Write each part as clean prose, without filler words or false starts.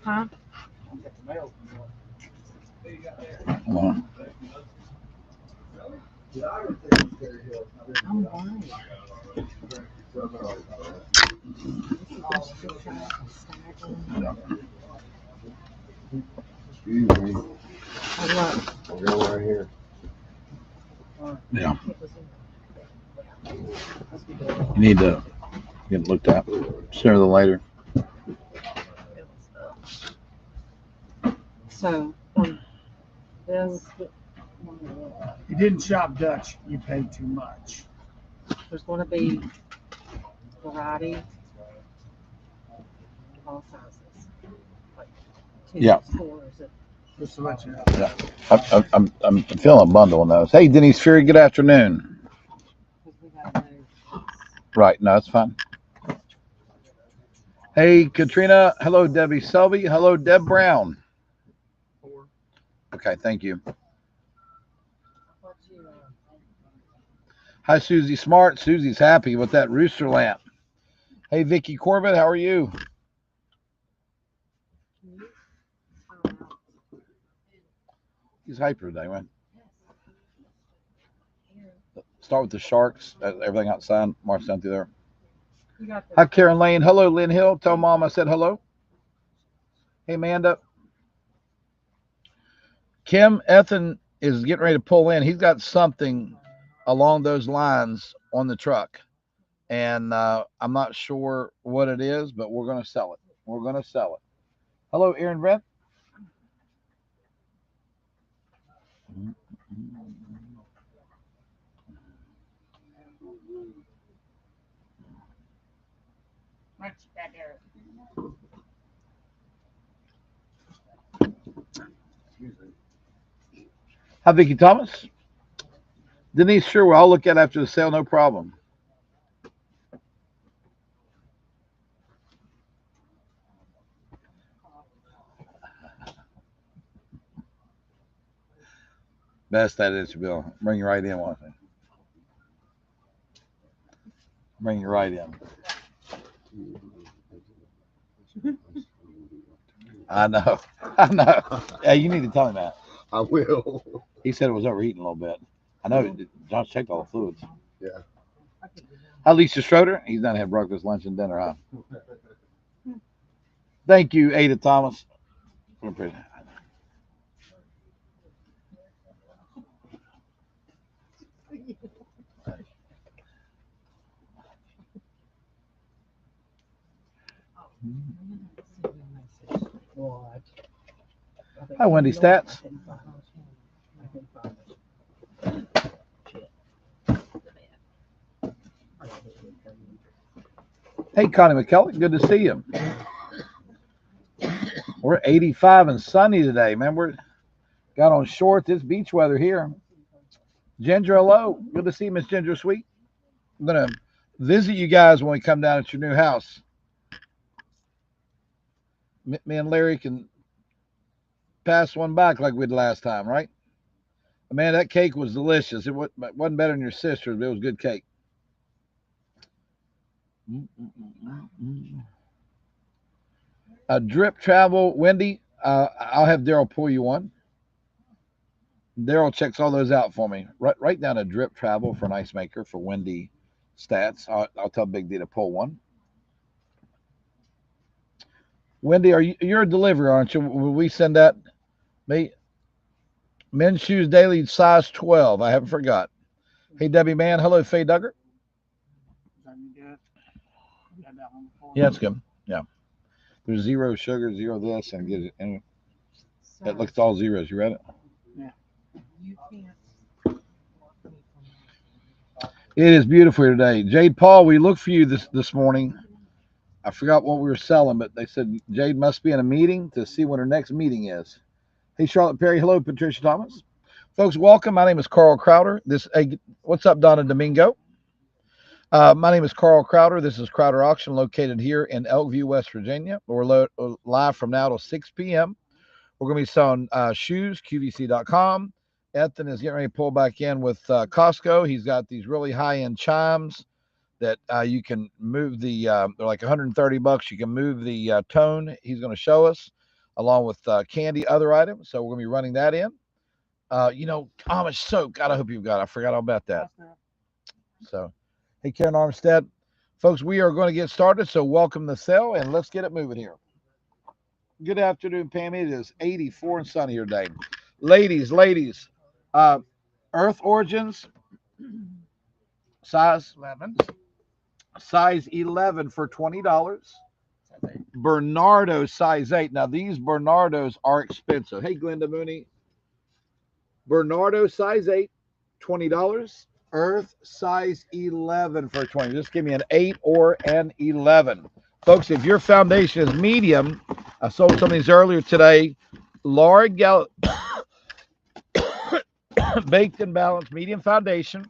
Huh? Come on. I'm blind. Excuse me. We're going right here. Yeah. You need to get it looked at sooner than later. So, this, You didn't shop Dutch. You paid too much. there's going to be variety of all sizes. Like two Yeah. stores at Just to let you know. Yeah. I'm feeling a bundle on those. Hey, Denise Fury, good afternoon. because we got to know. Right. No, it's fine. Hey, Katrina. Hello, Debbie Selby. Hello, Deb Brown. Okay, thank you. What you, Hi, Susie Smart. Susie's happy with that rooster lamp. Hey, Vicky Corbett, how are you? He's hyper today, man. Start with the Sharks. Everything outside. March down through there. you got the Hi, Karen Lane. Hello, Lynn Hill. Tell Mom I said hello. Hey, Amanda. Kim Ethan is getting ready to pull in. He's got something along those lines on the truck. And I'm not sure what it is, but we're going to sell it. We're going to sell it. Hello, Aaron Brent. Hi, Vicky Thomas. Denise, sure, well, I'll look at it after the sale, no problem. Best that is, Bill. Bring you right in, one thing. Bring you right in. I know. I know. Yeah, you need to tell him that. I will. He said it was overheating a little bit. I know. Josh checked all the fluids. Yeah. Hi, Lisa Schroeder. He's done had breakfast, lunch, and dinner, huh? Thank you, Ada Thomas. what? Hi, Wendy Stats. Hey, Connie McKellar. Good to see you. We're 85 and sunny today, man. We're got on shorts. It's beach weather here. Ginger, hello. Good to see you, Miss Ginger Sweet. I'm gonna visit you guys when we come down at your new house. Me and Larry can pass one back like we did last time, right? Man, that cake was delicious. It wasn't better than your sister's, but it was good cake. Drip travel, Wendy. I'll have Daryl pull you one. Daryl checks all those out for me. Write down a drip travel for an ice maker for Wendy Stats. I'll tell Big D to pull one. Wendy, you're a delivery, aren't you? Will we send that? Me. Men's shoes daily size 12. I haven't forgot. Hey, Debbie Man. Hello, Faye Duggar. Yeah, it's good. Yeah. There's zero sugar, zero this, and get it. And it looks all zeros. You read it? Yeah. You can't. It is beautiful here today. Jade Paul, we looked for you this morning. I forgot what we were selling, but they said Jade must be in a meeting to see when her next meeting is. Hey, Charlotte Perry. Hello, Patricia Thomas. Folks, welcome. My name is Carl Crowder. What's up, Donna Domingo? My name is Carl Crowder. This is Crowder Auction, located here in Elkview, West Virginia. We're live from now till 6 p.m. We're going to be selling shoes, QVC.com. Ethan is getting ready to pull back in with Costco. He's got these really high-end chimes that you can move they're like $130. You can move the tone. He's going to show us. along with candy, other items. So we're going to be running that in. Amish soap. God, I hope you've got it. I forgot all about that. So, hey, Karen Armstead. Folks, we are going to get started. So welcome to sale, and let's get it moving here. Good afternoon, Pam. It is 84 and sunny here today. Ladies, Earth Origins, size 11. Size 11 for $20. Bernardo size 8. Now these Bernardos are expensive. Hey, Glenda Mooney. Bernardo size 8, $20. Earth size 11 for $20. Just give me an 8 or an 11. Folks, if your foundation is medium, I sold some of these earlier today. Laura Geller Baked and Balanced medium foundation.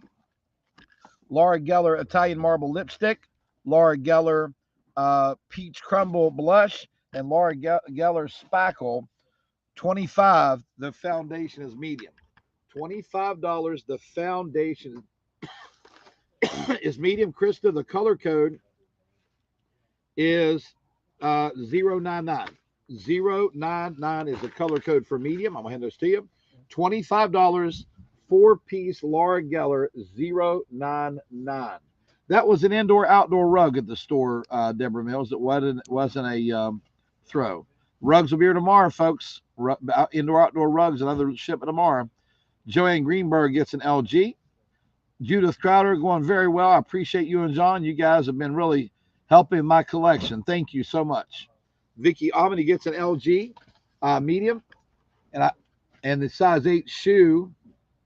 Laura Geller Italian Marble Lipstick, Laura Geller Peach Crumble Blush, and Laura Geller Spackle. $25. The foundation is medium. $25. The foundation is medium. Krista, the color code is 099. 099 is the color code for medium. I'm going to hand those to you. $25. 4-piece Laura Geller 099. That was an indoor-outdoor rug at the store, Deborah Mills. It wasn't a throw. Rugs will be here tomorrow, folks. Indoor-outdoor rugs, another shipment tomorrow. Joanne Greenberg gets an LG. Judith Crowder going very well. I appreciate you and John. You guys have been really helping my collection. Thank you so much. Vicky Omni gets an LG medium, and the size 8 shoe.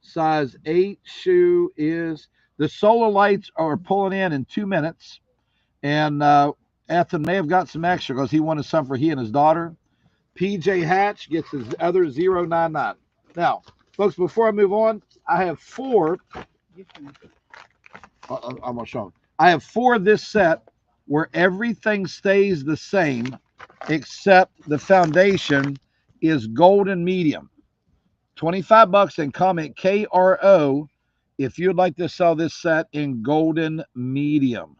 Size 8 shoe is the solar lights are pulling in 2 minutes, and Ethan may have got some extra because he wanted some for he and his daughter. PJ Hatch gets his other 099. Now, folks, before I move on, I have 4. I'm gonna show them. I have 4 of this set where everything stays the same except the foundation is golden medium. $25 and comment KRO if you'd like to sell this set in golden medium.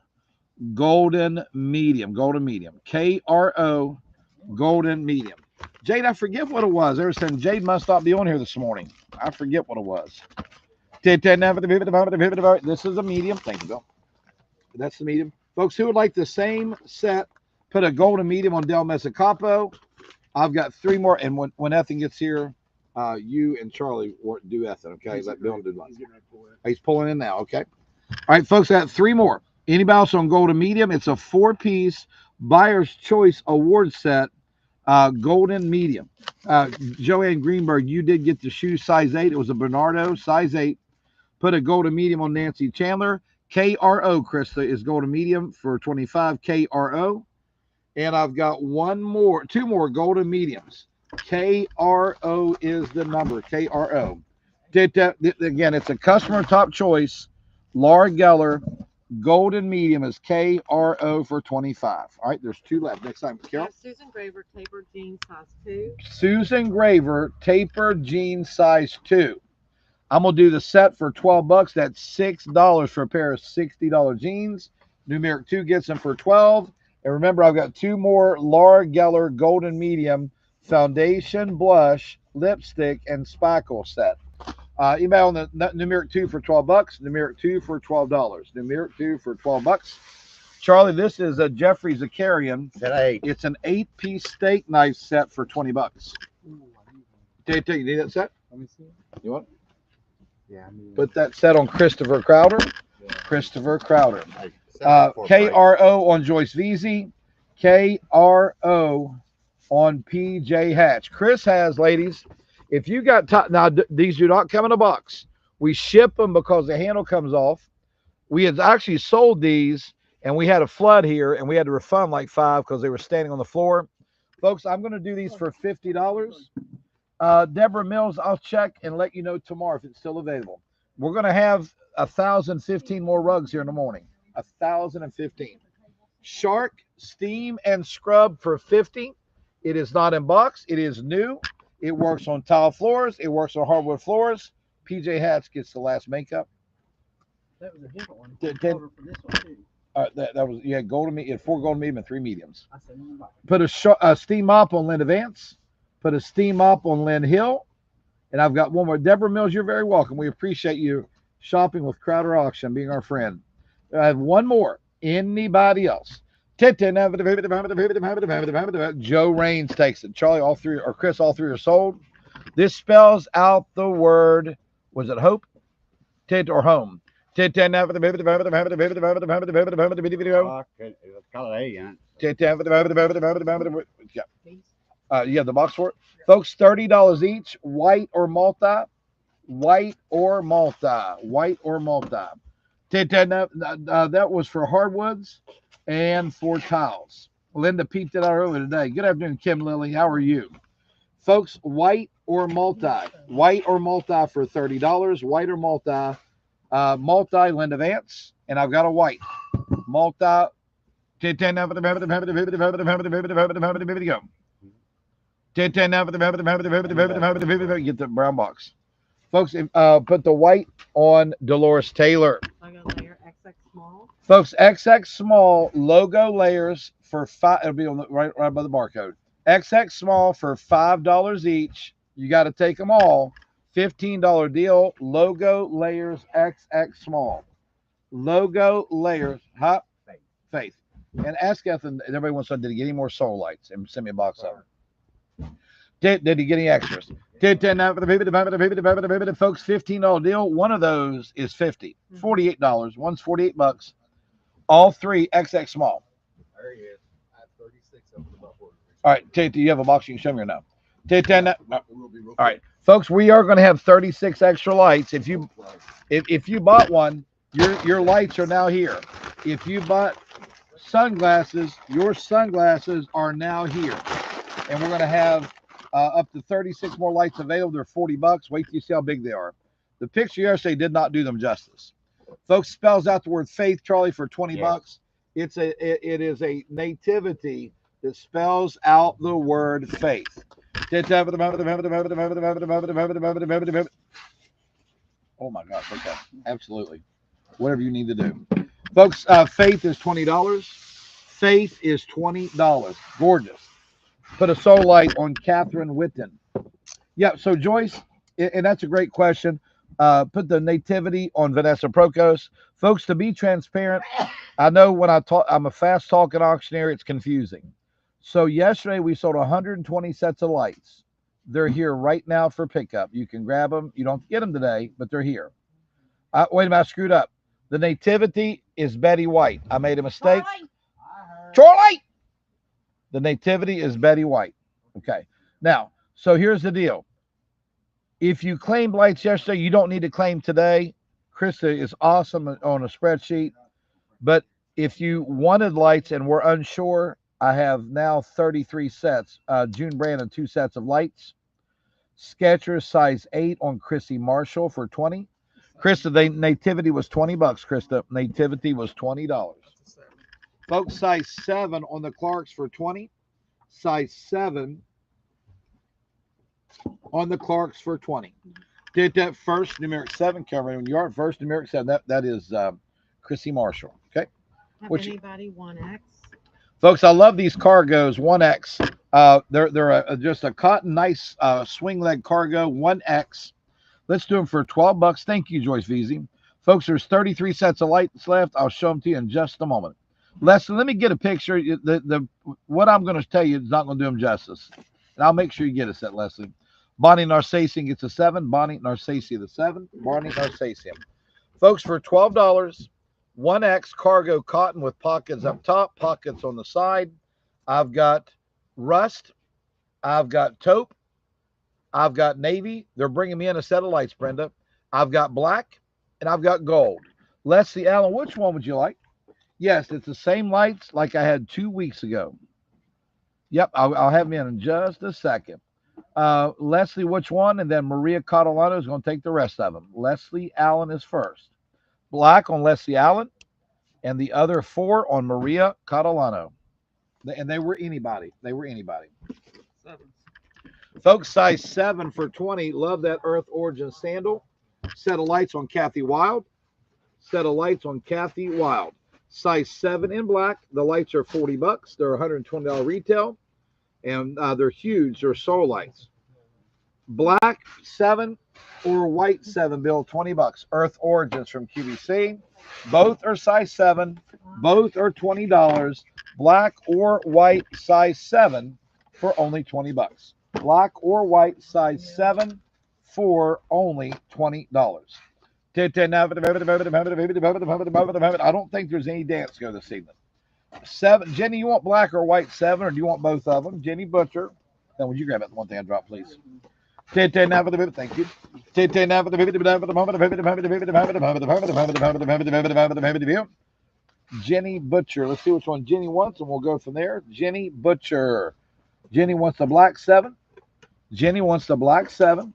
Golden medium. KRO, golden medium. Jade, I forget what it was. They were saying Jade must not be on here this morning. I forget what it was. This is a medium. Thank you, Bill. That's the medium. Folks, who would like the same set, put a golden medium on Del Mesicapo. I've got 3 more. And when Ethan gets here, you and Charlie do Ethan, okay? Let Bill do lunch. He's pulling in now, okay? All right, folks, I got 3 more. Anybody else on golden medium? It's a 4-piece Buyer's Choice Award set, golden medium. Joanne Greenberg, you did get the shoe size 8. It was a Bernardo size 8. Put a golden medium on Nancy Chandler. KRO, Krista, is golden medium for $25. KRO. And I've got 2 more golden mediums. KRO is the number. KRO. Again, it's a customer top choice. Laura Geller, golden medium is KRO for $25. All right, there's 2 left. Next time, Carol. Susan Graver, tapered jeans, size 2. Susan Graver, tapered jeans, size 2. I'm going to do the set for $12. That's $6 for a pair of $60 jeans. Numeric 2 gets them for $12. And remember, I've got 2 more Laura Geller golden medium foundation, blush, lipstick, and spackle set. Email on the numeric 2 for $12. Numeric 2 for $12. Numeric 2 for $12. Charlie, this is a Jeffrey Zakarian. It's an 8-piece steak knife set for $20. You need that set? Let me see. You want? Yeah, I mean, Put that set on Christopher Crowder. Yeah. Christopher Crowder. KRO on Joyce Veazey. KRO on PJ Hatch. Chris has, ladies, if you got now these do not come in a box. We ship them because the handle comes off. We had actually sold these and we had a flood here and we had to refund like 5 because they were standing on the floor. Folks, I'm going to do these for $50. Deborah Mills, I'll check and let you know tomorrow if it's still available. We're going to have 1,015 more rugs here in the morning. 1,015. Shark steam and scrub for $50. It is not in box. It is new. It works on tile floors. It works on hardwood floors. PJ Hatch gets the last makeup. that was a different one. Did- Order for this one too. That was golden medium. You had 4 golden medium and 3 mediums. I said, Put a steam mop on Linda Vance. Put a steam up on Lynn Hill. And I've got one more. Deborah Mills, you're very welcome. We appreciate you shopping with Crowder Auction, being our friend. I have one more. Anybody else? Joe Raines takes it. Charlie, all three, or Chris, all three are sold. This spells out the word, was it hope? Tit or home? It's got an A in it. You have the box for it? Folks, $30 each, white or multi. White or multi. White or multi. That was for hardwoods and for tiles. Linda peeped it out earlier today. Good afternoon, Kim Lilly. How are you? Folks, white or multi. White or multi for $30. White or multi. Multi, Linda Vance. And I've got a white. Multi. Go. Get the brown box. Folks, put the white on Dolores Taylor. Logo layer XX small. Folks, XX small logo layers for $5. It'll be on the, right by the barcode. XX small for $5 each. You got to take them all. $15 deal. Logo layers XX small. Logo layers. Huh? Faith. And ask Ethan. Everybody wants to. Did he get any more soul lights? And send me a box of them. Did he get any extras? Folks, $15 deal. One of those is $50. $48. One's $48. All three XX small. There he is. I have 36 of them. All right, Tate, do you have a box you can show me or no? All right, folks, we are going to have 36 extra lights. If you bought one, your lights are now here. If you bought sunglasses, your sunglasses are now here. And we're going to have up to 36 more lights available. They're $40. Wait till you see how big they are. The picture yesterday did not do them justice. Folks, spells out the word faith, Charlie, for $20. It is a nativity that spells out the word faith. Oh my gosh, okay. Absolutely. Whatever you need to do. Folks, faith is $20. Faith is $20. Gorgeous. Put a soul light on Catherine Whitten. Yeah, so Joyce, and that's a great question. Put the nativity on Vanessa Prokos. Folks, to be transparent, I know when I talk, I'm a fast talking auctioneer, it's confusing. So yesterday we sold 120 sets of lights. They're here right now for pickup. You can grab them. You don't get them today, but they're here. Wait a minute, I screwed up. The nativity is Betty White. I made a mistake. Charlie! The nativity is Betty White. Okay. Now, so here's the deal. If you claimed lights yesterday, you don't need to claim today. Krista is awesome on a spreadsheet. But if you wanted lights and were unsure, I have now 33 sets. June Brandon, 2 sets of lights. Skechers size 8 on Chrissy Marshall for $20. Krista, the nativity was $20. Krista, nativity was $20. Folks, size 7 on the Clarks for $20. Size 7 on the Clarks for $20. Did that first numeric 7, Cameron. When you are first numeric 7, that is Chrissy Marshall. Okay. Have anybody 1X? Folks, I love these cargos 1X. They're just a cotton nice swing leg cargo 1X. Let's do them for $12. Thank you, Joyce Veazey. Folks, there's 33 sets of lights left. I'll show them to you in just a moment. Leslie, let me get a picture. What I'm going to tell you is not going to do them justice. And I'll make sure you get a set, Leslie. Bonnie Narcasian gets a 7. Bonnie Narcasian the 7. Bonnie Narcasian. Folks, for $12, 1X cargo cotton with pockets up top, pockets on the side. I've got rust. I've got taupe. I've got navy. They're bringing me in a set of lights, Brenda. I've got black, and I've got gold. Leslie Allen, which one would you like? Yes, it's the same lights like I had 2 weeks ago. Yep, I'll have them in just a second. Leslie, which one? And then Maria Catalano is going to take the rest of them. Leslie Allen is first. Black on Leslie Allen, and the other 4 on Maria Catalano. And they were anybody. They were anybody. 7. Folks, size 7 for $20. Love that Earth Origin sandal. Set of lights on Kathy Wild. Set of lights on Kathy Wild. Size 7 in black. The lights are $40. They're $120 retail. and they're huge. They're solar lights. Black 7 or white 7, Bill, $20. Earth Origins from QVC. Both are size 7. Both are $20. Black or white size 7 for only $20. Black or white size 7 for only $20. I don't think there's any dance go this evening. 7, Jenny, you want black or white 7, or do you want both of them? Jenny Butcher. Then would you grab that one thing I dropped, please? Thank you. Jenny Butcher. Let's see which one Jenny wants, and we'll go from there. Jenny Butcher. Jenny wants the black 7. Jenny wants the black 7.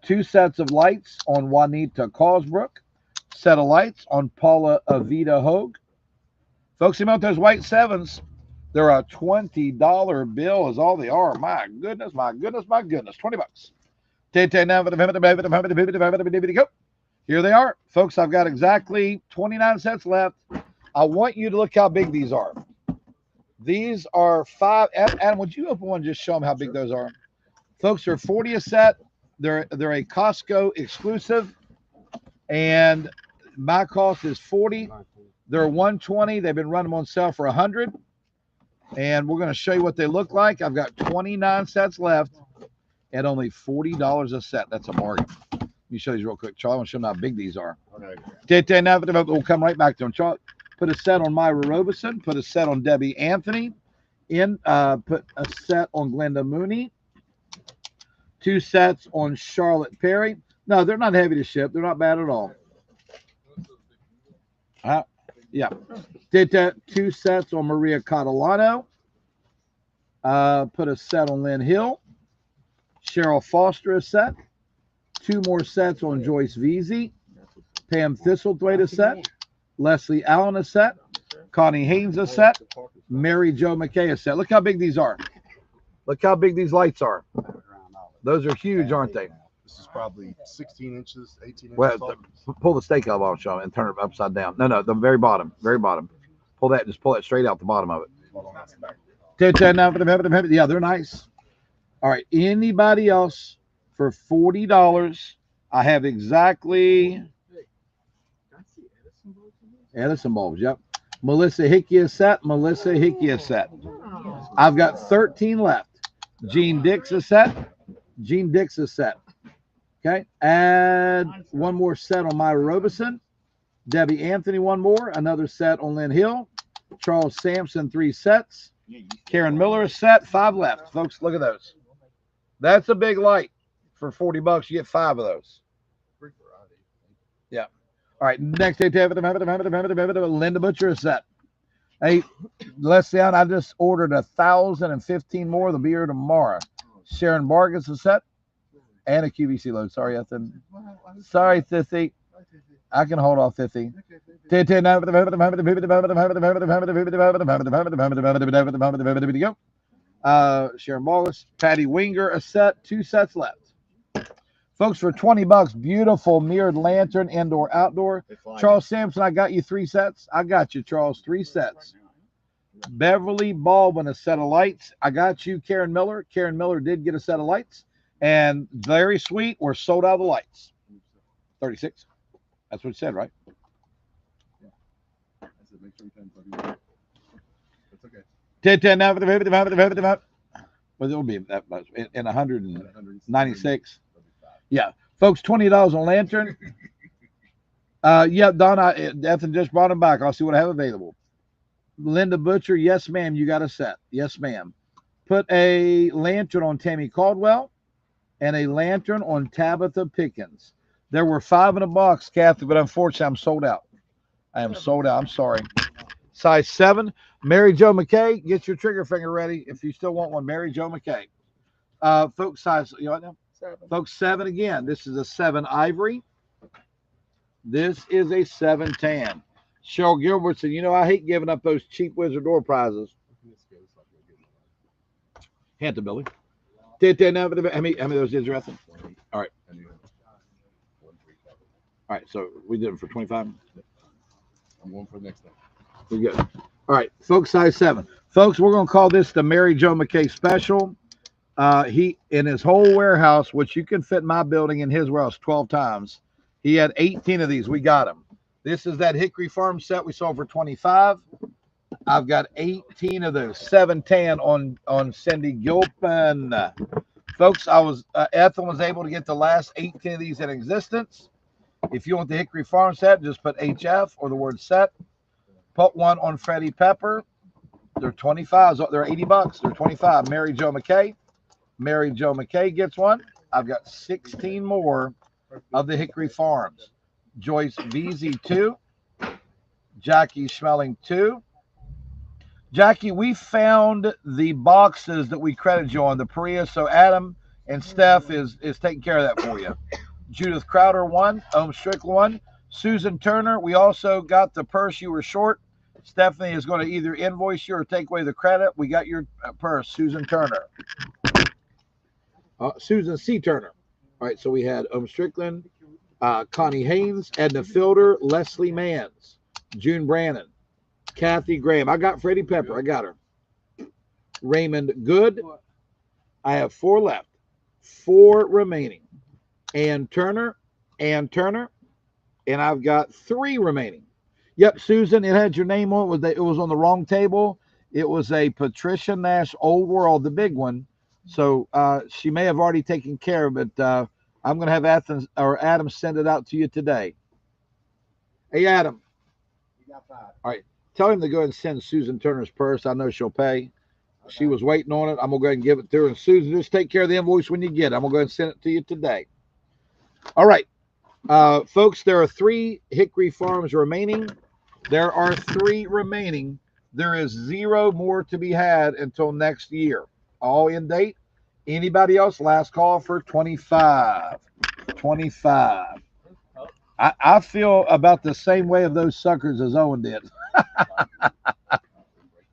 2 sets of lights on Juanita Cosbrook. Set of lights on Paula Avita Hogue. Folks, about those white 7s, they're a $20 bill is all they are. My goodness, my goodness, my goodness. $20. Here they are. Folks, I've got exactly 29 cents left. I want you to look how big these are. These are 5. Adam, would you open one and just show them how big those are? Folks, they're 40 a set. They're a Costco exclusive. And my cost is 40. They're 120. They've been running on sale for 100. And we're going to show you what they look like. I've got 29 sets left at only $40 a set. That's a bargain. Let me show these real quick, Charlie. I want to show them how big these are. Okay. We'll come right back to them. Charlie, put a set on Myra Robeson. Put a set on Debbie Anthony. Put a set on Glenda Mooney. 2 sets on Charlotte Perry. No, they're not heavy to ship. They're not bad at all. Yeah. Did that 2 sets on Maria Catalano. Put a set on Lynn Hill. Cheryl Foster a set. 2 more sets on Joyce Veazey. Pam Thistlethwaite a set. Leslie Allen a set. Connie Haynes a set. Mary Jo McKay a set. Look how big these are. Look how big these lights are. Those are huge, aren't they? This is probably 16 inches, 18 inches. Well, pull the steak out of it and turn it upside down. No, the very bottom, very bottom. Just pull that straight out the bottom of it. Yeah, they're nice. All right, anybody else for $40? I have exactly Edison bulbs. Yep. Melissa Hickey a set. Melissa Hickey a set. I've got 13 left. Jean Dix a set. Jean Dix a set. Okay. Add 1 more set on Myra Robeson. Debbie Anthony 1 more. Another set on Lynn Hill. Charles Sampson 3 sets. Karen Miller a set. 5 left. Folks, look at those. That's a big light. For $40, you get 5 of those. Yeah. All right. Next day, Linda Butcher a set. Hey, Leslie, I just ordered 1,015 more. They'll be here tomorrow. Sharon Vargas a set. And a QVC load. Sorry, Ethan. Sorry, Sissy. I can hold off 50. Sharon Wallace, Patty Winger, a set, 2 sets left. Folks, for $20, beautiful mirrored lantern, indoor, outdoor. Charles Sampson, I got you 3 sets. I got you, Charles, 3 sets. Beverly Baldwin, a set of lights. I got you, Karen Miller. Karen Miller did get a set of lights. And very sweet, we're sold out of the lights. 36. That's what it said, right? Yeah. I said make sure you turn 30. It's okay. 10 now for the well, it'll be that much in 196. Yeah, folks, $20 on lantern. Yeah, Don, Ethan just brought them back. I'll see what I have available. Linda Butcher, yes, ma'am, you got a set. Yes, ma'am. Put a lantern on Tammy Caldwell and a lantern on Tabitha Pickens. There were 5 in a box, Kathy, but unfortunately, I'm sold out. I am sold out. I'm sorry. Size 7. Mary Jo McKay, get your trigger finger ready if you still want one. Mary Jo McKay. Folks, size, you know what now? 7. Folks, 7 again. This is a 7 ivory. This is a 7 tan. Cheryl Gilbert said, you know, I hate giving up those cheap Wizard door prizes. Hand to Billy. How many of those did you reckon? All right. All right, so we did it for 25. I'm going for the next one. We're good. All right, folks, size 7. Folks, we're going to call this the Mary Jo McKay special. He, in his whole warehouse, which you can fit in my building in his warehouse 12 times, he had 18 of these. We got them. This is that Hickory Farm set we sold for 25. I've got 18 of those. 710 on Cindy Gilpin. Folks, Ethel was able to get the last 18 of these in existence. If you want the Hickory Farm set, just put HF or the word set. Put one on Freddie Pepper. They're 25. They're $80. They're 25. Mary Jo McKay. Mary Jo McKay gets one. I've got 16 more of the Hickory Farms. Joyce Veazey 2. Jackie Schmeling 2. Jackie, we found the boxes that we credited you on, the Perea, so Adam and Steph is taking care of that for you. Judith Crowder 1. Strickland 1. Susan Turner, we also got the purse you were short. Stephanie is going to either invoice you or take away the credit. We got your purse, Susan Turner. Susan C. Turner. All right, so we had Strickland, Connie Haynes, Edna Fielder, Leslie Manns, June Brannon, Kathy Graham. I got Freddie Pepper. I got her. Raymond Good. I have 4 left. 4 remaining. Ann Turner. And I've got 3 remaining. Yep, Susan, it had your name on it. It was on the wrong table. It was a Patricia Nash Old World, the big one. So she may have already taken care of it. I'm going to have Adam send it out to you today. Hey, Adam. You got 5. All right. Tell him to go ahead and send Susan Turner's purse. I know she'll pay. She was waiting on it. I'm going to go ahead and give it to her. And Susan, just take care of the invoice when you get it. I'm going to go ahead and send it to you today. All right. Folks, there are 3 Hickory Farms remaining. There are 3 remaining. There is 0 more to be had until next year. All in date. Anybody else? Last call for 25. 25. I feel about the same way of those suckers as Owen did.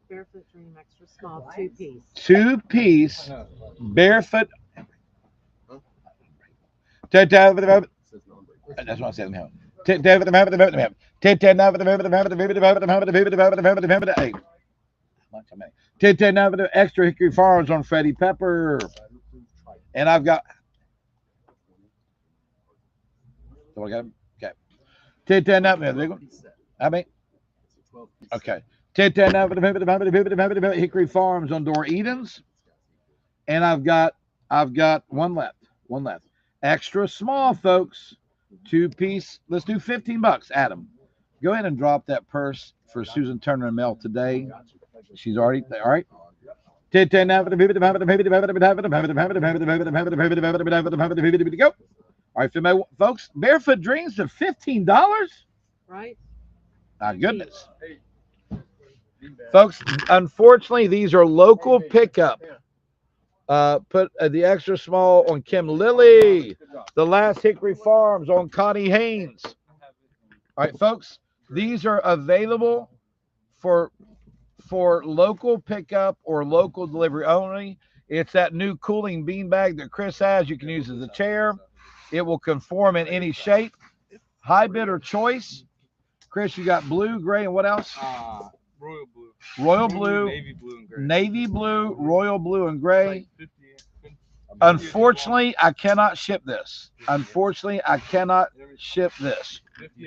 Barefoot Dream Extra Small 2-piece. 2-piece barefoot. That's what I said. Extra Hickory Farms on Freddie Pepper. And I've got. So I got him. Okay. 10 up there. I mean. Okay. 10 up Hickory Farms on Dora Edens. And I've got 1 left. 1 left. Extra small, folks. 2-piece. Let's do $15. Adam, go ahead and drop that purse for Susan Turner and Mel today. She's already there. All right. Go. All right, folks. Barefoot Dreams of $15. Right? My goodness. Folks, unfortunately, these are local pickup. Put the extra small on Kim Lilly. The last Hickory Farms on Connie Haynes. All right, folks. These are available for local pickup or local delivery only. It's that new cooling bean bag that Chris has. You can use as a chair. It will conform in any shape. High bid or choice. Chris, you got blue, gray, and what else? Royal blue. Royal blue, navy blue, and gray. Navy blue, royal blue, and gray. Unfortunately, I cannot ship this. 50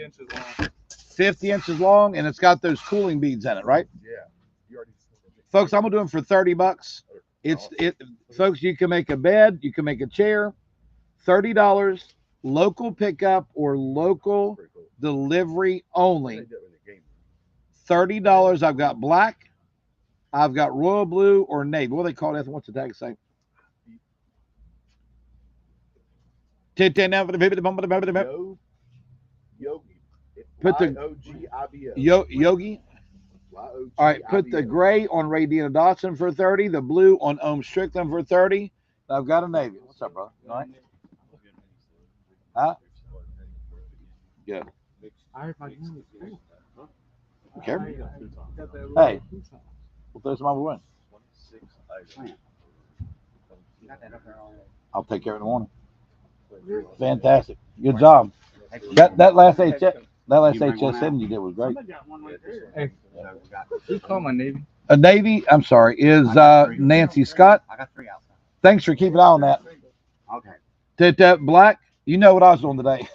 inches long. 50 inches long, and it's got those cooling beads in it, right? Yeah. You already. Folks, I'm gonna do them for $30. Folks, you can make a bed, you can make a chair. $30, local pickup or local delivery only. $30. I've got black, I've got royal blue or navy. What do they call that? What's the tag say? Yogi. Put the Y-O-G-I-B-O. Yogi. All right, put the gray on Ray Dina Dotson for 30, the blue on Ohm Strickland for 30. I've got a navy. What's up, brother? You all right? Huh? Good. Okay. Hey, we'll throw some over one. I'll take care of it in the morning. Fantastic. Good job. That last HF. That last You bring one HSN you did was great. Somebody got one right there. Hey, who's calling my Navy? A Navy, I'm sorry, is Nancy Scott. I got 3 outside. Thanks for keeping an eye on that. Okay. Black, you know what I was doing today.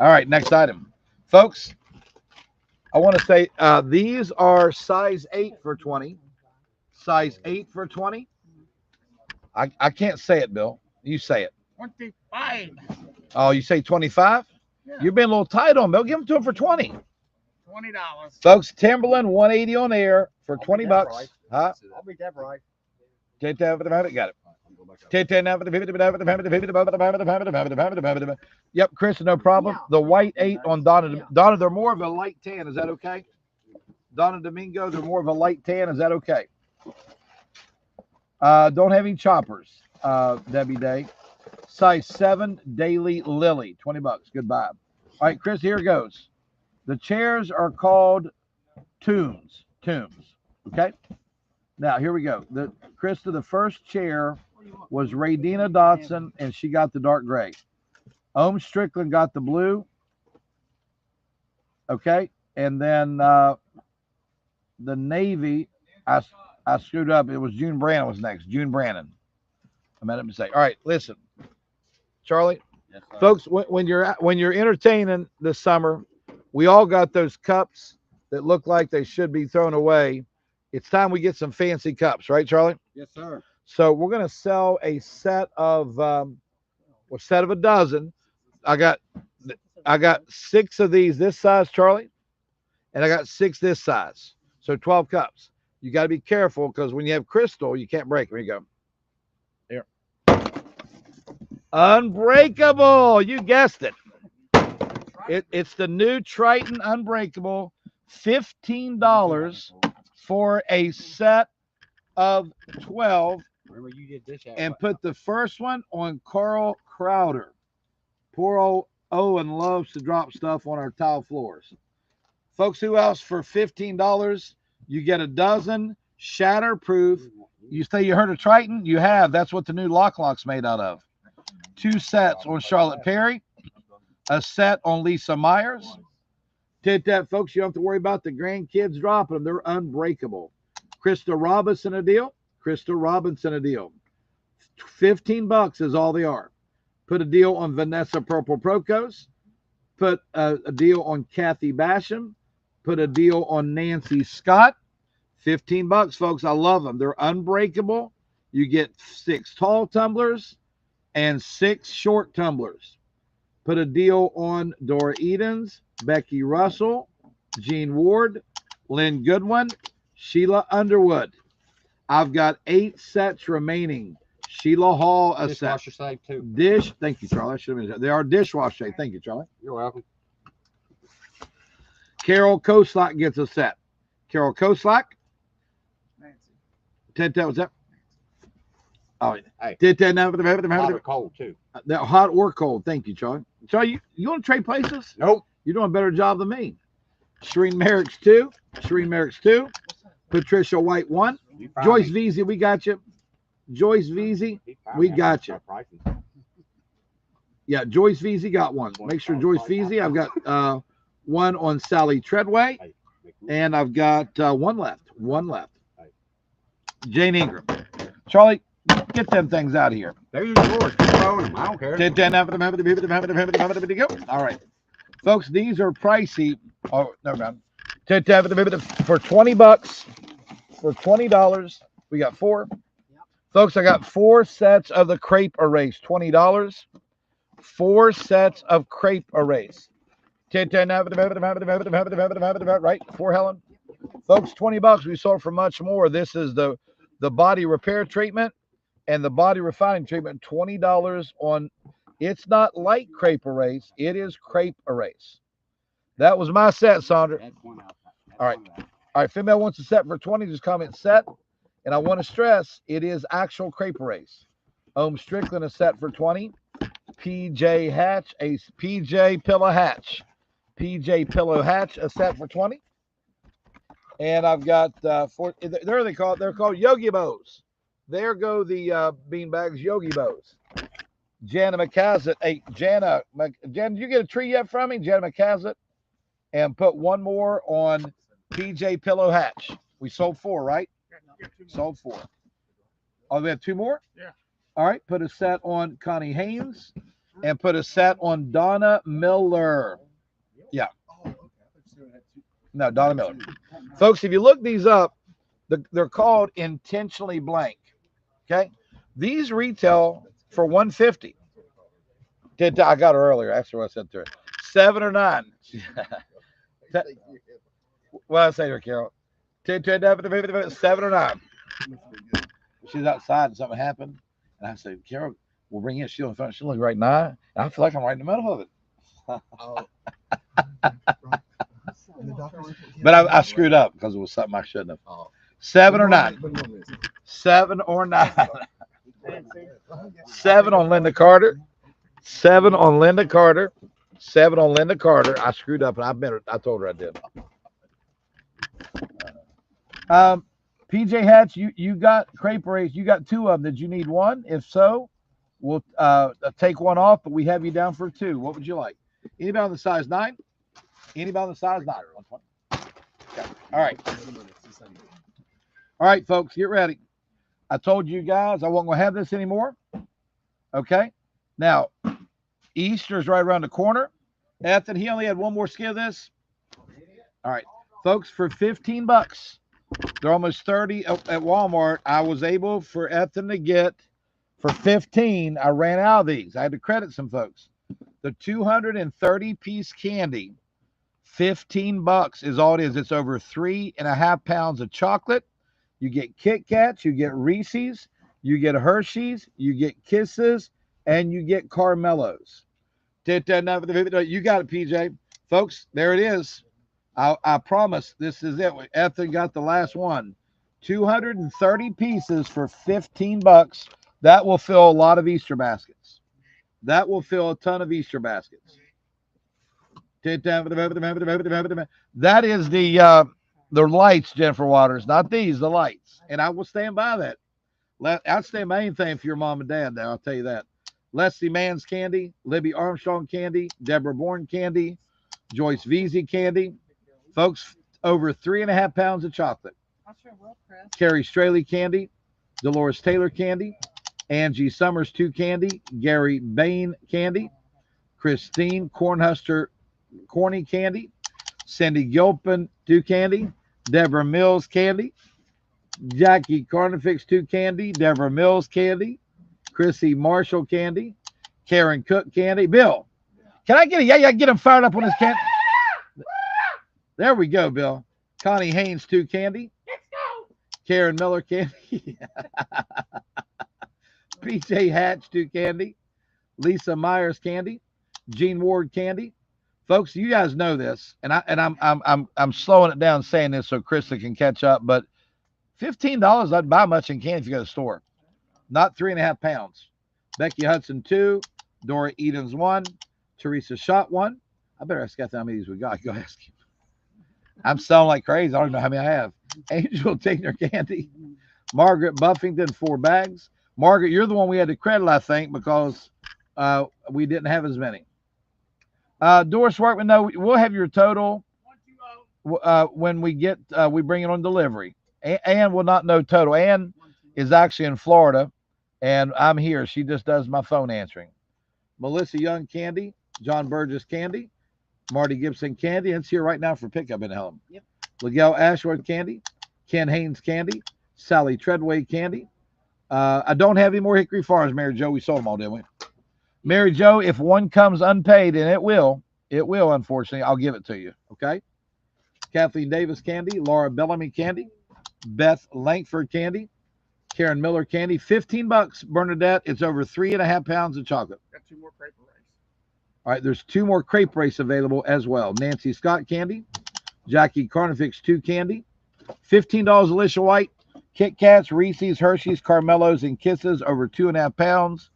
All right, next item. Folks, I want to say these are size 8 for 20. Size 8 for 20. I can't say it, Bill. You say it. 25. Oh, you say 25? Yeah. You've been a little tight on, Bill. Give them to him for 20. $20. Folks, Timberland 180 on air for 20 bucks. Right. Huh? I'll be that right. Got it. Yep, Chris, no problem. The white 8 on Donna. Donna, they're more of a light tan. Is that okay? Donna Domingo, they're more of a light tan. Is that okay? Don't have any choppers, Debbie Day. Size 7, Daily Lily, 20 bucks. Goodbye. All right, Chris, here goes. The chairs are called Tombs. Okay? Now, here we go. Krista, the first chair was Radina Dotson, and she got the dark gray. Ohm Strickland got the blue. Okay? And then the navy, I screwed up. It was June Brannon was next. June Brannon. I made a mistake. All right, listen. Charlie, Yes, sir. folks, when you're entertaining this summer, we all got those cups that look like they should be thrown away. It's time we get some fancy cups, right, Charlie? Yes, sir. So we're gonna sell a set of a dozen. I got 6 of these this size, Charlie, and I got 6 this size. So 12 cups. You got to be careful because when you have crystal, you can't break. Here you go. Here. Unbreakable. You guessed it. It's the new Triton Unbreakable. $15 for a set of 12. Remember you did this. And put the first one on Carl Crowder. Poor old Owen loves to drop stuff on our tile floors. Folks, who else for $15? You get a dozen shatterproof. You say you heard of Triton? You have. That's what the new lock's made out of. 2 sets on Charlotte Perry. A set on Lisa Myers. Did that, folks. You don't have to worry about the grandkids dropping them. They're unbreakable. Krista Robinson a deal. Krista Robinson a deal. $15 is all they are. Put a deal on Vanessa Purple Procos. Put a deal on Kathy Basham. Put a deal on Nancy Scott. $15, folks. I love them. They're unbreakable. You get 6 tall tumblers and 6 short tumblers. Put a deal on Dora Edens, Becky Russell, Jean Ward, Lynn Goodwin, Sheila Underwood. I've got 8 sets remaining. Sheila Hall, a set. Dishwasher safe too. Dish. Thank you, Charlie. I should have been. They are dishwasher safe. Thank you, Charlie. You're welcome. Carol Koslak gets a set. Carol Koslak. Ted, that was that. Oh, Hey. Did that now? Hot or cold too. Hot or cold. Thank you, Charlie. Charlie, you want to trade places? Nope. You're doing a better job than me. Shireen Merrick's 2. Shireen Merrick's 2. Patricia White 1. You found Joyce me. Veazey, we got you. Joyce Veazey, He found we me. got you. Prices. Yeah, Joyce Veazey got 1. Make sure Joyce Veazey. I've got 1 on Sally Treadway, and I've got 1 left. 1 left. Jane Ingram. Charlie, get them things out of here. There's yours. Keep throwing them. I don't care. All right. Folks, these are pricey. Oh, never mind. For $20, for $20, we got 4. Folks, I got 4 sets of the crepe erase, $20. 4 sets of crepe erase. Right? For Helen. Folks, $20. We sold for much more. This is the body repair treatment and the body refining treatment, $20 on. It's not light crepe erase. It is crepe erase. That was my set, Sandra. That's one outside. That's All right. one outside. All right, female wants a set for 20. Just comment set. And I want to stress, it is actual crepe erase. Ohm Strickland, a set for 20. PJ Hatch, a PJ Pillow Hatch. PJ Pillow Hatch, a set for 20. And I've got they're called Yogi Bows. There go the bean bags, Yogi Bows. Jana McCazzett. Hey, Jana, did you get a tree yet from me? Jana McCazzett. And put one more on PJ Pillow Hatch. We sold 4, right? Sold 4. Oh, we have 2 more? Yeah. All right. Put a set on Connie Haynes and put a set on Donna Miller. Yeah. Oh, okay. I thought you said it had two. No, Donna Miller. Folks, if you look these up, they're called intentionally blank. Okay. These retail for $150. I got her earlier. Actually, what I said to her. 7 or 9. Well, I say to her, Carol. 7 or 9. She's outside and something happened. And I said, Carol, we'll bring in. She'll in front. She'll look right now. And I feel like I'm right in the middle of it. But I screwed up because it was something I shouldn't have. 7 or 9. 7 or 9. 7 on Linda Carter. 7 on Linda Carter. 7 on Linda Carter. I screwed up and I told her I did. PJ Hatch, you got crepe race. You got 2 of them. Did you need 1? If so, we'll take 1 off, but we have you down for 2. What would you like? Anybody on the size 9? Anybody on the size 9? Okay. All right. All right, folks, get ready. I told you guys I wasn't going to have this anymore. Okay. Now, Easter's right around the corner. Ethan, he only had 1 more skin of this. All right, folks, for $15, they're almost 30 at Walmart. I was able for Ethan to get for 15. I ran out of these. I had to credit some folks. The 230-piece candy, $15 is all it is. It's over 3.5 pounds of chocolate. You get Kit Kats, you get Reese's, you get Hershey's, you get Kisses, and you get Carmelos. You got it, PJ. Folks, there it is. I promise this is it. Ethan got the last one. 230 pieces for $15. That will fill a lot of Easter baskets. That will fill a ton of Easter baskets. That is the lights, Jennifer Waters, not these, the lights. And I will stand by that. I'd stand by anything for your mom and dad there, I'll tell you that. Leslie Mann's candy, Libby Armstrong candy, Deborah Bourne candy, Joyce Veazey candy. Folks, over 3.5 pounds of chocolate. Carrie Straley candy, Dolores Taylor candy, Angie Summers 2 candy, Gary Bain candy, Christine Cornhuster Corny candy, Cindy Gilpin 2 candy, Deborah Mills candy, Jackie Carnifex 2 candy, Deborah Mills candy, Chrissy Marshall candy, Karen Cook candy. Bill, can I get a yeah? Get him fired up on his candy. There we go, Bill. Connie Haynes 2 candy. Let's go. Karen Miller candy. PJ Hatch 2 candy. Lisa Myers candy. Jean Ward candy. Folks, you guys know this, and I'm slowing it down saying this so Krista can catch up. But $15, I'd buy much in candy if you go to the store. Not 3.5 pounds. Becky Hudson 2. Dora Edens 1. Teresa Schott 1. I better ask Kathy how many of these we got. Go ask him. I'm selling like crazy. I don't even know how many I have. Angel Tigner candy. Margaret Buffington 4 bags. Margaret, you're the one we had to credit, I think, because we didn't have as many. Doris Workman, no, we'll have your total when we get we bring it on delivery. Ann will not know total. Ann is actually in Florida, and I'm here. She just does my phone answering. Melissa Young candy, John Burgess candy, Marty Gibson candy. It's here right now for pickup in Helm. Yep. Miguel Ashworth candy, Ken Haynes candy, Sally Treadway candy. I don't have any more Hickory Farms, Mary Jo. We sold them all, didn't we? Mary Jo, if one comes unpaid, and it will, unfortunately, I'll give it to you. Okay. Kathleen Davis candy, Laura Bellamy candy, Beth Langford candy, Karen Miller candy. $15, Bernadette. It's over 3.5 pounds of chocolate. Got 2 more crepe race. All right, there's 2 more crepe race available as well. Nancy Scott candy, Jackie Carnifex 2 candy, $15 Alicia White, Kit Kats, Reese's, Hershey's, Carmelos, and Kisses over 2.5 pounds.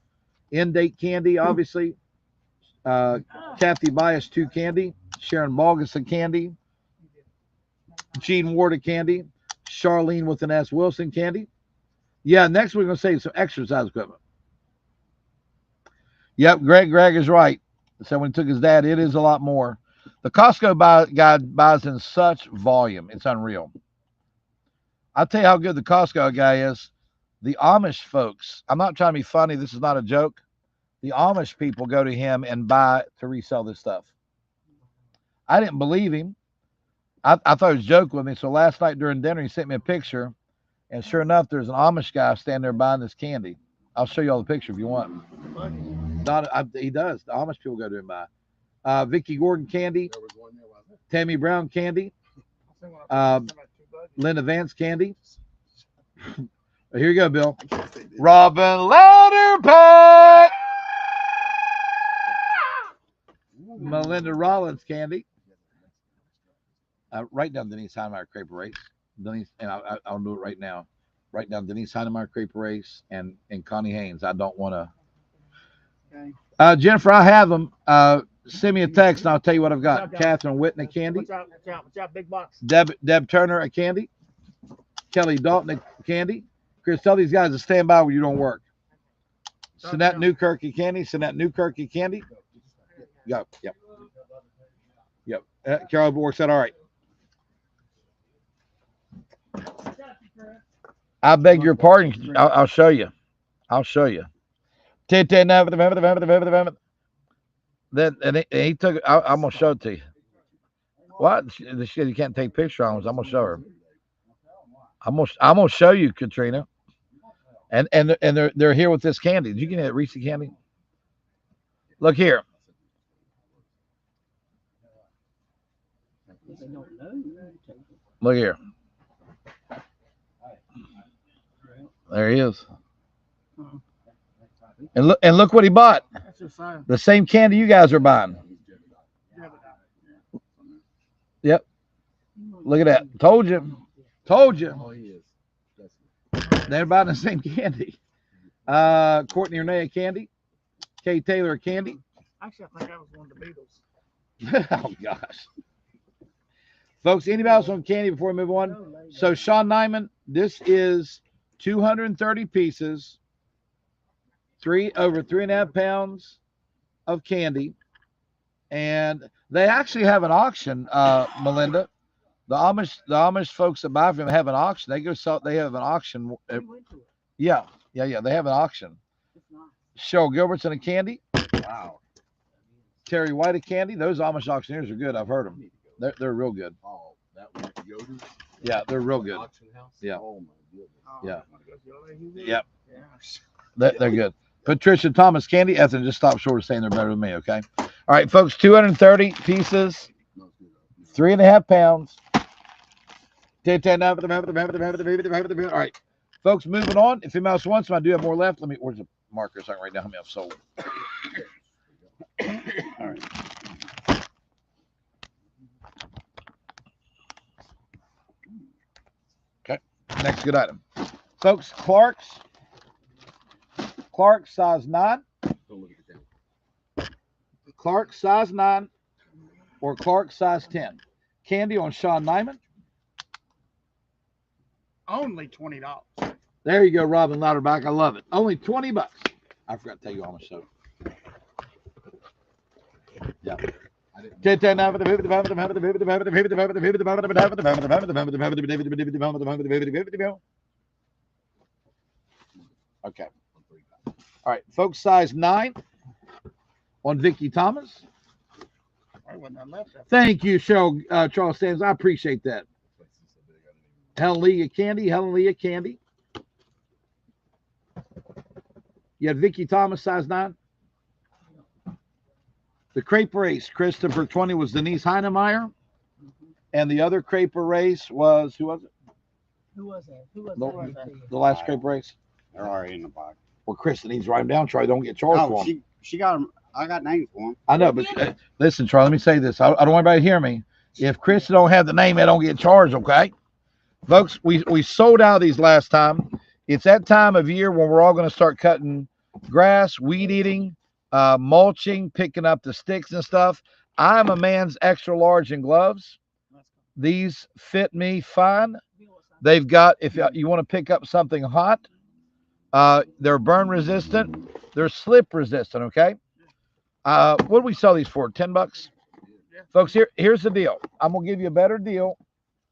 In-date candy, obviously. Kathy Bias 2 candy, Sharon Balgason candy, Jean Warda candy, Charlene with an S Wilson candy. Yeah, next we're going to say some exercise equipment. Yep, Greg is right. So when he took his dad, it is a lot more. The Costco guy buys in such volume. It's unreal. I'll tell you how good the Costco guy is. The Amish folks, I'm not trying to be funny. This is not a joke. The Amish people go to him and buy to resell this stuff. I didn't believe him. I thought he was joking with me. So last night during dinner, he sent me a picture. And sure enough, there's an Amish guy standing there buying this candy. I'll show you all the picture if you want. He does. The Amish people go to him buy. Vicky Gordon candy. There was one there, wasn't there? Tammy Brown candy. Linda Vance candy. Here you go, Bill. Robin Louderback. Melinda Rollins candy. Write down Denise Heinemeier Crepe Race. Denise, and I'll do it right now. Write down Denise Heinemeier Crepe Race and Connie Haynes. I don't want to. Okay. Jennifer, I have them. Send me a text and I'll tell you what I've got. Catherine Whitney candy. Watch out, big box. Deb Turner a candy. Kelly Dalton a candy. Chris, tell these guys to stand by when you don't work. Sinette Newkirk a candy. Sinette Newkirk a candy. Yep. Carol Borg said, all right. I beg your pardon. I'll show you. Then and he took it. I'm gonna show it to you. What? The shit you can't take picture on. I'm gonna show her. I'm gonna show you, Katrina. And they're here with this candy. Did you get that Reese candy? Look here. Look here. There he is. And look what he bought. The same candy you guys are buying. Yep. Look at that. Told you. Oh, he is. They're buying the same candy. Courtney Renee candy. Kay Taylor candy. Actually, I think I was one of the Beatles. Oh gosh. Folks, anybody else on candy before we move on? So Sean Nyman, this is 230 pieces, over 3.5 pounds of candy. And they actually have an auction, Melinda. The Amish folks that buy from them have an auction. They have an auction. Yeah. They have an auction. Cheryl Gilbertson a candy. Wow. Terry White a candy. Those Amish auctioneers are good. I've heard them. They're real good. Oh, that one at Yoder's Yeah, they're real good. auction house? Yeah. Oh, my goodness. Yeah. Yep. They're good. Patricia Thomas candy. Ethan, just stop short of saying they're better than me, okay? All right, folks, 230 pieces, 3.5 pounds. All right, folks, moving on. If anybody else wants them, I do have more left. Where's the marker so I can write down how many I've sold? All right. Okay, next good item. Folks, Clark's size 9. Don't look at the camera. Clark's size 9 or Clark's size 10. Candy on Sean Nyman. Only $20. There you go, Robin Louderback. I love it. Only $20. I forgot to tell you on the show. Yeah. Okay. All right, folks, size 9 on Vicky Thomas. Thank you, Cheryl Charles Stans. I appreciate that. Helen Leah candy. You had Vicky Thomas, size 9. The crepe race, Christopher 20 was Denise Heinemeier. And the other crepe race was, who was it? Who was that? The last crepe race? They're already in the box. Well, Chris needs to write them down, Charlie. Don't get charged for Oh, them. she got them. I got names for them. I know, but listen, Charlie, let me say this. I don't want anybody to hear me. If Chris don't have the name, they don't get charged, okay? Folks, we sold out these last time. It's that time of year when we're all going to start cutting grass, weed eating, mulching, picking up the sticks and stuff. I'm a man's extra large in gloves. These fit me fine. They've got, if you want to pick up something hot, they're burn resistant. They're slip resistant, okay? What do we sell these for? $10, folks. Here's the deal. I'm gonna give you a better deal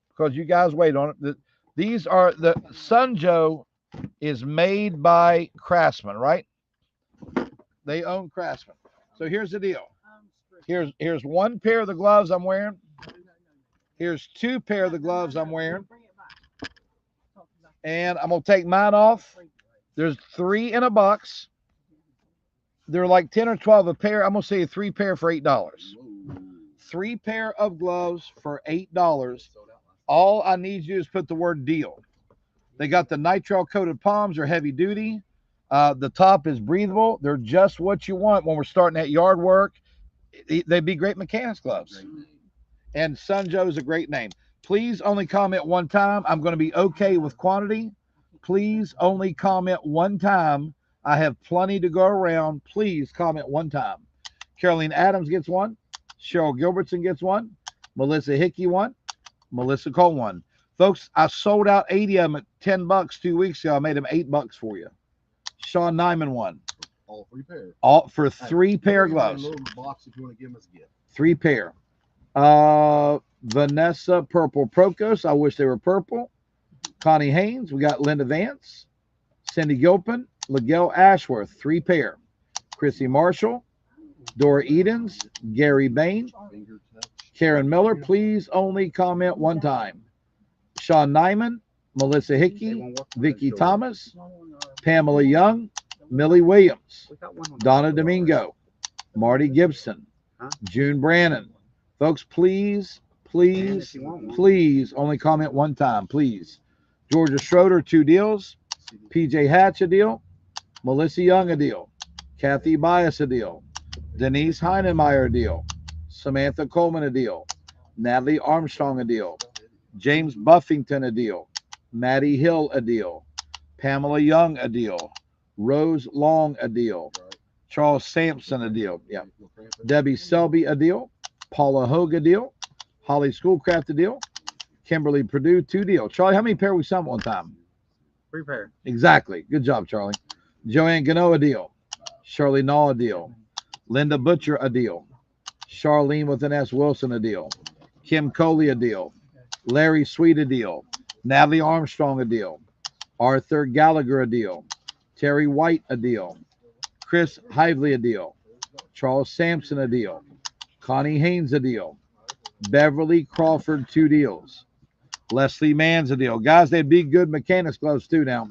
because you guys wait on it. These are the Sunjo is made by Craftsman, right? They own Craftsman. So here's the deal. Here's one pair of the gloves I'm wearing. Here's two pair of the gloves I'm wearing. And I'm gonna take mine off. There's 3 in a box. They're like 10 or 12 a pair. I'm gonna say 3 pair for $8. 3 pair of gloves for $8. All I need you to do is put the word deal. They got the nitrile coated palms. They're heavy duty. The top is breathable. They're just what you want when we're starting that yard work. They'd be great mechanics gloves. And Sunjo is a great name. Please only comment one time. I'm going to be okay with quantity. Please only comment one time. I have plenty to go around. Please comment one time. Caroline Adams gets one. Cheryl Gilbertson gets one. Melissa Hickey one. Melissa Cole one. Folks, I sold out 80 of them at $10 2 weeks ago. I made them $8 for you. Sean Nyman one. All 3 pairs. All for 3 pair of gloves. A little box if you want to give them as a gift. 3 pair. Vanessa Purple Procos. I wish they were purple. Connie Haynes. We got Linda Vance. Cindy Gilpin. Miguel Ashworth. 3 pair. Chrissy Marshall. Dora Edens. Gary Bain. Karen Miller. Please only comment one time. Sean Nyman. Melissa Hickey. Vicki Thomas. Pamela Young. Millie Williams. Donna Domingo. Marty Gibson. June Brannon. Folks, please only comment one time, please. Georgia Schroeder, 2 deals. PJ Hatch, a deal. Melissa Young, a deal. Kathy Bias, a deal. Denise Heinemeyer, a deal. Samantha Coleman, a deal. Natalie Armstrong, a deal. James Buffington, a deal. Maddie Hill, a deal. Pamela Young, a deal. Rose Long, a deal. Charles Sampson, a deal. Yeah. Debbie Selby, a deal. Paula Hogue, a deal. Holly Schoolcraft, a deal. Kimberly Purdue, 2 deals. Charlie, how many pair we sell one time? 3 pair. Exactly. Good job, Charlie. Joanne Gano, a deal. Shirley Naw, a deal. Linda Butcher, a deal. Charlene with an S. Wilson, a deal. Kim Coley, a deal. Larry Sweet, a deal. Natalie Armstrong, a deal. Arthur Gallagher, a deal. Terry White, a deal. Chris Hively, a deal. Charles Sampson, a deal. Connie Haynes, a deal. Beverly Crawford, 2 deals. Leslie Mann's a deal. Guys, they'd be good mechanics gloves too now.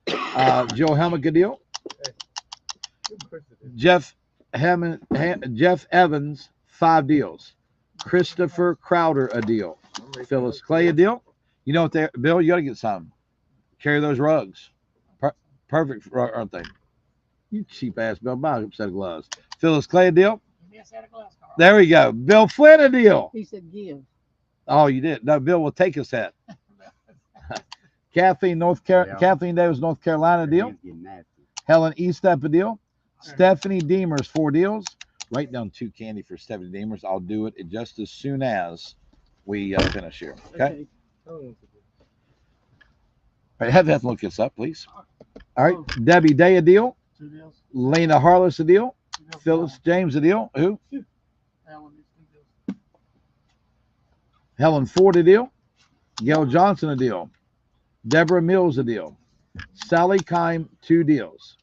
Joe Helmick, a deal. Jeff Evans, 5 deals. Christopher Crowder, a deal. Phyllis Clay, a deal. You know what they Bill, you got to get some. Carry those rugs. Perfect, aren't they? You cheap ass Bill. Buy a set of gloves. Phyllis Clay, a deal. There we go. Bill Flynn, a deal. He said give. Oh, you did. No, Bill will take us that. Kathleen Davis, North Carolina, deal. Helen Estep, a deal. Stephanie Deemers, 4 deals. Write down 2 candy for Stephanie Deemers. I'll do it just as soon as we finish here. Okay. All right, have that look this up, please. All right, Debbie Day, a deal. 2 deals. Lena Harless, a deal. 2 deals. Phyllis James, a deal. Who? Alan, 2 deals. Helen Ford, a deal. Gail Johnson, a deal. Deborah Mills, a deal. Sally Kime, 2 deals.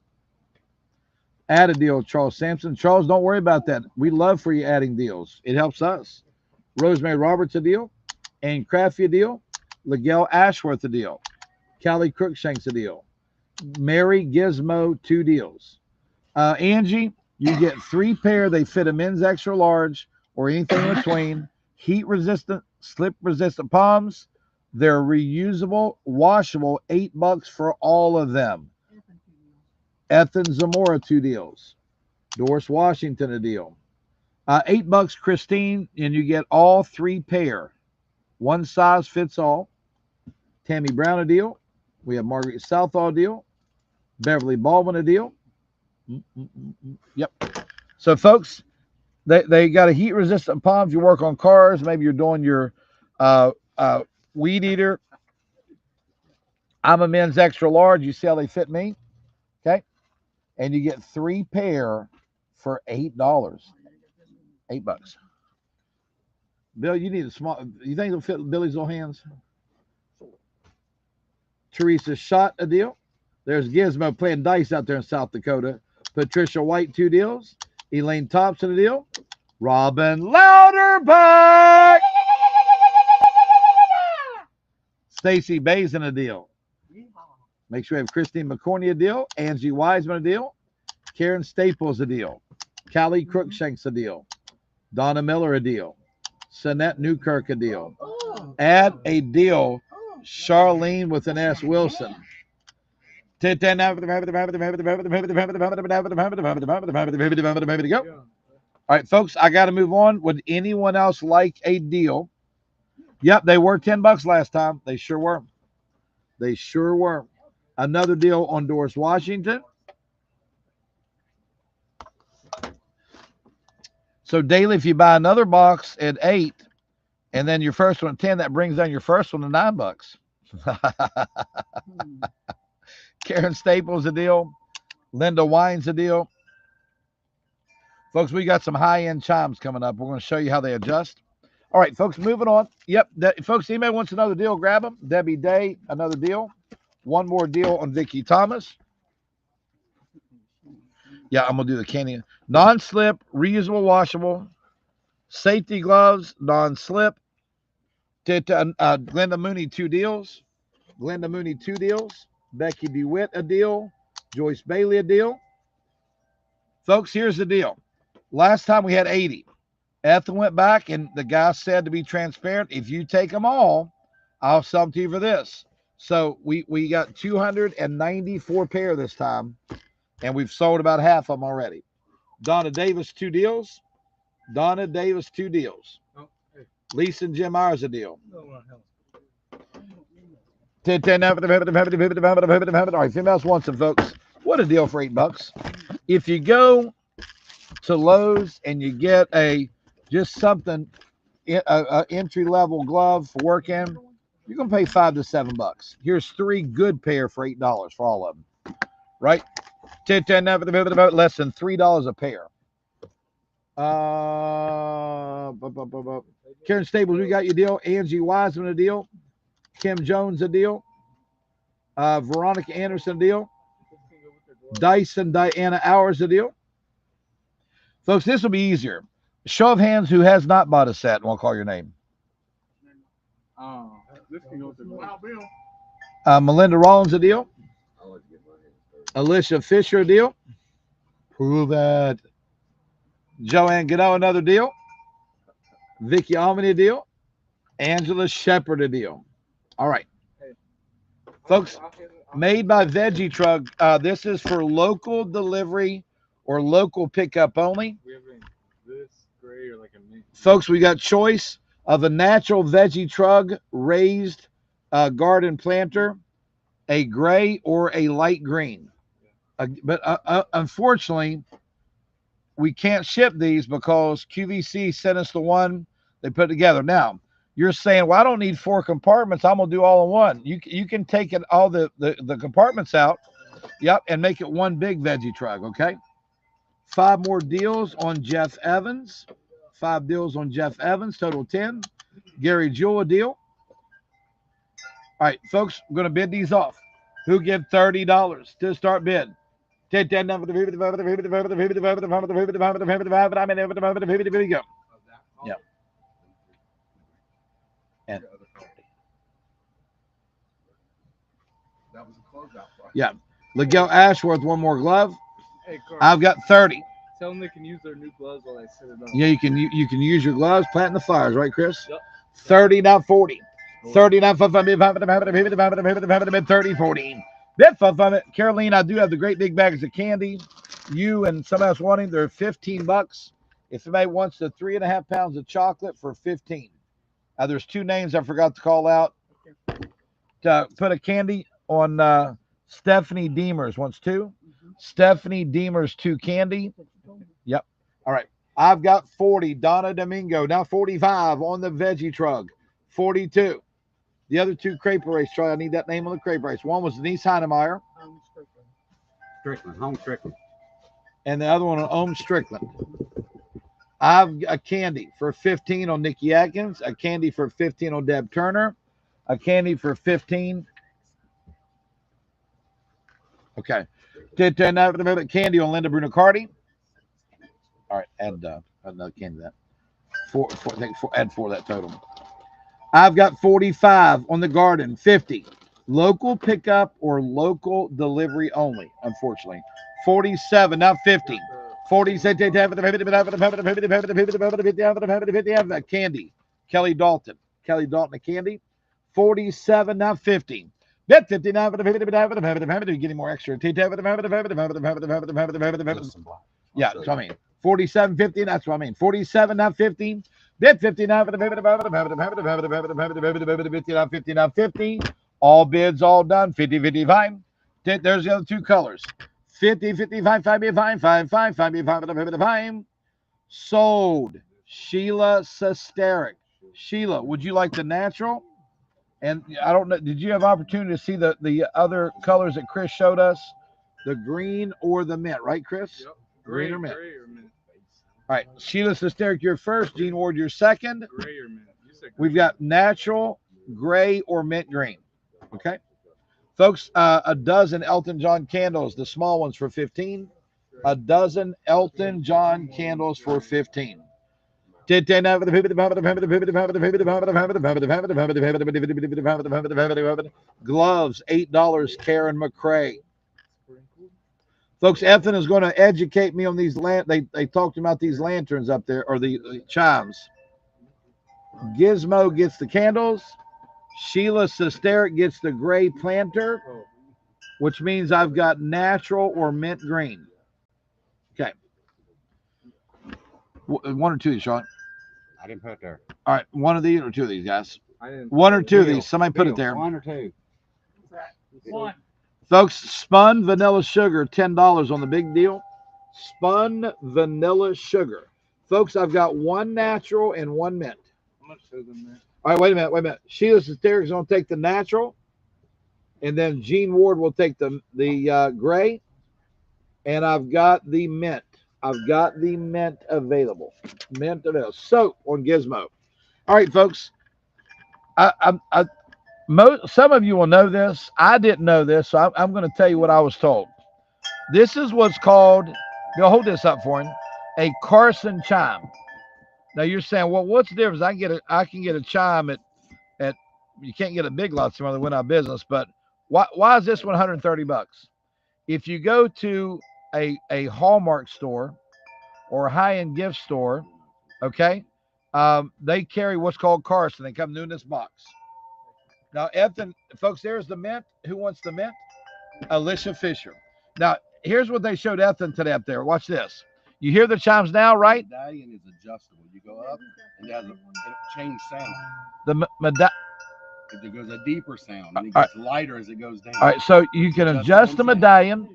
Add a deal, Charles Sampson. Charles, don't worry about that. We love for you adding deals. It helps us. Rosemary Roberts, a deal. Ann Crafty, a deal. Miguel Ashworth, a deal. Callie Crookshanks, a deal. Mary Gizmo, 2 deals. Angie, you get 3 pair. They fit a men's extra large or anything in between. Heat resistant, slip resistant palms. They're reusable, washable. $8 for all of them. Ethan Zamora, 2 deals. Doris Washington, a deal. $8 Christine, and you get all 3 pair. 1 size fits all. Tammy Brown, a deal. We have Margaret Southall, a deal. Beverly Baldwin, a deal. Yep. So, folks, they got a heat resistant palms. You work on cars. Maybe you're doing your weed eater. I'm a men's extra large. You see how they fit me? Okay. And you get 3 pair for $8. $8. Bill, you need a small. You think it'll fit Billy's little hands? Teresa Shot a deal. There's Gizmo playing dice out there in South Dakota. Patricia White, 2 deals. Elaine Thompson, a deal. Robin Louderback. Stacy Bazin, a deal. Make sure we have Christine McCorney, a deal. Angie Wiseman, a deal. Karen Staples, a deal. Callie Crookshanks, a deal. Donna Miller, a deal. Sinette Newkirk, a deal. Add a deal. Charlene with an S. Wilson. All right, folks, I got to move on. Would anyone else like a deal? Yep, they were $10 last time. They sure were. They sure were. Another deal on Doris Washington. So daily, if you buy another box at 8, and then your first one at 10, that brings down your first one to $9. Karen Staples a deal. Linda Wines a deal. Folks, we got some high-end chimes coming up. We're going to show you how they adjust. All right, folks, moving on. Yep, folks, anybody wants another deal, grab them. Debbie Day, another deal. One more deal on Vicki Thomas. Yeah, I'm going to do the candy. Non-slip, reusable, washable. Safety gloves, non-slip. Glenda Mooney, 2 deals. Glenda Mooney, 2 deals. Becky DeWitt, a deal. Joyce Bailey, a deal. Folks, here's the deal. Last time we had 80. Ethel went back, and the guy said, to be transparent, if you take them all, I'll sell them to you for this. So we got 294 pair this time, and we've sold about half of them already. Donna Davis, 2 deals. Donna Davis, 2 deals. Lisa and Jim Myers, a deal. All right, females wants them, folks. What a deal for $8. If you go to Lowe's and you get just something, a entry-level glove for working, you're gonna pay $5 to $7. Here's 3 good pair for $8 for all of them, right? Less than $3 a pair. Karen Staples, we got your deal. Angie Wiseman, a deal. Kim Jones, a deal. Veronica Anderson, a deal. Dyson Diana Hours, a deal. Folks, this will be easier. Show of hands who has not bought a set, and we'll call your name. This can go to Wow, Bill. Melinda Rollins, a deal. Alicia Fisher, a deal. Prove that. Joanne Godot, another deal. Vicky Almany, a deal. Angela Shepard, a deal. All right. Folks, made by Veggie Truck. This is for local delivery or local pickup only. We have this gray or like a mint. Folks, we got choice of a natural Veggie Truck raised garden planter, a gray or a light green. But unfortunately, we can't ship these because QVC sent us the one they put together. Now, you're saying, well, I don't need 4 compartments. I'm going to do all in one. You can take it all the compartments out, yep, and make it one big Veggie Truck, okay? 5 more deals on Jeff Evans. 5 deals on Jeff Evans, total 10. Gary Jewell, a deal. All right, folks, we're going to bid these off. Who give $30 to start bid? Here we go. Yep. And That was a closeout price. yeah, Miguel Ashworth, one more glove. Hey, Carl, I've got 30. tell them they can use their new gloves while they set it up. Yeah, you can use your gloves, planting the fires, right, Chris? Yep. 30, not 40. 30, not 30, 40. Bid from it. Caroline, I do have the great big bags of candy. You and somebody else wanting, they're $15. If somebody wants the 3.5 pounds of chocolate for 15. There's 2 names I forgot to call out. To put a candy on Stephanie Deemers wants 2. Stephanie Deemers 2 candy. Yep. All right. I've got 40. Donna Domingo. Now 45 on the Veggie Truck. 42. The other 2 crepe race. Try. I need that name on the crepe race. One was Denise Heinemeyer. Strickland, home Strickland. and the other one on Ohm Strickland. I've a candy for 15 on Nikki Atkins, a candy for 15 on Deb Turner, a candy for 15. Okay. Candy on Linda Bruno-Cardi. All right, add another candy to that. Add 4 that total. I've got 45 on the Garden, 50. Local pickup or local delivery only, unfortunately. 47, now 50. 47, candy. Kelly Dalton. Kelly Dalton, a candy. 47, now 50. Bet 59 for the 50, getting more extra. Yeah, that's what I mean. 47, 50, that's what I mean. 47, not 15. Bet 59 for the 59, 50. All bids, all done. 50, 55. There's the other 2 colors. 50, 55, 55, 55, 55. Sold. Sheila Sesteric. Sheila, would you like the natural? And I don't know, did you have opportunity to see the other colors that Chris showed us? The green or the mint, right, Chris? Yep. Green or mint? Gray or mint. All right, Sheila Sesteric, you're first. Gene Ward, you're second. Gray or mint. You said We've green. got natural, gray, or mint green. Okay. Folks, a dozen Elton John candles, the small ones for 15. A dozen Elton John candles for 15. Gloves, $8, Karen McCrae. Folks, Ethan is going to educate me on these they talked about these lanterns up there, or the chimes. Gizmo gets the candles. Sheila Sesteric gets the gray planter, which means I've got natural or mint green. Okay. 1 or 2 of these, Sean. I didn't put it there. All right, 1 of these or 2 of these, guys. I didn't. 1 or 2 of Deal. these. Somebody put it Deal. there. 1 or 2. One. Folks, spun vanilla sugar, $10 on the big deal. Spun vanilla sugar. Folks, I've got 1 natural and 1 mint. How much is in there? All right, wait a minute. Sheila Sesteric is going to take the natural, and then Gene Ward will take the gray, and I've got the mint. I've got the mint available. Mint available. Soap on Gizmo. All right, folks. Some of you will know this. I didn't know this, so I'm going to tell you what I was told. This is what's called, go hold this up for him, a Carson chime. Now you're saying, well, what's the difference? I can get a chime at you can't get a Big Lots somewhere that went out of business, but why is this one $130? If you go to a Hallmark store or a high-end gift store, okay, they carry what's called Carson. They come new in this box. Now, Ethan, folks, there's the mint. Who wants the mint? Alicia Fisher. Now, here's what they showed Ethan today up there. Watch this. You hear the chimes now, right? The medallion is adjustable. You go up and it has a change sound. It goes a deeper sound and it gets lighter as it goes down. All right, so you can adjust the medallion.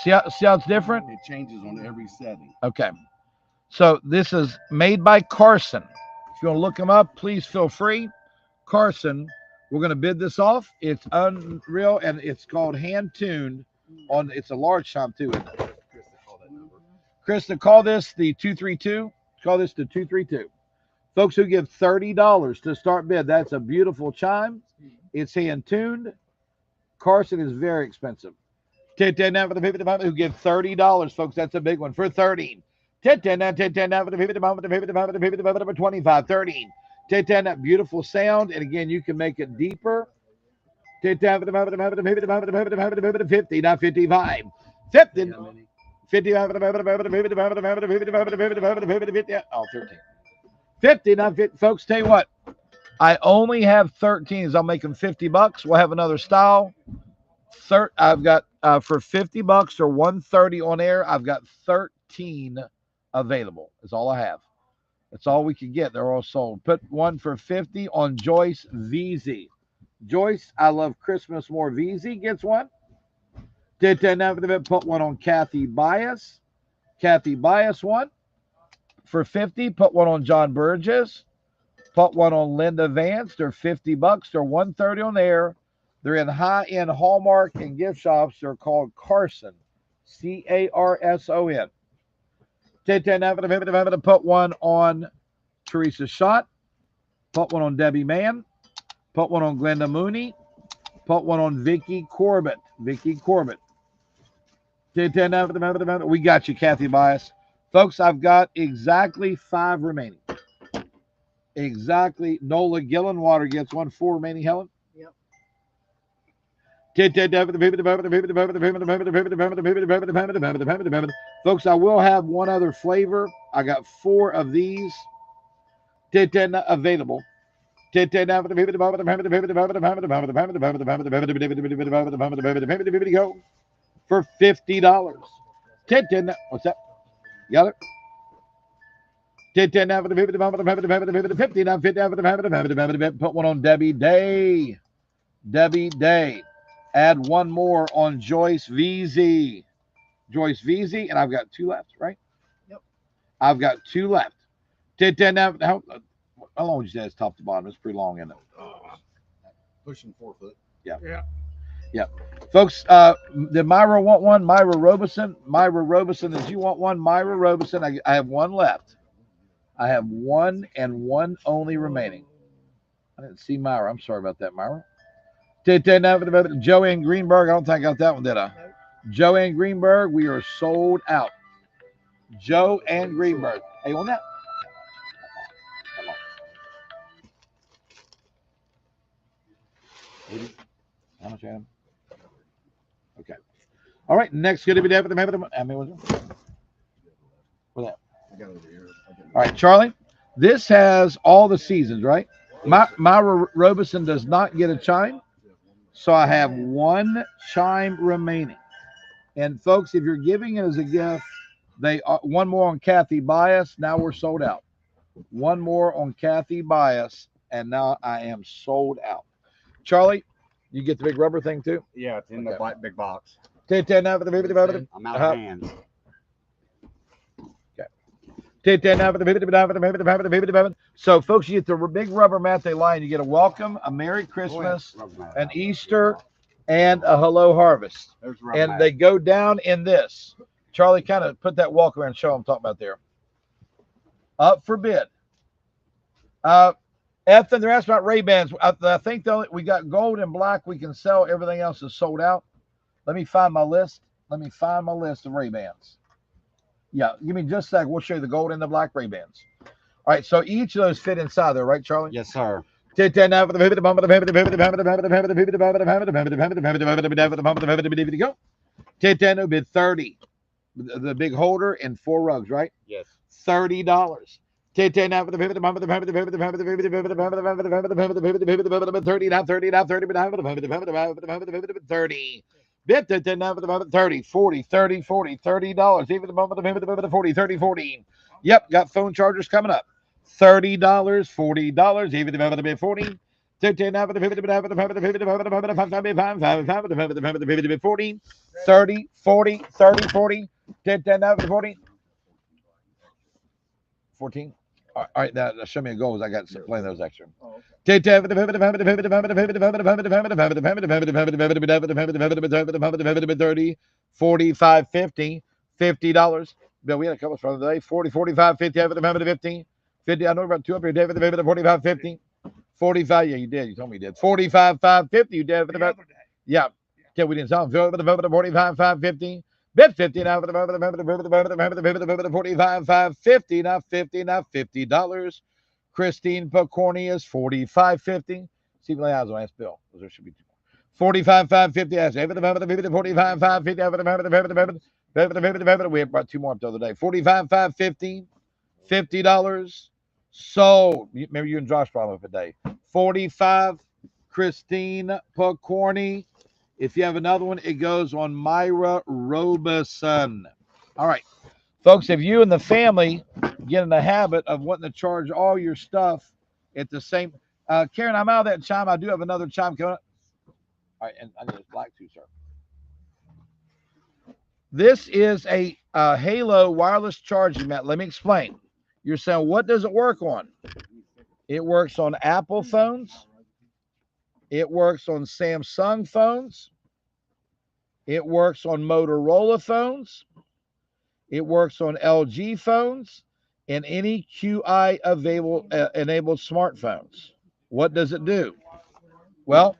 See how it's different? It changes on every setting. Okay. So this is made by Carson. If you want to look them up, please feel free. Carson, we're going to bid this off. It's unreal, and it's called hand tuned on. It's a large chime too, isn't it? Krista, call this the 232. Call this the 232. Folks who give $30 to start bid. That's a beautiful chime. It's hand tuned. Carson is very expensive. 10 now for the 50 who give $30, folks. That's a big one for 13. 10 now for the 50 for 25. 13. 10 that beautiful sound, and again, you can make it deeper. 10 for the 50, not 55. 50. 50 oh, 13. 50, not 50. Folks, tell you what, I only have 13s. I'll make them $50. We'll have another style. I've got for $50 or $130 on air. I've got 13 available. That's all I have. That's all we can get. They're all sold. Put one for 50 on Joyce VZ. Joyce, I love Christmas more. VZ gets one. Put one on Kathy Bias. Kathy Bias one. For 50, put one on John Burgess. Put one on Linda Vance. They're $50. They're $130 on there. They're in high-end Hallmark and gift shops. They're called Carson. Carson. 10-10. Put one on Teresa Schott. Put one on Debbie Mann. Put one on Glenda Mooney. Put one on Vicky Corbett. 10-10. We got you, Kathy Bias. Folks, I've got exactly 5 remaining. Exactly. Nola Gillenwater gets 1, 4 remaining, Helen. Yep. 10-10. Folks, I will have one other flavor. I got 4 of these. 10-10 available. 10-10 go for $50. 10-10. What's that? Got it? 10-10 put one on Debbie Day. Add one more on Joyce VZ. And I've got 2 left, right? Yep. I've got 2 left. 10-10 how long would you say it's top to bottom? It's pretty long, isn't it? Pushing 4 foot. Yeah. Folks, did Myra want one? Myra Robeson, did you want one? Myra Robeson, I have 1 left. I have 1 and 1 only remaining. I didn't see Myra. I'm sorry about that, Myra. Joanne Greenberg, I don't think I got that one, did I? Joanne Greenberg, we are sold out. Joanne Greenberg. Hey, you want that? Come on. 80? How much, Adam? Okay. All right. Next, going to be David. How many was it? What's that? I got it over here. All right, Charlie. This has all the seasons, right? Myra Robeson does not get a chime, so I have 1 chime remaining. And folks, if you're giving it as a gift, they are 1 more on Kathy Bias. Now we're sold out. 1 more on Kathy Bias, and now I am sold out. Charlie, you get the big rubber thing too? Yeah, it's in the black big box. 10-10 now for the 50. I'm out of hands. 10-10 now for the 50. So, folks, you get the big rubber mat they lie, and you get a welcome, a Merry Christmas, an Easter, and a Hello Harvest. There's rubber And mat. they go down in this. Charlie, kind of put that welcome and show them talking about there. Up for bid. Ethan, they're asking about Ray-Bans. I think we got gold and black we can sell. Everything else is sold out. Let me find my list. Of Ray-Bans. Yeah, give me just a sec. We'll show you the gold and the black Ray-Bans. All right, so each of those fit inside there, right, Charlie? Yes, sir. 10-10 now for the 50. Go. 10-10 will bid 30. The big holder and 4 rugs, right? Yes. $30. 10-10 now for the 50. 30. Bid 10 now for the 30, 40, 30, 40, $30. Even the moment of 40, 30, 40. Yep, got phone chargers coming up. $30, $40, even the moment of 40. 10 now for the 50, 40, 30, 40, 30, 40. 10 now for the 40. 14. All right, now show me a goals. I got some playing those extra. 10 for the 30, 45, 50, $50. Bill, we had a couple from the day. 40, 45, 50, over the 15. 50. I know about 2 up here, David. The 45, 50. 45. Yeah, you did. You told me you did. 45, 5, 50. You did. Yeah. Yeah, we didn't tell him. Over the 45, 5, 50. Bid 50 now for the 45, 5, 50. Now 50, now $50. Christine Pocorni is 45, 50. Stephen Leazzo, ask Bill. There should be 2 more. 45, 5, 50. Ask David. 45, 5, 50. We had brought 2 more up the other day. 45, 5, 50. $50. Sold. Remember you and Josh brought them up a day. 45. Christine Pocorni. If you have another one, it goes on Myra Robeson. All right. Folks, if you and the family get in the habit of wanting to charge all your stuff at the same Karen, I'm out of that chime. I do have another chime coming up. All right, and I need this black too, sir. This is a Halo wireless charging mat. Let me explain. You're saying, what does it work on? It works on Apple phones. It works on Samsung phones. It works on Motorola phones. It works on LG phones and any QI enabled smartphones. What does it do? Well,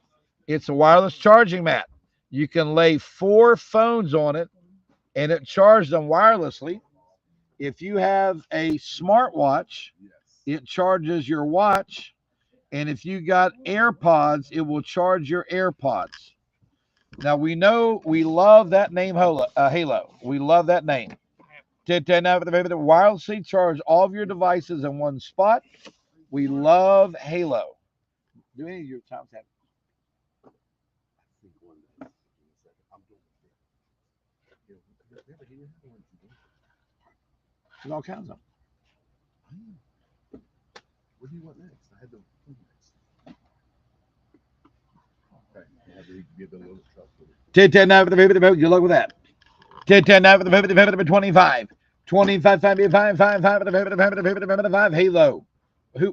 it's a wireless charging mat. You can lay 4 phones on it and it charges them wirelessly. If you have a smartwatch, Yes. it charges your watch. And if you got AirPods, it will charge your AirPods. Now, we know we love that name, Halo. We love that name. Wirelessly charge all of your devices in one spot. We love Halo. Do any of your times have? There's all kinds of them. What do you want next? I had the food next. Okay, I had to give the little truck with it. 10 now for the 50. Good luck with that. 10 now for the 50. 25. 25 5 5 5 5 for the 50. 5 Halo.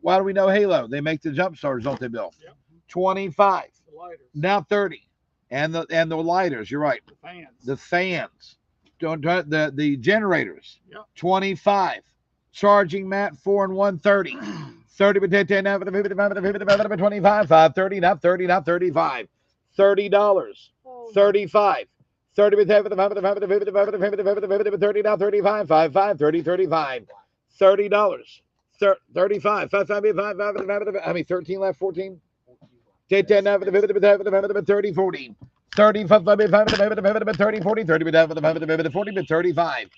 Why do we know Halo? They make the jump starters, don't they, Bill? Yep. 25. The lighters. Now 30. And the lighters, you're right. The fans. The fans. The generators. Yep. 25. Charging mat 4 and 1 30. 30 but 10 now for the 50. 25. 5 30 now 30 now 35. $30. 35. 30 with 10 for the 50 30 now 35. 5 5 30 35. $30. 35. 5 5 5 I mean 13 left 14. 10 now for the 50 30 40. 30 5 5 5 30 40 30 but for the 40 but 35.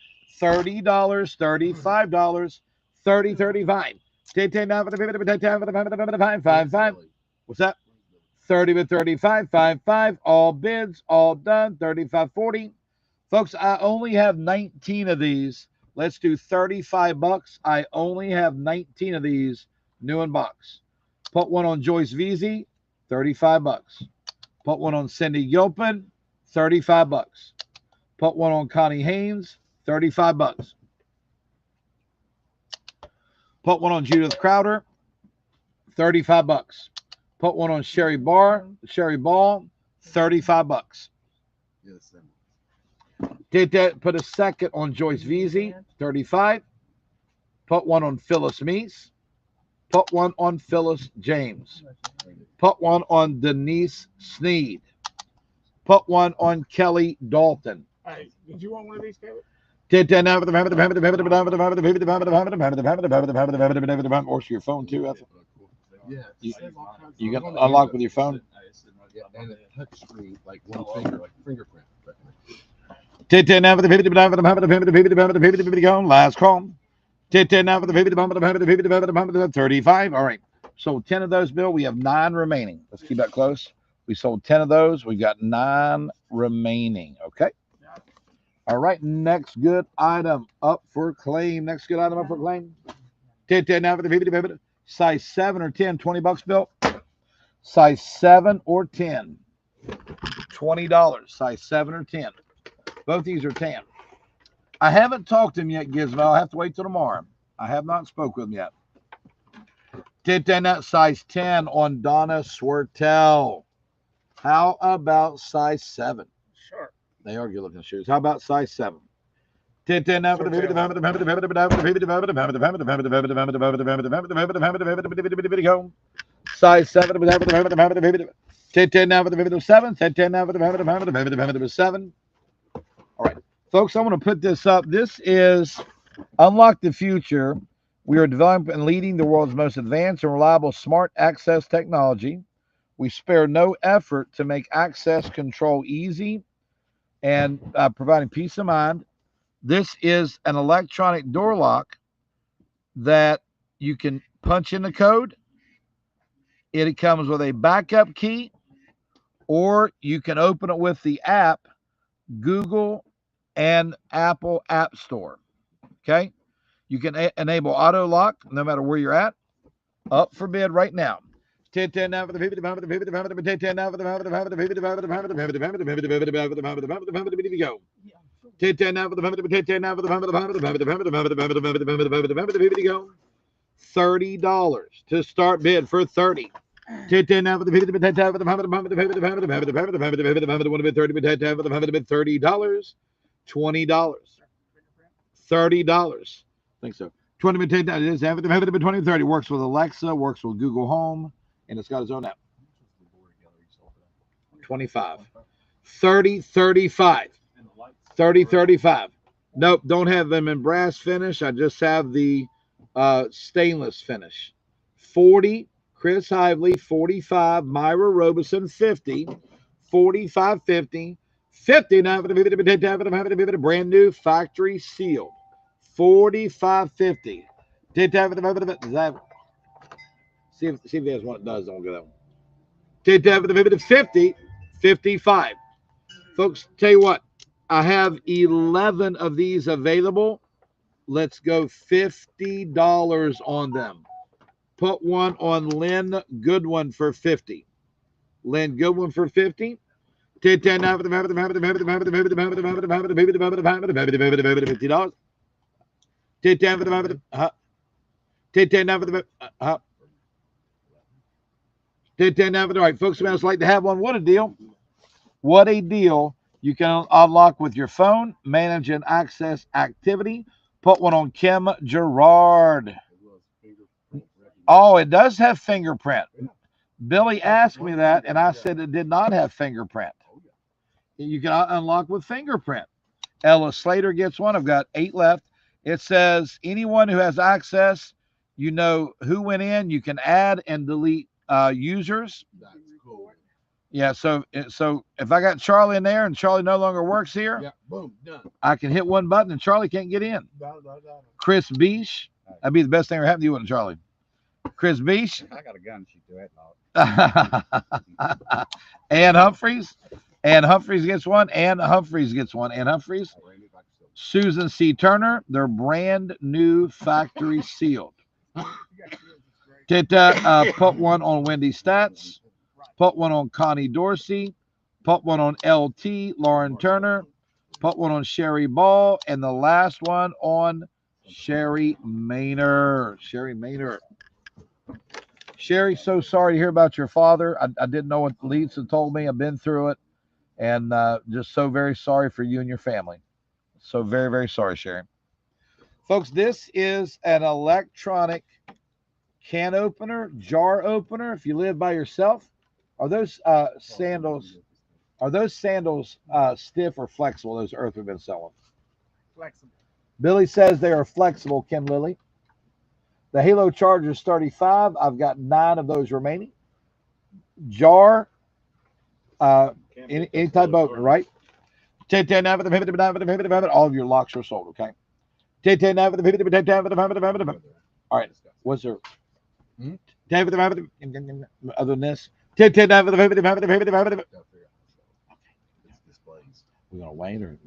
$30, $35, 30 35. 10 now for the 50 10 for the 5 5. What's that? 30 with 35, 5 5. All bids, all done. 35 40. Folks, I only have 19 of these. Let's do $35. I only have 19 of these new in box. Put one on Joyce Veazey, $35. Put one on Cindy Gilpin, $35. Put one on Connie Haynes, $35. Put one on Judith Crowder, $35. Put one on Sherry Ball, $35. Yes, sir. Did that? Put a second on Joyce Veazey, 35. Put one on Phyllis Meese. Put one on Phyllis James. Put one on Denise Sneed. Put one on Kelly Dalton. Hey, did you want one of these, Kevin? Or your phone too. Yeah. You can unlock with your phone. Yeah, and a touch screen, like one finger, like fingerprint. Last call. 10 now for the 35. All right. Sold 10 of those, Bill. We have 9 remaining. Let's keep that close. We sold 10 of those. We've got 9 remaining. Okay. All right. Next good item up for claim. 10 now for the 50. Size 7 or 10, $20, Bill. Size 7 or 10, $20. Size 7 or 10. Both these are 10. I haven't talked to him yet, Gizmo. I'll have to wait till tomorrow. I have not spoke with him yet. 10 that size 10 on Donna Swertel. How about size 7? Sure. They are good looking shoes. How about size 7? 10 now for the 50. Size 7. 10 now for the 7. 10 now for the 7. All right. Folks, I'm going to put this up. This is Unlock the Future. We are developing and leading the world's most advanced and reliable smart access technology. We spare no effort to make access control easy and providing peace of mind. This is an electronic door lock that you can punch in the code. It comes with a backup key, or you can open it with the app, Google and Apple App Store. Okay? You can enable auto lock no matter where you're at. Up for bid right now. 10 now for the 50. 10 now for the 50. Go. Go. 10 now for the 50. 10 now for the 50. Go. $30 to start bid for 30. 10 now for the 50 10 for the $30 $20 $30. I think so. 20 10 it is half of the 20 30 works with Alexa, works with Google Home, and it's got its own app. 25 30 35 30 35. Nope, don't have them in brass finish. I just have the stainless finish. 40 Chris Hively, 45 Myra Robeson, 50 45 50 50 now for the brand new factory sealed. 45 50. See if he has one that does. Don't get that one. 50 55. Folks, tell you what, I have 11 of these available. Let's go $50 on them. Put one on Lynn Goodwin for 50. Lynn Goodwin for 50. $50. All right, folks, I like to have one. What a deal. What a deal. You can unlock with your phone, manage and access activity. Put one on Kim Gerard. Oh, it does have fingerprint. Billy asked me that, and I said it did not have fingerprint. You can unlock with fingerprint. Ella Slater gets one. I've got 8 left. It says anyone who has access, you know who went in. You can add and delete users. That's cool. Yeah, so if I got Charlie in there and Charlie no longer works here, Yeah, boom, done. I can hit one button and Charlie can't get in. Chris Beesh, that'd be the best thing ever happened to you, wouldn't it, Charlie? Chris Beesh. I got a gun. She do it. Ann Humphreys. Ann Humphreys gets one. Ann Humphreys gets one. Ann Humphreys. Susan C. Turner. They're brand new factory sealed. Put one on Wendy Stats. Put one on Connie Dorsey. Put one on LT, Lauren Turner. Put one on Sherry Ball. And the last one on Sherry Maynard. Sherry Maynard. Sherry, so sorry to hear about your father. I didn't know what Lisa told me. I've been through it. And just so very sorry for you and your family. So very, very sorry, Sherry. Folks, this is an electronic can opener, jar opener. If you live by yourself, are those sandals stiff or flexible? Those Earth we've been selling. Flexible. Billy says they are flexible, Kim Lilly. The Halo Charger is 35. I've got 9 of those remaining. Jar, any type of opener, right? All of your locks are sold, okay? All right. What's there? Other than this? We're going to wait or,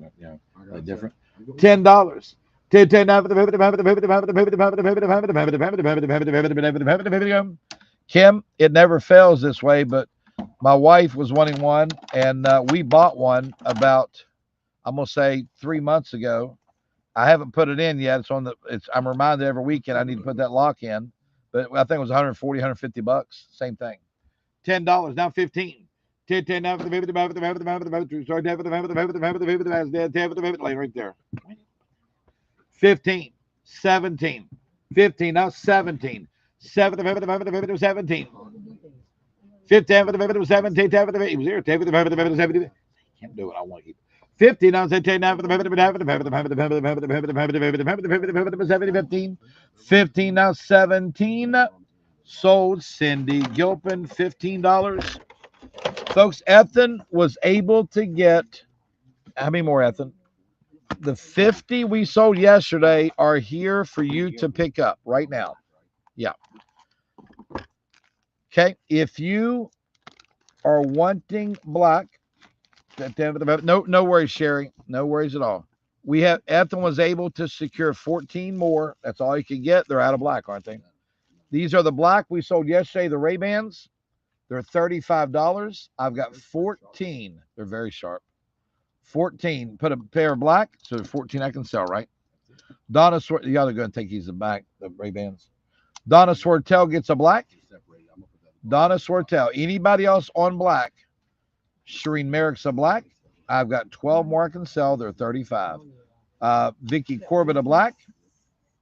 different? $10. Kim, it never fails this way, but my wife was wanting one, and we bought one about, I'm going to say 3 months ago. I haven't put it in yet. I'm reminded every weekend I need to put that lock in, but I think it was $140, $150. Same thing. $10, now 15. 10 now for the right there. 15, 17, 15, now 17. 17. 15 for the 17, 10 for the he was here. 10 for the 17. Can't do it. I want to keep it. 50 now, 10 now for the 15. 15 now, 17. Sold Cindy Gilpin, $15. Folks, Ethan was able to get, how many more, Ethan? The 50 we sold yesterday are here for you to pick up right now. Yeah. Okay. If you are wanting black, no worries, Sherry. No worries at all. Ethan was able to secure 14 more. That's all you can get. They're out of black, aren't they? These are the black we sold yesterday, the Ray-Bans. They're $35. I've got 14. They're very sharp. 14. Put a pair of black, so 14 I can sell, right? Donna you got to go and take these back, the Ray-Bans. Donna Swartell gets a black. Donna Sortel. Anybody else on black? Shireen Merrick's a black. I've got 12 more I can sell. They're 35. Vicky Corbett a black.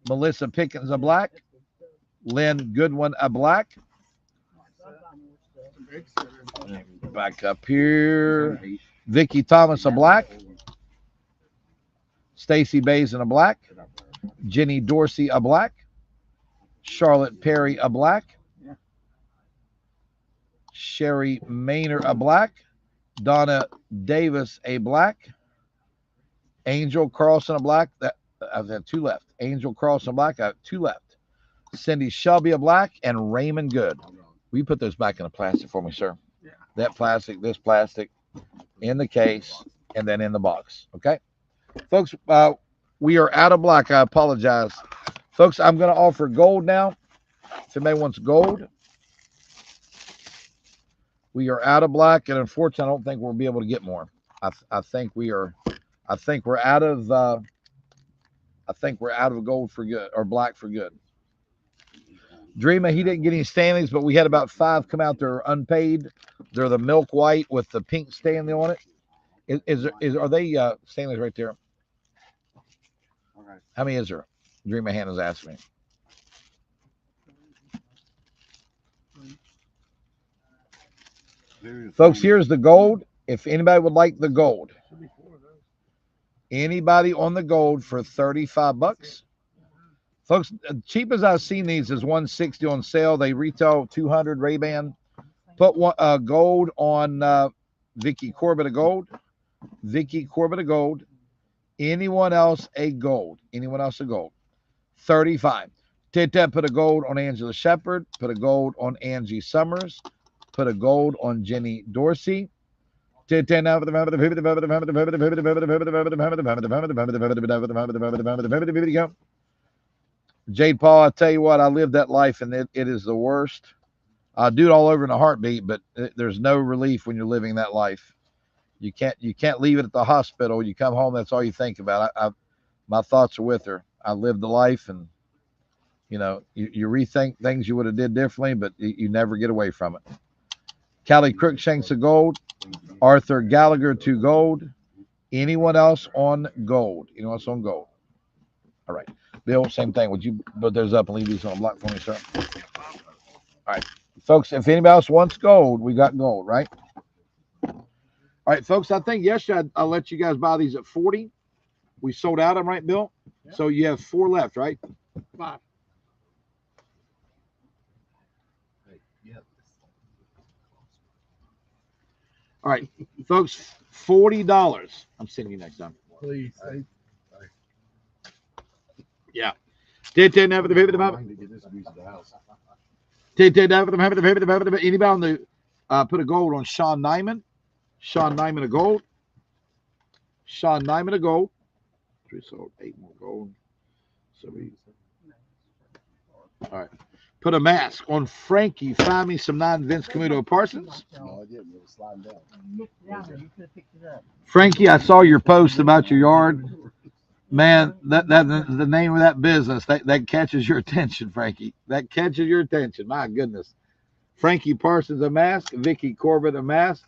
Melissa Pickens a black. Lynn Goodwin a black. Back up here. Vicky Thomas a black. Stacy Bays in a black. Jenny Dorsey a black. Charlotte Perry a black. Sherry Maynard a black. Donna Davis a black. Angel Carlson a black. I've had 2 left. Angel Carlson a black. I have 2 left. Cindy Shelby a black and Raymond Good. Will you put those back in the plastic for me, sir? Yeah. That plastic, this plastic, in the case, and then in the box. Okay, folks. We are out of black. I apologize, folks. I'm going to offer gold now. If anybody wants gold, we are out of black, and unfortunately, I don't think we'll be able to get more. I think we are. I think we're out of. I think we're out of gold for good, or black for good. Dreamer, he didn't get any Stanleys, but we had about 5 come out there unpaid. They're the milk white with the pink Stanley on it. Are they Stanleys right there? Okay. How many is there? Dreamer Hannah's asked me. Folks, here's the gold. If anybody would like the gold, anybody on the gold for 35 bucks. Folks, cheap as I've seen these is 160 on sale. They retail 200 Ray-Ban. Put one gold on Vicky Corbett a gold. Vicky Corbett a gold. Anyone else a gold? Anyone else a gold? 35. Put a gold on Angela Shepard. Put a gold on Angie Summers. Put a gold on Jenny Dorsey. Jade Paul, I tell you what, I lived that life and it is the worst. I'll do it all over in a heartbeat, but there's no relief when you're living that life. You can't leave it at the hospital. You come home, that's all you think about. My thoughts are with her. I lived the life, and you rethink things you would have did differently, but you never get away from it. Callie Crookshanks a gold. Arthur Gallagher 2 gold. Anyone else on gold? Anyone else on gold? All right. Bill, same thing. Would you put those up and leave these on a block for me, sir? All right. Folks, if anybody else wants gold, we got gold, right? All right, folks, I think yesterday I let you guys buy these at 40. We sold out of them, right, Bill? Yeah. So you have 4 left, right? 5. All right, folks, $40. I'm sending you next time. Please. Yeah. Anybody on the put a gold on Sean Nyman? Sean Nyman a gold. Sean Nyman a gold. 3 sold, 8 more gold. So all right. Put a mask on Frankie. Find me some non-Vince Camuto Parsons. No, I didn't. It was sliding down. You could have picked it up. Frankie, I saw your post about your yard. Man, that the name of that business that catches your attention, Frankie. That catches your attention. My goodness. Frankie Parsons a mask. Vicky Corbett a mask.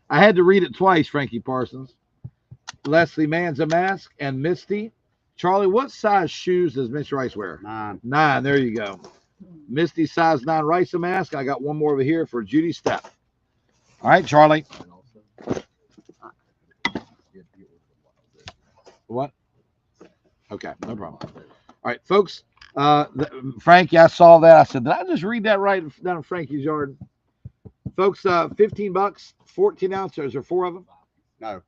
I had to read it twice. Frankie Parsons. Leslie Mann's a mask, and Misty. Charlie, what size shoes does Mr. Rice wear? 9. 9. There you go. Misty size 9 Rice a mask. I got one more over here for Judy Steph. All right, Charlie. What? Okay, no problem. All right, folks. Frankie, I saw that. I said, did I just read that right down in Frankie's yard? Folks, 15 bucks, 14 ounces. Or 4 of them? No.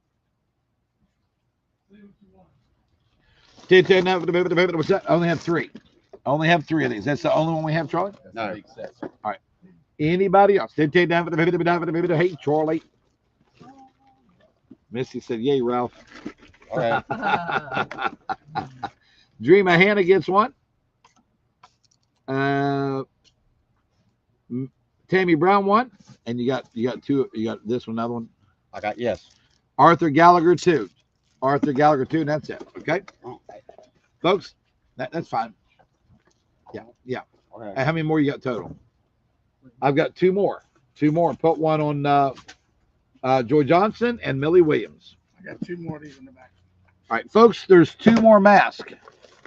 What's that? I only have 3. I only have 3 of these. That's the only one we have, Charlie? No. All right. Anybody else? Hey, Charlie. Misty said, yay, Ralph. All right. Dreamer Hannah gets one. Tammy Brown one. And you got 2. You got this one, another one. I got yes. Arthur Gallagher 2. Arthur Gallagher 2, and that's it. Okay? Folks, that's fine. Yeah. Okay. How many more you got total? I've got two more. Put one on Joy Johnson and Millie Williams. I got two more of these in the back. All right, folks, there's two more masks.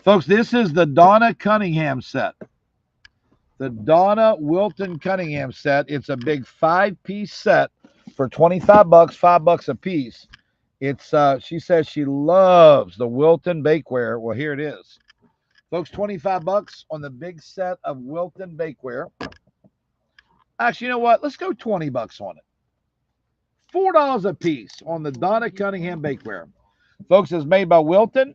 Folks, this is the Donna Cunningham set. The Donna Wilton Cunningham set. It's a big 5-piece set for $25, $5 a piece. It's she says she loves the Wilton bakeware. Well, here it is. Folks, $25 on the big set of Wilton bakeware. Actually, you know what? Let's go $20 on it. $4 a piece on the Donna Cunningham bakeware. Folks, it's made by Wilton.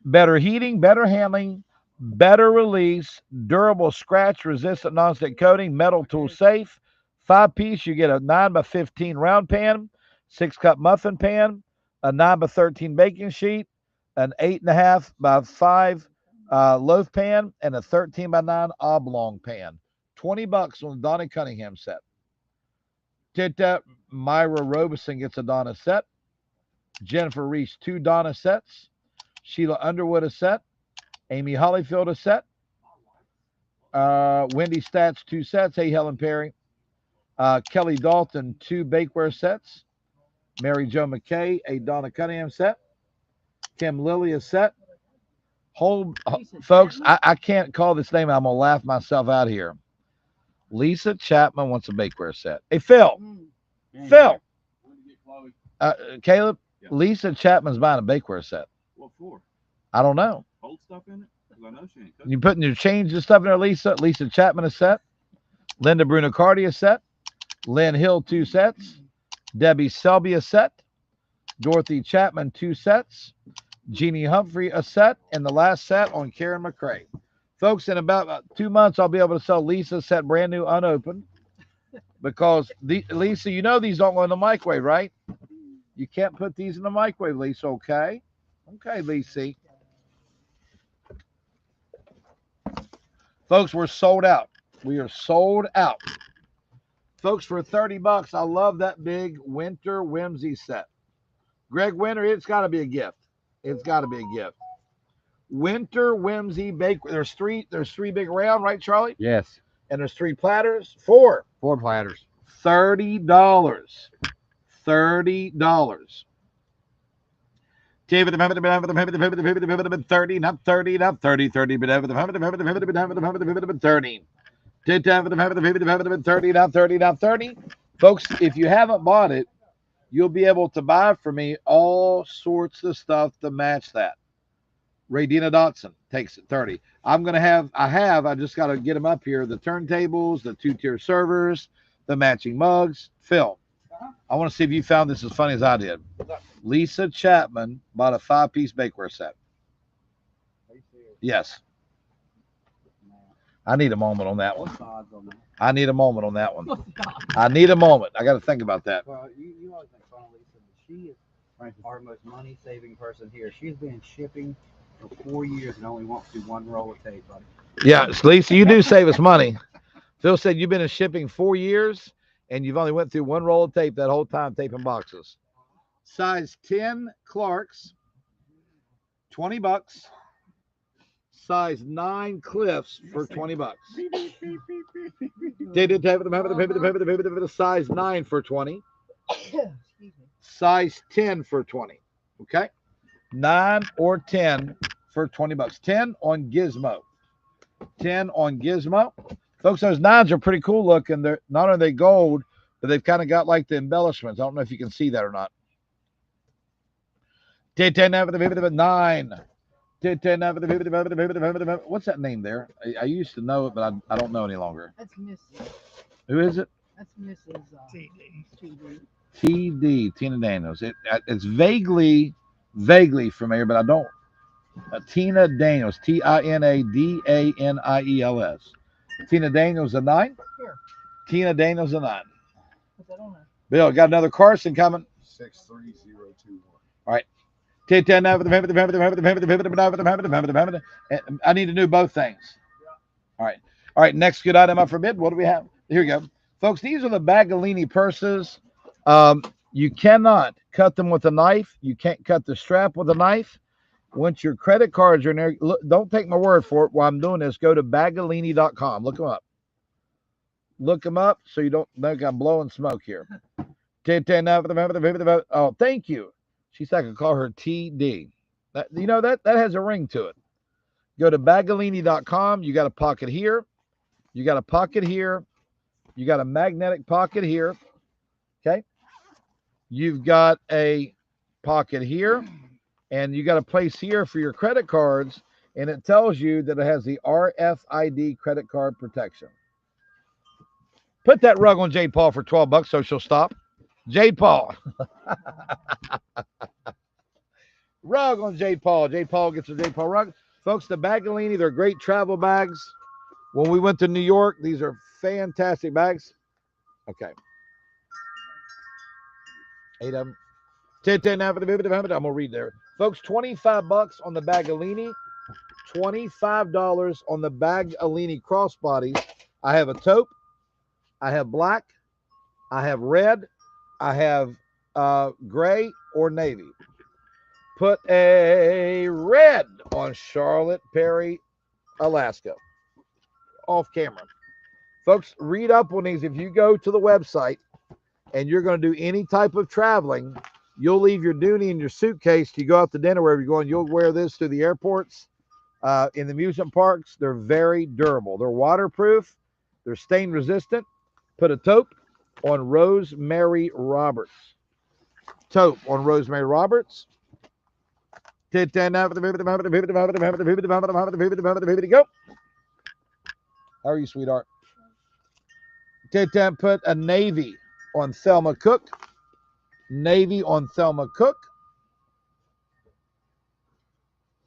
Better heating, better handling, better release, durable scratch resistant nonstick coating, metal tool safe. 5-piece, you get a 9x15 round pan, 6-cup muffin pan, a 9x13 baking sheet, an 8.5x5 loaf pan, and a 13x9 oblong pan. $20 on the Donna Cunningham set. Tita Myra Robeson gets a Donna set. Jennifer Reese, 2 Donna sets. Sheila Underwood, a set. Amy Hollyfield, a set. Wendy Stats, 2 sets. Hey, Helen Perry. Kelly Dalton, 2 bakeware sets. Mary Jo McKay, a Donna Cunningham set. Kim Lilly, a set. Folks, I can't call this name. I'm going to laugh myself out here. Lisa Chapman wants a bakeware set. Hey, Phil. Phil. Caleb, Yeah. Lisa Chapman's buying a bakeware set. What for? I don't know. Old stuff in it? Because I know she ain't cooking. You putting your change and stuff in there, Lisa? Lisa Chapman, a set. Linda Bruno Cardi, a set. Lynn Hill, 2 sets. Debbie Selby, a set. Dorothy Chapman, 2 sets. Jeannie Humphrey, a set. And the last set on Karen McCrae. Folks, in about 2 months, I'll be able to sell Lisa's set brand new, unopened. Because, Lisa, you know these don't go in the microwave, right? You can't put these in the microwave, Lisa, okay? Okay, Lisa. Folks, we're sold out. We are sold out. Folks, for $30, I love that big Winter Whimsy set. Greg Winter, it's got to be a gift. It's got to be a gift. Winter Whimsy bake. There's three big round, right, Charlie? Yes. And there's 3 platters. 4. 4 platters. $30. $30. David, 30, not 30, not 30, 30, but 30. 30, not 30, not 30. Folks, if you haven't bought it, you'll be able to buy for me all sorts of stuff to match that. Radina Dotson takes it 30. I just got to get them up here. The turntables, the 2-tier servers, the matching mugs. Phil, I want to see if you found this as funny as I did. Lisa Chapman bought a 5-piece bakeware set. Yes. I need a moment on that one. I need a moment on that one. I need a moment. I got to think about that. Well, you always make fun of Lisa, but she is our most money-saving person here. She's been shipping for 4 years and only wants to do 1 roll of tape, buddy. Yeah, Lisa, you do save us money. Phil said you've been in shipping 4 years and you've only went through 1 roll of tape that whole time taping boxes. Size 10 Clarks, $20. Size 9 Cliffs for $20. Size 9 for 20. Size 10 for 20. Okay, 9 or 10 for $20. 10 on Gizmo. 10 on Gizmo. Folks, those 9s are pretty cool looking. They're not only gold, but they've kind of got like the embellishments. I don't know if you can see that or not. 10 for the 9. What's that name there? I used to know it, but I don't know any longer. That's Mrs. Who is it? That's Mrs. TD. TD, Tina Daniels. It's vaguely familiar, but I don't. Tina Daniels, TINADANIELS. Tina Daniels, a 9. Here. Tina Daniels, a 9. Put that on there. Bill, got another Carson coming. 63021. All right. I need to do both things. All right. Next good item up for bid. What do we have? Here we go. Folks, these are the Bagolini purses. You cannot cut them with a knife. You can't cut the strap with a knife. Once your credit cards are in there, look, don't take my word for it while I'm doing this. Go to Bagolini.com. Look them up. Look them up so you don't think I'm blowing smoke here. 1010 now for the member, the member, the member. Oh, thank you. She said I could call her TD. That, you know, that has a ring to it. Go to Bagolini.com. You got a pocket here. You got a pocket here. You got a magnetic pocket here. Okay. You've got a pocket here. And you got a place here for your credit cards. And it tells you that it has the RFID credit card protection. Put that rug on Jade Paul for $12 so she'll stop. Jade Paul. Rug on Jade Paul. Jade Paul gets a Jade Paul rug. Folks, the Bagolini, they're great travel bags. When we went to New York, these are fantastic bags. Okay. 8 of them. 10 now for the I'm going to read there. Folks, $25 on the Bagolini. $25 on the Bagolini crossbodies. I have a taupe. I have black. I have red. I have gray or navy. Put a red on Charlotte Perry, Alaska. Off camera. Folks, read up on these. If you go to the website and you're going to do any type of traveling, you'll leave your dooney in your suitcase. You go out to dinner, wherever you're going, you'll wear this to the airports, in the amusement parks. They're very durable. They're waterproof. They're stain resistant. Put a taupe on Rosemary Roberts. Taupe on Rosemary Roberts. Go. How are you, sweetheart? Put a navy on Thelma Cook. Navy on Thelma Cook.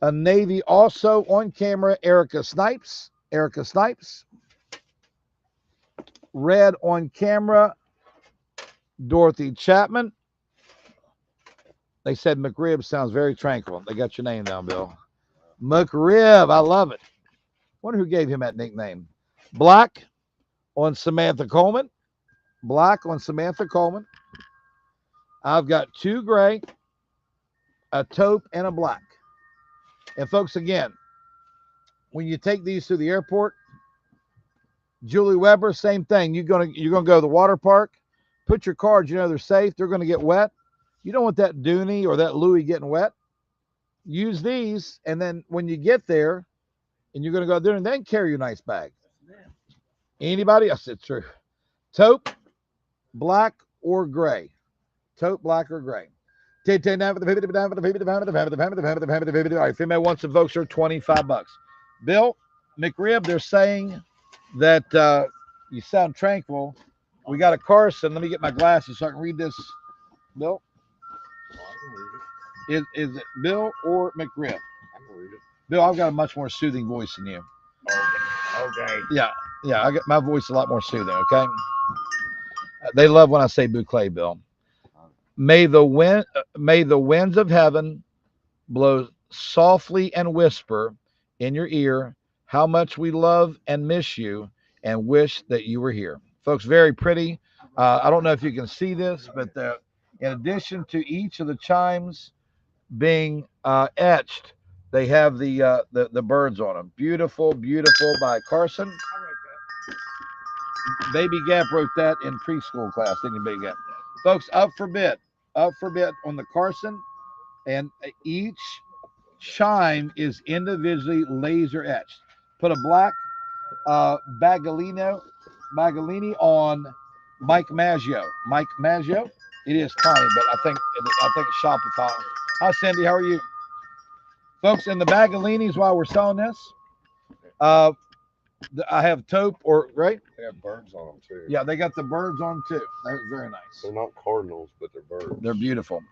A navy also on camera, Erica Snipes. Erica Snipes. Red on camera, Dorothy Chapman. They said McRib sounds very tranquil. They got your name down, Bill. McRib, I love it. Wonder who gave him that nickname. Black on Samantha Coleman. Black on Samantha Coleman. I've got 2 gray, a taupe, and a black. And folks, again, when you take these to the airport, Julie Weber, same thing. You're gonna go to the water park, put your cards, you know they're safe, they're gonna get wet. You don't want that Dooney or that Louis getting wet. Use these, and then when you get there, and you're gonna go there, and then carry your nice bag. Anybody? I said true. Taupe, black or gray. Taupe, black or gray. All right, female wants some folks are $25. Bill McRib, they're saying that you sound tranquil. We got a Carson. Let me get my glasses so I can read this. Bill? Is it Bill or McRib? I can read it. Bill, I've got a much more soothing voice than you. Okay. Yeah, I get my voice a lot more soothing, okay? They love when I say boucle, Bill. May the winds of heaven blow softly and whisper in your ear how much we love and miss you and wish that you were here. Folks, very pretty. I don't know if you can see this, but in addition to each of the chimes being etched, they have the birds on them. Beautiful, beautiful by Carson. Baby Gap wrote that in preschool class, didn't you, Baby Gap? Folks, up for bid on the Carson, and each chime is individually laser etched. Put a black Bagolini on Mike Maggio. Mike Maggio. It is tiny, but I think it's Shopify. Hi, Cindy. How are you? Folks, in the Bagolinis, while we're selling this, I have taupe or right. They have birds on them too. Yeah, they got the birds on too. That's very nice. They're not cardinals, but they're birds. They're beautiful.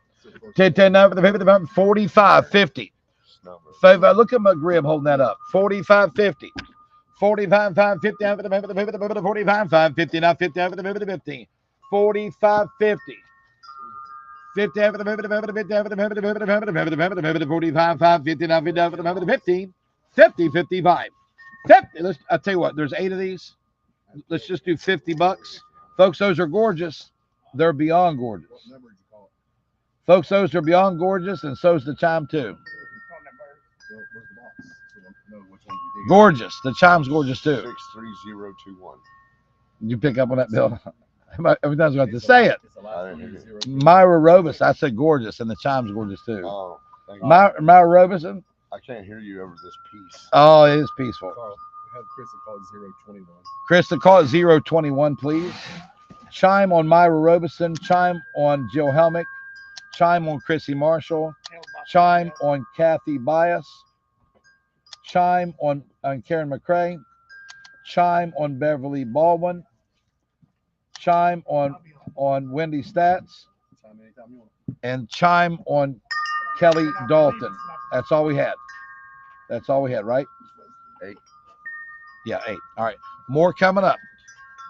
10 now for the paper, 45.50. Look at McRib holding that up. 45.50. 45.50 out for the paper, 45.50. Now 50 out for the paper, 50. 45.50. 50 out for the paper, 50 out for the paper, 50 out for the paper, 45.50. Now 50 out for the paper, 15. 50, 55. 50. I'll tell you what, there's 8 of these. Let's just do $50. Folks, those are gorgeous. They're beyond gorgeous. Folks, those are beyond gorgeous, and so's the chime too. Gorgeous. The chime's gorgeous too. 63021. Did you pick up on that, Bill? Every time I have to say it. It's the last one, I didn't 0. Myra Robus. I said gorgeous, and the chime's gorgeous too. Oh, thank you. Myra Robinson. I can't hear you over this piece. Oh, it is peaceful. Carl, have Krista call it 021. Krista, call it 021, please. Chime on Myra Robeson. Chime on Jill Helmick. Chime on Chrissy Marshall. Chime on Kathy Bias. Chime on Karen McCrae. Chime on Beverly Baldwin. Chime on Wendy Stats. Chime anytime you want. And chime on Kelly Dalton. That's all we had. That's all we had, right? 8. Yeah, 8. All right. More coming up.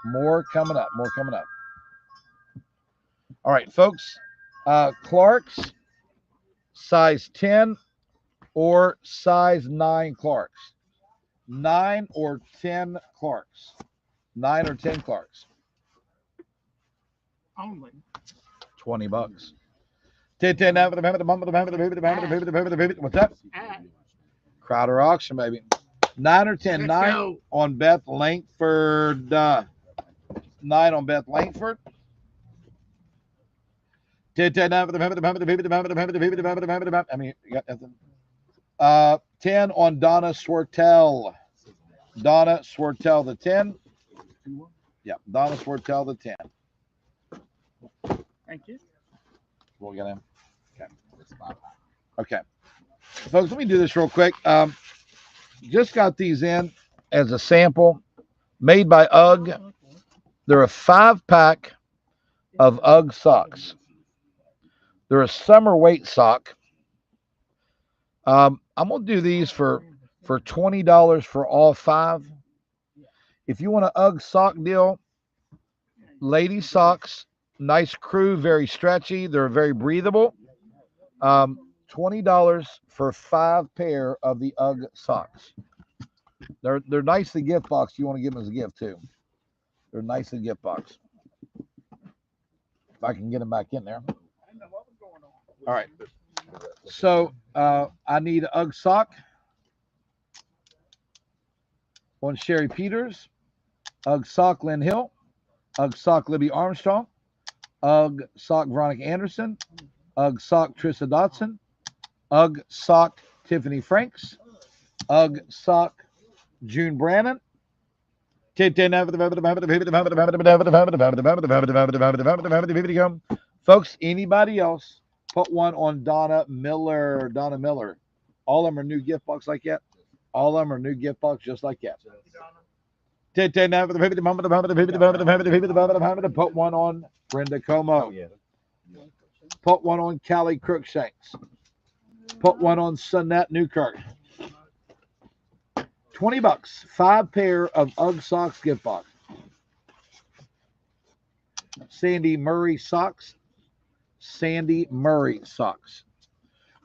More coming up. More coming up. All right, folks. Clark's, size 10 or size 9 Clark's. 9 or 10 Clark's. 9 or 10 Clark's. Only. $20. What's that? Crowder auction, baby. 9 or 10. Let's 9 go. on Beth Langford. 9 on Beth Langford. 10 on Donna Swartell. Donna Swartell, the 10. Yeah, Donna Swartell, the 10. Thank you. We'll get him. Okay. Folks, let me do this real quick. Just got these in as a sample made by UGG. They're a 5-pack of UGG socks. They're a summer weight sock. I'm going to do these for $20 for all 5. If you want an UGG sock deal, lady socks, nice crew, very stretchy. They're very breathable. $20 for 5 pair of the UGG socks. They're nice to gift box. You want to give them as a gift too. They're nice in gift box. If I can get them back in there. All right. So I need an UGG sock on Sherry Peters, UGG sock Lynn Hill, UGG sock Libby Armstrong, UGG sock Veronica Anderson, UGG sock Trissa Dotson, UGG sock Tiffany Franks, UGG sock June Brannon. Folks, anybody else, put one on Donna Miller. Donna Miller. All of them are new gift box like that. All of them are new gift box just like that. Put one on Brenda Como. Put one on Callie Crookshanks. Put one on Sunette Newkirk. $20. 5 pair of UGG socks gift box. Sandy Murray socks. Sandy Murray socks.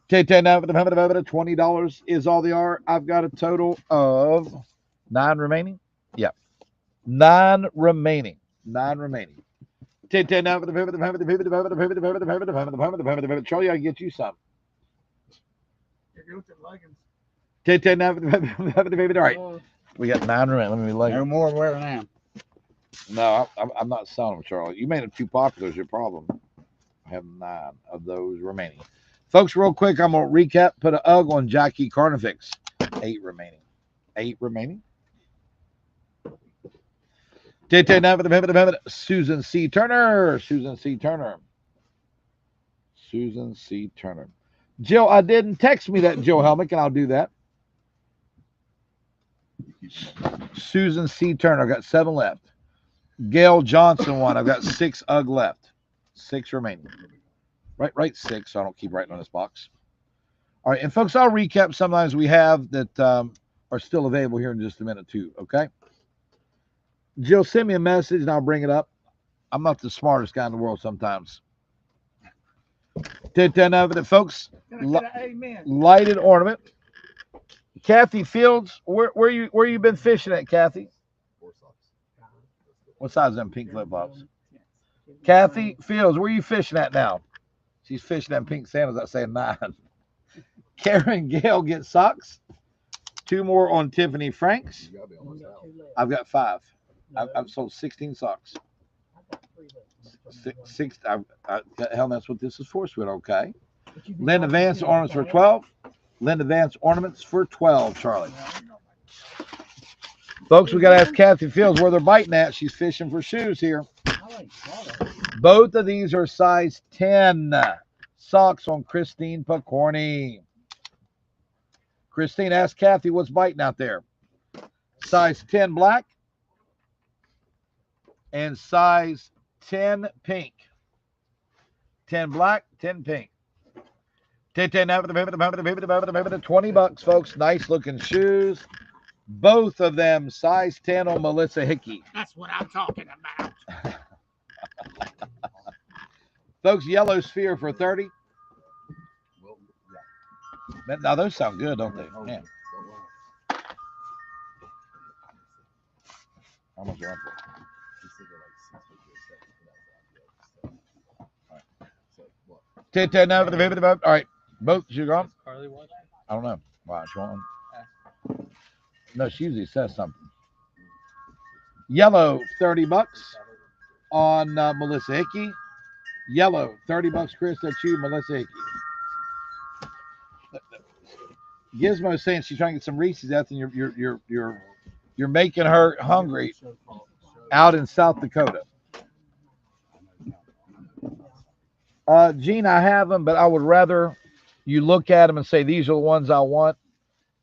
$20 is all they are. I've got a total of 9 remaining. Yeah. 9 remaining. 9 remaining. Charlie, I can get you some. All right. We got 9 remaining. Let me like. No more wearing them. No, I'm not selling them, Charlie. You made them too popular is your problem. I have 9 of those remaining. Folks, real quick, I'm going to recap. Put an UGG on Jackie Carnifex. 8 remaining. 8 remaining. Susan C. Turner. Susan C. Turner. Susan C. Turner. Jill, I didn't text me that, Jill Helmick, and I'll do that. Susan C. Turner. I've got 7 left. Gail Johnson one. I've got 6 UGG left. 6 remaining. Right 6, so I don't keep writing on this box. All right, and folks, I'll recap sometimes we have that are still available here in just a minute too, okay? Jill, send me a message and I'll bring it up. I'm not the smartest guy in the world sometimes. Folks, Amen. lighted ornament. Kathy Fields, where you been fishing at, Kathy? 4 socks. What size are them pink flip flops? Kathy Fields, where you fishing at now? She's fishing at pink sandals. I say 9. Karen Gale gets socks. 2 more on Tiffany Franks. You gotta be almost out. I've got 5. I've sold 16 socks. Six. Hell, that's what this is for, sweet. Okay. Linda Vance ornaments for 12. Linda Vance ornaments for 12, Charlie. Folks, we got to ask Kathy Fields where they're biting at. She's fishing for shoes here. Both of these are size 10 socks on Christine Picorni. Christine, ask Kathy what's biting out there. Size 10 black and size 10 pink. 10 black, 10 pink. 20 bucks, folks. Nice looking shoes. Both of them size 10 on Melissa Hickey. That's what I'm talking about. Folks, yellow sphere for 30. Now those sound good, don't they? Man. How much are they for? All right. Both shoes gone? Carly watching? I don't know. Why? She want one? No, she usually says something. Yellow, 30 bucks on Melissa Hickey. Yellow, 30 bucks, Chris. That's you, Melissa Hickey. Gizmo's saying she's trying to get some Reese's out, and you're making her hungry out in South Dakota. Gene, I have them, but I would rather you look at them and say, these are the ones I want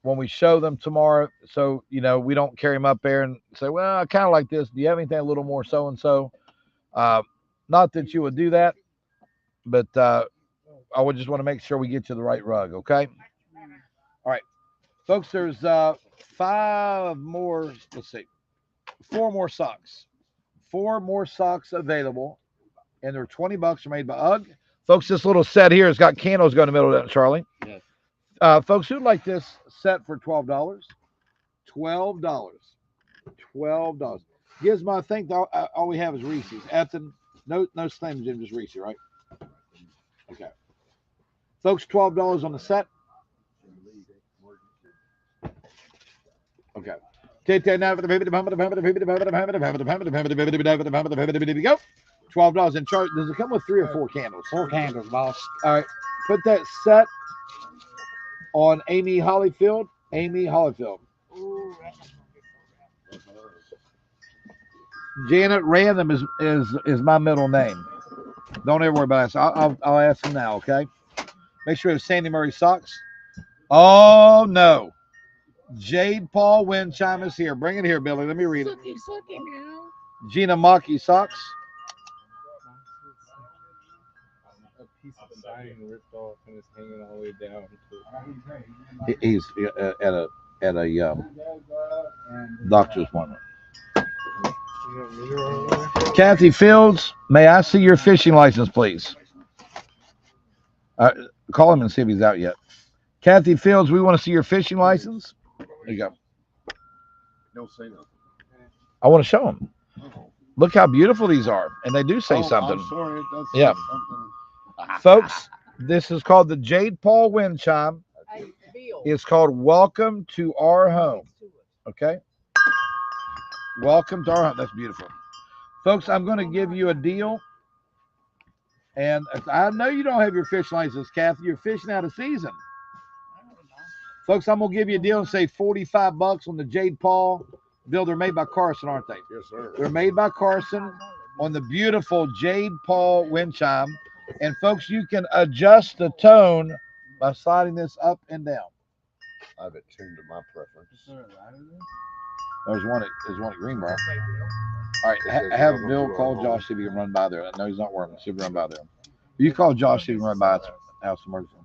when we show them tomorrow. So, we don't carry them up there and say, well, I kind of like this. Do you have anything a little more so-and-so? Not that you would do that, but I would just want to make sure we get you the right rug, okay? All right. Folks, there's 4 more socks. 4 more socks available. And they're 20 bucks. They're made by UGG. Folks, this little set here has got candles going in the middle of that, Charlie. Yes. Folks, who'd like this set for $12? $12. Gizmo, I think all we have is Reese's. Ethan, no Slim Jim, just Reese, right? Okay. Folks, $12 on the set. Okay. Go. $12. And charge. Does it come with 3 or 4 candles? 4 candles, boss. All right. Put that set on Amy Hollyfield. Amy Hollyfield. Janet Random is my middle name. Don't ever worry about it. So I'll ask him now, okay? Make sure it's Sandy Murray socks. Oh, no. Jade Paul wind chime is here. Bring it here, Billy. Let me read it. Gina Maki socks. A piece of siding ripped off and it's hanging all the way down. He's at a doctor's appointment. Kathy Fields, may I see your fishing license, please? Call him and see if he's out yet. Kathy Fields, we want to see your fishing license. There you go. Don't say nothing. I want to show him. Look how beautiful these are. And they do say something. I'm sorry, it does Yeah. say something. Folks, this is called the Jade Paul wind chime. Hey, Bill. It's called Welcome to Our Home. Okay? Welcome to our home. That's beautiful. Folks, I'm going to give you a deal. And I know you don't have your fish license, Kathy. You're fishing out of season. Folks, I'm going to give you a deal and say $45 on the Jade Paul. Bill, they're made by Carson, aren't they? Yes, sir. They're made by Carson on the beautiful Jade Paul wind chime. And folks, you can adjust the tone by sliding this up and down. I have it tuned to my preference. There's one at Greenbrier. All right, have Bill call Josh, see if he can run by there. I know he's not working. See if he can run by there. You call Josh, see if he can run by house emergency.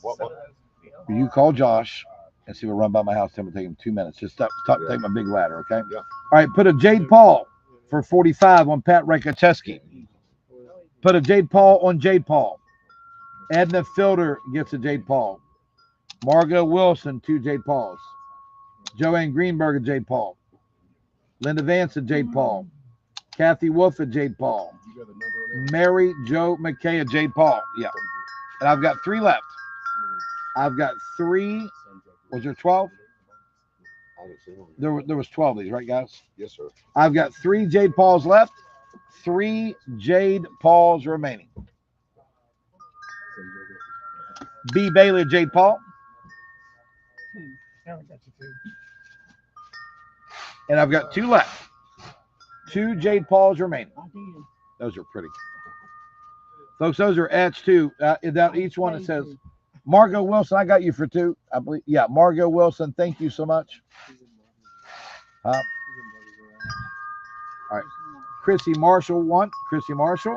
What? You call Josh and see if he'll run by my house. Tell him to take him 2 minutes. Just stop, take my big ladder, okay? Yeah. All right, put a Jade Paul for $45 on Pat Rekacheski. Put a Jade Paul on Jade Paul. Edna Fielder gets a Jade Paul. Margot Wilson, 2 Jade Pauls. Joanne Greenberg, a Jade Paul. Linda Vance, a Jade Paul. Kathy Wolf, a Jade Paul. You got a number on Mary Jo McKay, a Jade Paul. Yeah. And I've got 3 left. I've got 3. Was there 12? haven't seen them. There was 12 of these, right, guys? Yes, sir. I've got 3 Jade Pauls left. 3 Jade Pauls remaining. B. Bailey, Jade Paul. Now we got you two. And I've got 2 left. 2 Jade Pauls remaining. I did. Those are pretty. Folks, those are etched too. Down each one it says, Margot Wilson, I got you for 2. I believe. Yeah, Margot Wilson, thank you so much. All right. Chrissy Marshall, 1. Chrissy Marshall.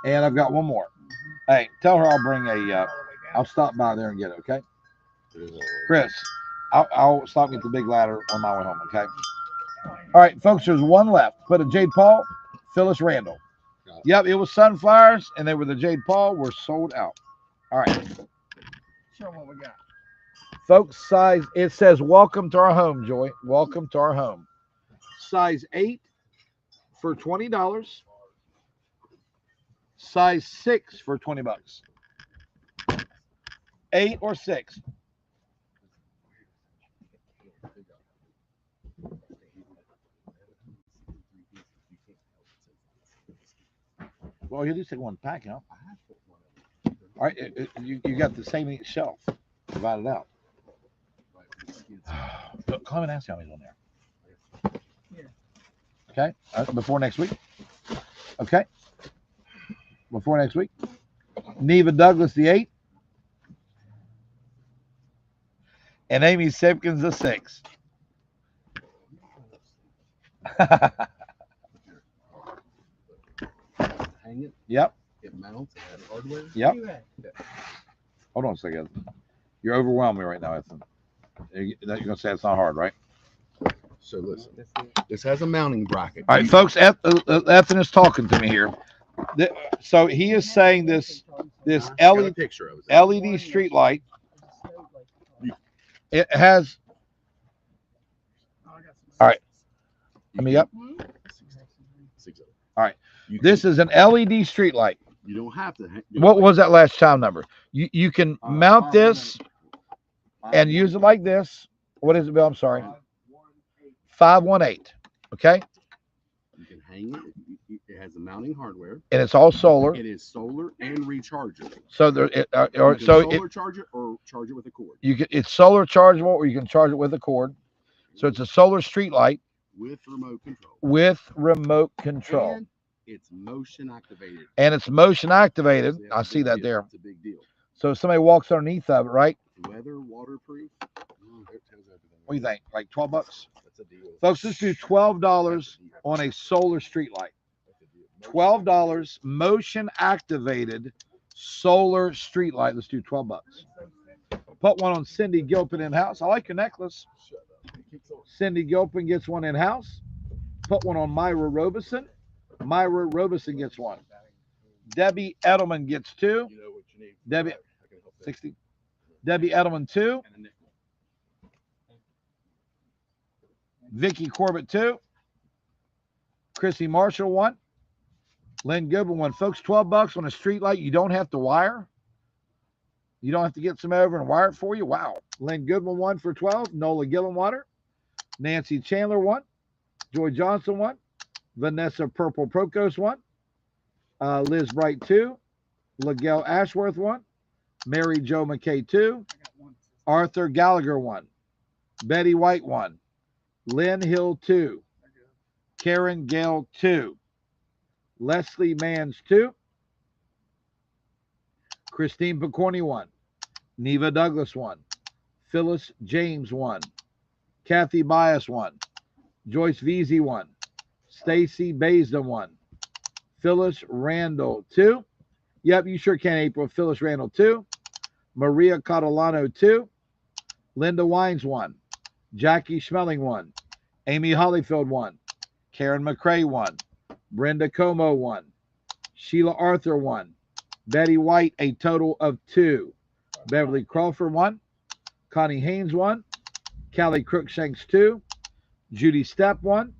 And I've got 1 more. Hey, tell her I'll bring a, I'll stop by there and get it, okay? It is all right. Chris, I'll stop you at the big ladder on my way home, okay? All right, folks, there's 1 left. Put a Jade Paul, Phyllis Randall. Yep, it was sunflowers, and they were the Jade Paul, were sold out. All right. Show 'em what we got. Folks, size, it says, welcome to our home, Joy. Welcome to our home. Size 8 for $20. Size 6 for $20. 8 or 6. Well, you just take 1 pack, you know. All right, you got the same shelf divided out. Come and ask how many's on there. Okay, before next week. Okay, before next week. Neva Douglas, the 8. And Amy Simpkins, the 6. Hang it. Yep. It mounts. It has hardware. Yep. Hold on a second. You're overwhelming me right now, Ethan. You're gonna say it's not hard, right? So listen, this has a mounting bracket. All right, folks. Ethan is talking to me here. So he is saying this Got a LED picture of it. LED street light. It has. All right. Let me up. 6 of it. All right. You This can- is an LED street light. You don't have to. What was that last chime number? You can mount this and use it like this. What is it, Bill? I'm sorry. 518. Okay. You can hang it. It has the mounting hardware. And it's all solar. It is solar and rechargeable. So there, You or can so solar charge it or charge it with a cord it's solar chargeable, or you can charge it with a cord. So it's a solar street light with remote control. with remote control, And it's motion activated. and it's motion activated. So I that's a see big that deal. there. It's a big deal. So if somebody walks underneath of it, right? Weather, waterproof. It tells everything. What do you think? Like $12? That's a deal. Folks, let's do $12 on a solar street light. That's a deal. $12 motion activated solar street light. Let's do $12. Put one on Cindy Gilpin in house. I like your necklace. Shut up. It kicks on. Cindy Gilpin gets one in house. Put one on Myra Robeson. Myra Robeson gets one. Debbie Edelman gets 2. You know what you need. Debbie- I can help that. 60. Debbie Edelman 2. And a nickel. Vicky Corbett 2. Chrissy Marshall 1. Lynn Goodwin 1. Folks, $12 on a street light. You don't have to wire. You don't have to get some over and wire it for you. Wow. Lynn Goodwin 1 for 12. Nola Gillenwater. Nancy Chandler 1. Joy Johnson 1. Vanessa Purple Procos 1. Liz Bright 2. Ligel Ashworth 1. Mary Jo McKay 2. Arthur Gallagher 1. Betty White 1. Lynn Hill 2. Karen Gale 2. Leslie Mans 2. Christine Picorni 1. Neva Douglas 1. Phyllis James 1. Kathy Bias 1. Joyce Veazey 1. Stacy Baisden 1. Phyllis Randall 2. Yep, you sure can, April. Phyllis Randall 2. Maria Catalano 2. Linda Wines 1. Jackie Schmeling 1. Amy Hollyfield 1. Karen McCrae 1. Brenda Como 1. Sheila Arthur 1. Betty White, a total of 2. Beverly Crawford 1. Connie Haynes 1. Callie Crookshanks 2. Judy Stepp 1.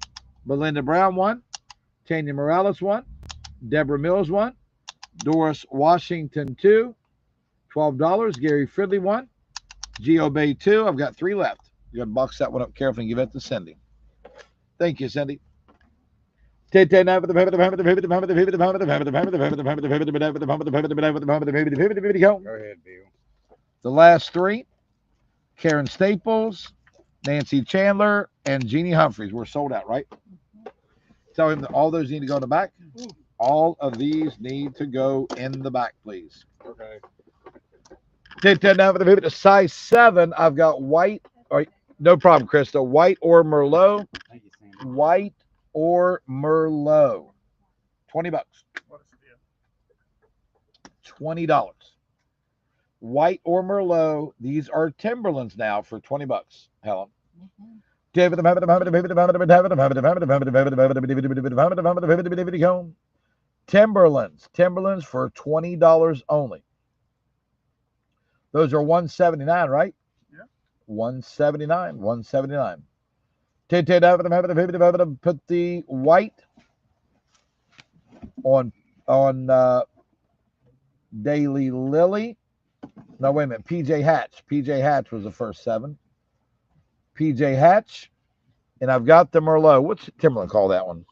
Belinda Brown 1. Tanya Morales 1. Deborah Mills 1. Doris Washington 2. $12. Gary Fridley 1. Geo Bay 2. I've got 3 left. You gotta box that one up carefully and give it to Cindy. Thank you, Cindy. Go ahead, Bill. The last three, Karen Staples, Nancy Chandler, and Jeannie Humphreys. We're sold out, right? Tell him that all those need to go in the back. All of these need to go in the back, please. Okay. Now for the size 7, I've got white. All right, no problem, Krista. White or Merlot. Thank you, Sandy. White or Merlot. $20. What is it? $20. White or Merlot. These are Timberlands now for $20, Helen. Timberlands for $20 only. Those are $179, right? Yeah. $179. Put the white on Daily Lily. No, wait a minute. PJ Hatch. PJ Hatch was the first 7. PJ Hatch. And I've got the Merlot. What's Timberland call that one?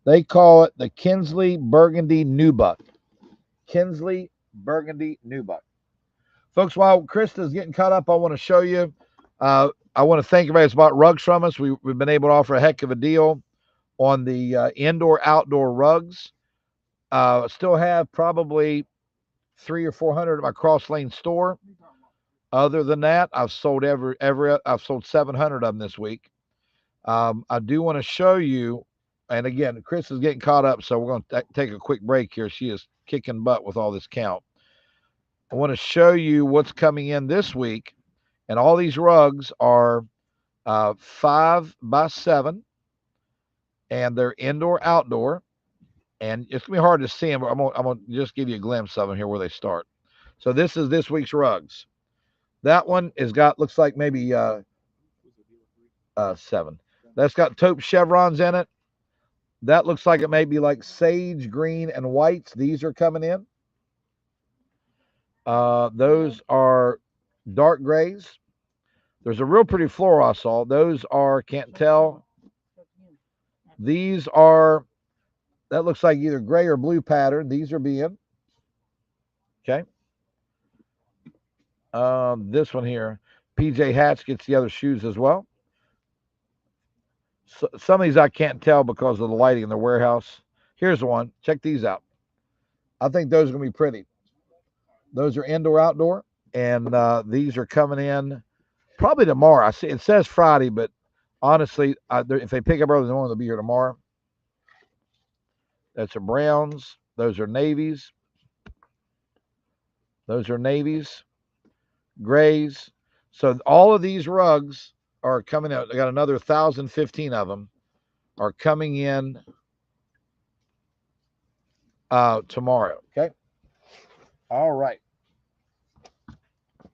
They call it the Kinsley Burgundy Nubuck. Kinsley Burgundy Nubuck. Folks, while Krista's getting caught up, I want to show you. I want to thank everybody that's bought rugs from us. We've been able to offer a heck of a deal on the indoor-outdoor rugs. Still have probably 300 or 400 at my Cross Lane store. Other than that, I've sold I've sold 700 of them this week. I do want to show you, and again, Chris is getting caught up, so we're going to take a quick break here. She is kicking butt with all this count. I want to show you what's coming in this week, and all these rugs are 5x7, and they're indoor-outdoor, and it's going to be hard to see them, but I'm going to just give you a glimpse of them here where they start. So this is this week's rugs. That one looks like maybe 7. That's got taupe chevrons in it. That looks like it may be like sage green and whites. These are coming in. Those are dark grays. There's a real pretty floral I saw. Those are, can't tell. These are, that looks like either gray or blue pattern. These are being. Okay. This one here, PJ Hatch gets the other shoes as well. So, some of these I can't tell because of the lighting in the warehouse. Here's one. Check these out. I think those are going to be pretty. Those are indoor-outdoor, and these are coming in probably tomorrow. I see it says Friday, but honestly, if they pick up early in the morning, they'll be here tomorrow. That's a browns. Those are navies. Those are navies. Grays. So all of these rugs are coming out. I got another 1,015 of them are coming in tomorrow. Okay. All right.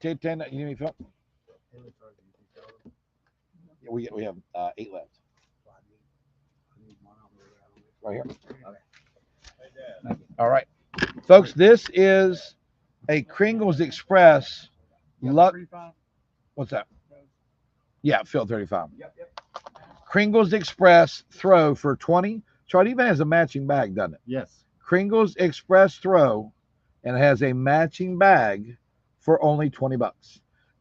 10, you need me, Phil? Yeah, we have 8 left. Right here. All right, folks. This is a Kringles Express. What's that? Yeah, Phil 35. Yep. Kringles Express throw for 20. So it even has a matching bag, doesn't it? Yes. Kringles Express throw, and it has a matching bag for only $20.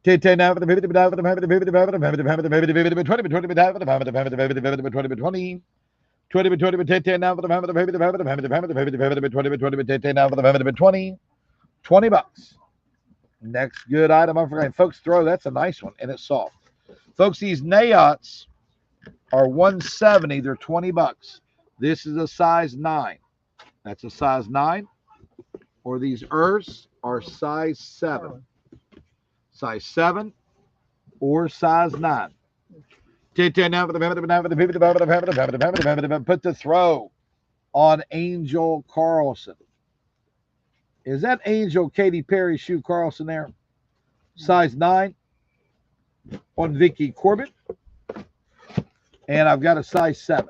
$20. Next good item I'm forgetting. Folks, throw, that's a nice one, and it's soft. Folks, these Nayots are $170. They're $20. This is a size 9. That's a size 9. Or these Earths are size 7. Size 7 or size 9. Put the throw on Angel Carlson. Is that Angel Katy Perry shoe Carlson there? Size 9 on Vicky Corbett. And I've got a size 7.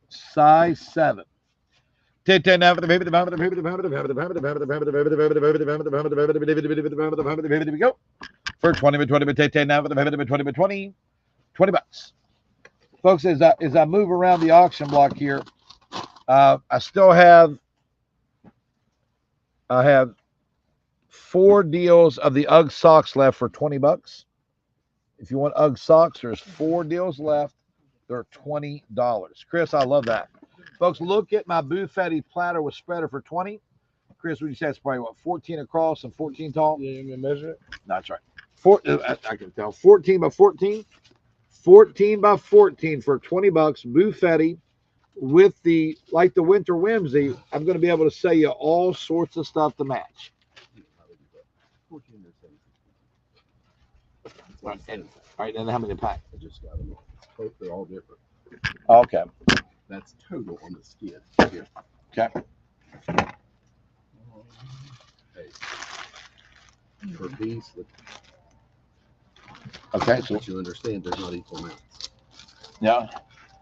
Size 7. Here we go. for 20 by 20 by 10 now for the 20 by 20. 20 bucks. Folks, as I move around the auction block here, I have 4 deals of the UGG socks left for 20 bucks. If you want UGG socks, there's 4 deals left. They're $20. Chris, I love that. Folks, look at my Buffetti platter with spreader for 20. Chris, what you say? It's probably what, 14 across and 14 tall? Yeah, you can measure it. That's right. I can tell. 14 by 14. 14 by 14 for 20 bucks. Buffetti with the Winter Whimsy. I'm going to be able to sell you all sorts of stuff to match. Right, and how many pack? I just got them. Hope they're all different. Okay. That's total on the skid. Here. Okay. Hey. Per piece, Okay. So but you understand there's not equal amounts. yeah.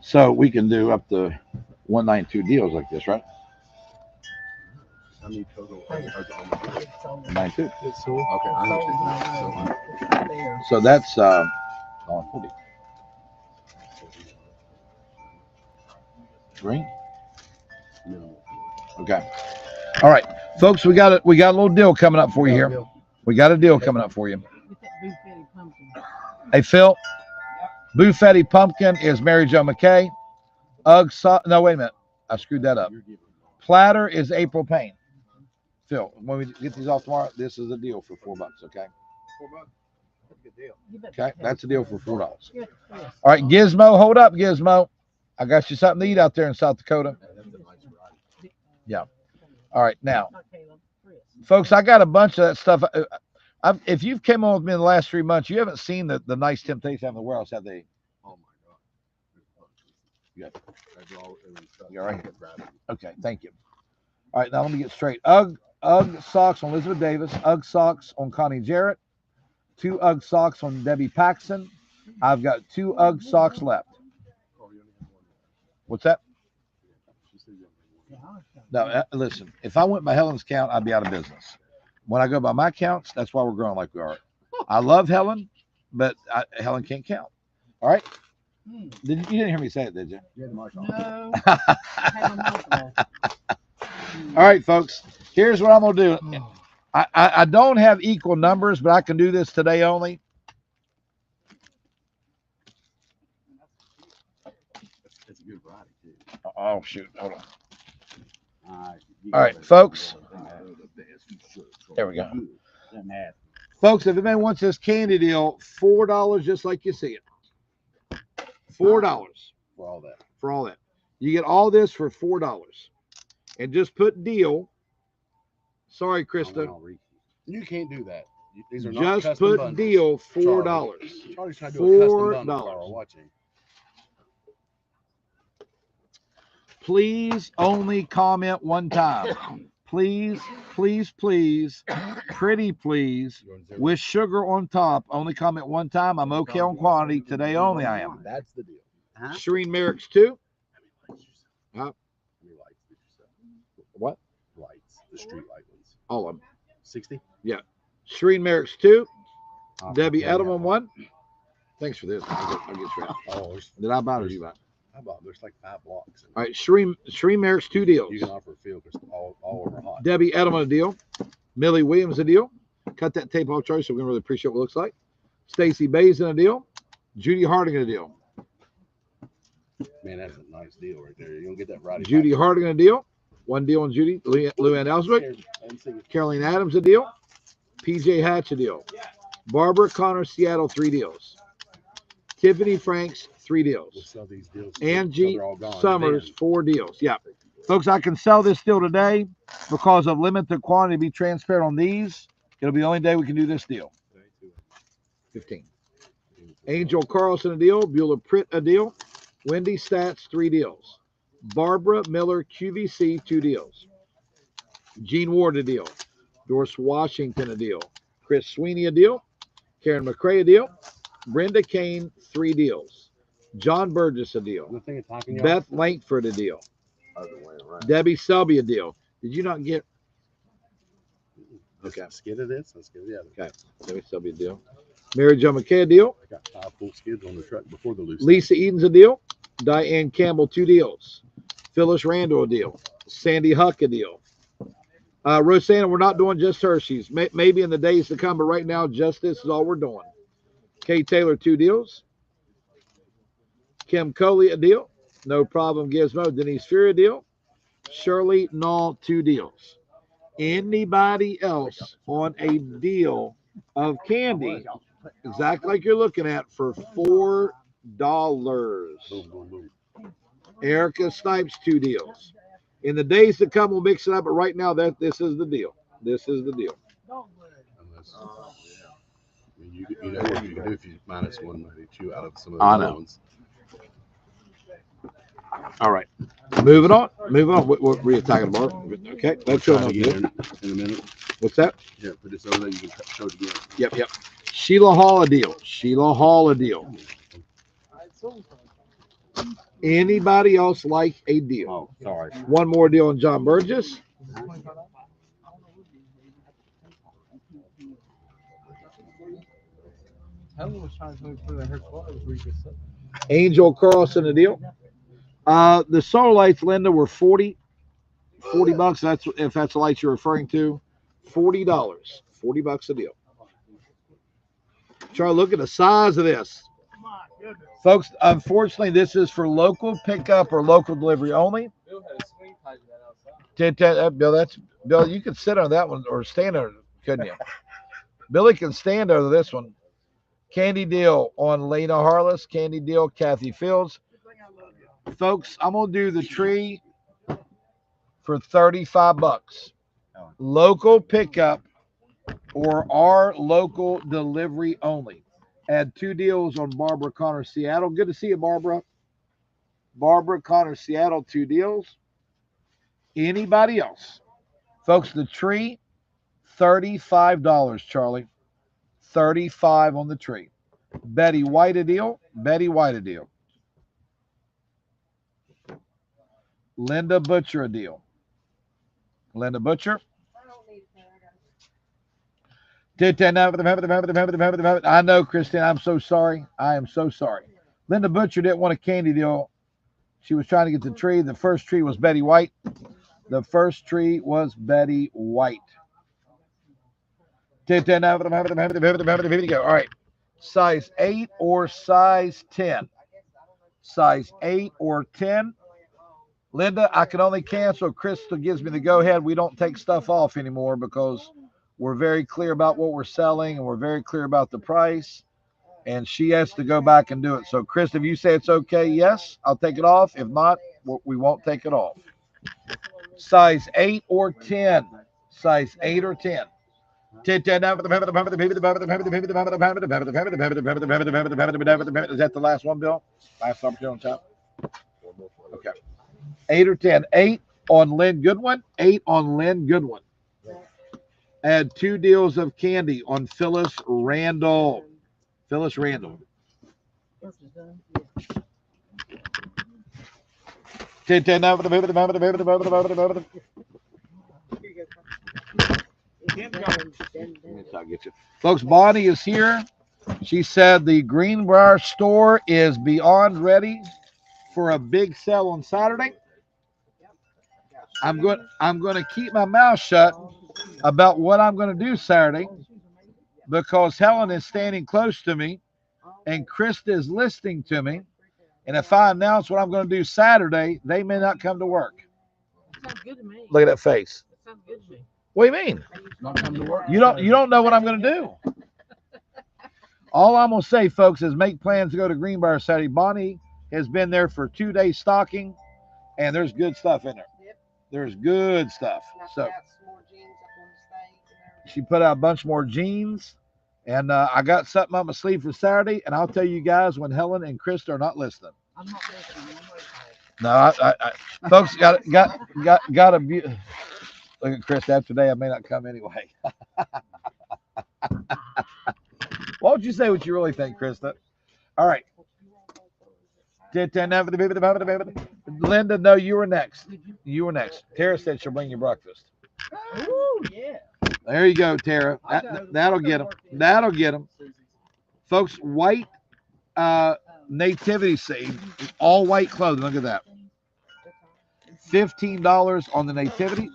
So we can do up to 192 deals like this, right? How many total? Okay, 92. It's cool. I understand. So that's 40. Green. Minimal. Okay. All right, folks, we got a little deal coming up for you here. We got a deal coming up for you. Get that Buffetti pumpkin. Hey, Phil. Buffetti pumpkin is Mary Jo McKay. No, wait a minute. I screwed that up. Platter is April Payne. Phil, when we get these off tomorrow, this is a deal for $4. Okay. $4. That's a good deal. Okay, that's a deal for $4. All right, Gizmo, hold up, Gizmo. I got you something to eat out there in South Dakota. Yeah. All right, now, folks, I got a bunch of that stuff. If you've came on with me in the last 3 months, you haven't seen the nice temptation in the warehouse, have they? Oh my God. You got That's all it was. You all right? Okay, thank you. All right, now let me get straight. UGG socks on Elizabeth Davis. UGG socks on Connie Jarrett. 2 UGG socks on Debbie Paxson. I've got 2 UGG socks left. What's that? No, listen. If I went by Helen's count, I'd be out of business. When I go by my counts, that's why we're growing like we are. I love Helen, but Helen can't count. All right. You didn't hear me say it, did you? No. All right, folks. Here's what I'm gonna do. I don't have equal numbers, but I can do this today only. It's a good variety too. Oh shoot! Hold on. All All right, folks. There we go. Doesn't matter. Folks, if anybody wants this candy deal, $4, just like you see it. $4 For all that. for all that. You get all this for $4, and just put deal. Sorry, Krista. You can't do that. These are not Just custom put bundles. deal $4. Charlie's trying to do a custom bundle $4. while we're watching. Please only comment one time. Please, please, please, pretty please, with sugar on top. Only comment one time. I'm okay on quantity. Today only I am. That's the deal. Huh? Shireen Merrick's 2. How Huh? many lights did you sell? What? Lights. The street light ones. All of them. 60? Shireen Merrick's 2. Oh, Debbie yeah. Edelman 1. Thanks for this. I'll get straight. Oh, there's, Did I buy it or you buy it? how about there's like 5 blocks. All right, Shireen Merrick's 2 deals. You can offer a field because all over hot. Debbie Edelman a deal. Millie Williams a deal. Cut that tape off, Charlie, so we can really appreciate what it looks like. Stacy Basin a deal. Judy Harding a deal. Man, that's a nice deal right there. You don't get that right. Judy Harding a deal. 1 deal on Judy. Luann Ellswick. Caroline Adams a deal. PJ Hatch a deal. Barbara Connor Seattle 3 deals. Tiffany Franks 3 We'll deals. sell these deals. Angie until they're all gone. Summers Then- 4 deals. Yeah. Folks, I can sell this deal today because of limited quantity. Be transparent on these. It'll be the only day we can do this deal. 15. Angel Carlson a deal. Beulah Pritt a deal. Wendy Stats 3 deals. Barbara Miller QVC 2 deals. Gene Ward a deal. Doris Washington a deal. Chris Sweeney a deal. Karen McCrae a deal. Brenda Kane 3 deals. John Burgess a deal. The thing of talking, y'all, Beth Langford a deal. other way around. Debbie Selby a deal. Did you not get Let's Okay. skid of this. Let's get the other. Debbie Selby a deal? Mary Jo McKay a deal. I got 5 full skids on the truck before the loose. Lisa Eden's a deal. Diane Campbell 2 deals. Phyllis Randall a deal. Sandy Huck a deal. Rosanna, we're not doing just Hershey's. Maybe in the days to come, but right now, just this is all we're doing. Kay Taylor 2 deals. Kim Coley a deal. No problem. Gizmo. Denise Fury a deal. Shirley Null 2 deals. Anybody else on a deal of candy, exactly like you're looking at, for $4? Boom, boom, boom. Erica Snipes 2 deals. In the days to come, we'll mix it up, but right now, this is the deal. This is the deal. Unless, I mean, you know what you can do if you minus 192 out of some of the I other know. ones. All right. Moving on. What were you talking about? Okay. Let's Try go it on. again in a minute. What's that? Here, put this over there. You can show it again. Yep. Sheila Hall a deal. Sheila Hall a deal. Anybody else like a deal? Oh, sorry. One more deal on John Burgess. Helen was trying to put it in her clothes where you could sit. Angel Carlson a deal. The solar lights, Linda, were $40 bucks. That's if that's the lights you're referring to. $40. $40 a deal. Try to look at the size of this. Folks, unfortunately, this is for local pickup or local delivery only. Bill had a swing tied to that outside. Bill, you could sit on that one or stand on it, couldn't you? Billy can stand over this one. Candy deal on Lena Harless. Candy deal, Kathy Fields. Folks, I'm going to do the tree for $35. Local pickup or our local delivery only. Add 2 deals on Barbara Connor Seattle. Good to see you, Barbara. Barbara Connor Seattle, 2 deals. Anybody else? Folks, the tree, $35, Charlie. $35 on the tree. Betty White a deal. Betty White a deal. Linda Butcher a deal. Linda Butcher. I know, Christine. I'm so sorry. I am so sorry. Linda Butcher didn't want a candy deal. She was trying to get the tree. The first tree was Betty White. The first tree was Betty White. All right. Size 8 or size 10. Size 8 or 10. Linda, I can only cancel. Crystal gives me the go-ahead. We don't take stuff off anymore because we're very clear about what we're selling and we're very clear about the price. And she has to go back and do it. So, Chris, if you say it's okay, yes, I'll take it off. If not, we won't take it off. Size 8 or 10. Size 8 or 10. Is that the last one, Bill? Last opportunity on top? Okay. 8 or 10. 8 on Lynn Goodwin. 8 on Lynn Goodwin. Add 2 deals of candy on Phyllis Randall. Phyllis Randall. I'll get you. Folks, Bonnie is here. She said the Greenbrier store is beyond ready for a big sale on Saturday. I'm going to keep my mouth shut about what I'm going to do Saturday because Helen is standing close to me and Krista is listening to me. And if I announce what I'm going to do Saturday, they may not come to work. Sounds good to me. Look at that face. Sounds good to me. What do you mean? Not come to work. You don't know what I'm going to do. All I'm going to say, folks, is make plans to go to Greenbrier Saturday. Bonnie has been there for 2 days stocking, and there's good stuff in there. Yep. There's good stuff. So Knocked out some more jeans up on the stage. she put out a bunch more jeans, and I got something up my sleeve for Saturday, and I'll tell you guys when Helen and Krista are not listening. I'm not listening. I'm waiting. No, I folks got a look at Chris. After today, I may not come anyway. Why don't you say what you really think, Krista? All right. Linda, no, you were next. You were next. Tara said she'll bring you breakfast. Ooh, yeah. There you go, Tara. That'll get them. That'll get them. Folks, white nativity scene, all white clothing. Look at that. $15 on the nativity.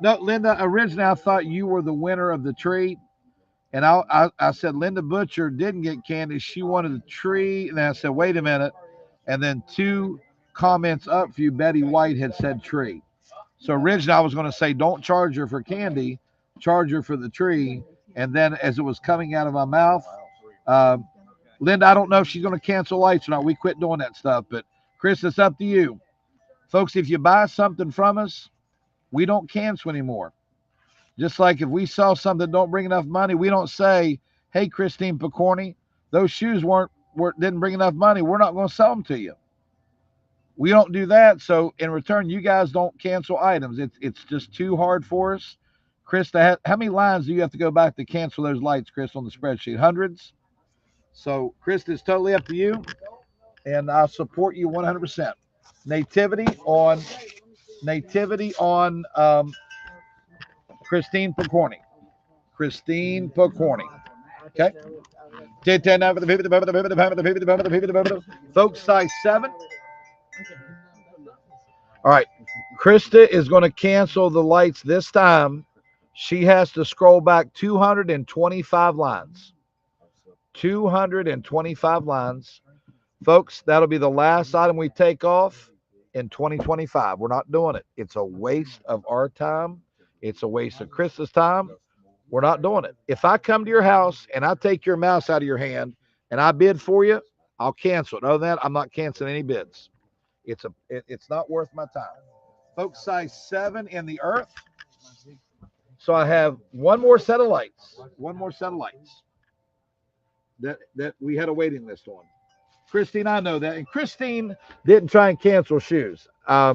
No, Linda, originally I thought you were the winner of the tree. And I said Linda Butcher didn't get candy. She wanted a tree. And then I said, wait a minute. And then 2 comments up for you, Betty White had said tree. So originally I was going to say, don't charge her for candy, charge her for the tree. And then as it was coming out of my mouth, Linda, I don't know if she's going to cancel lights or not. We quit doing that stuff. But Chris, it's up to you. Folks, if you buy something from us, we don't cancel anymore. Just like if we sell something that don't bring enough money, we don't say, hey, Christine Picorni, those shoes didn't bring enough money. We're not going to sell them to you. We don't do that. So in return, you guys don't cancel items. It's just too hard for us. Chris, how many lines do you have to go back to cancel those lights, Chris, on the spreadsheet? Hundreds? So, Chris, it's totally up to you. And I'll support you 100%. Nativity on Christine Picorni. Christine Picorni. Okay. Folks, size 7. All right. Krista is going to cancel the lights this time. She has to scroll back 225 lines. 225 lines. Folks, that'll be the last item we take off in 2025. We're not doing it. It's a waste of our time. It's a waste of Krista's time. We're not doing it. If I come to your house and I take your mouse out of your hand and I bid for you, I'll cancel it. Other than that, I'm not canceling any bids. It's not worth my time. Folks, size 7 in the earth. So I have one more set of lights. One more set of lights that we had a waiting list on. Christine, I know that. And Christine didn't try and cancel shoes. I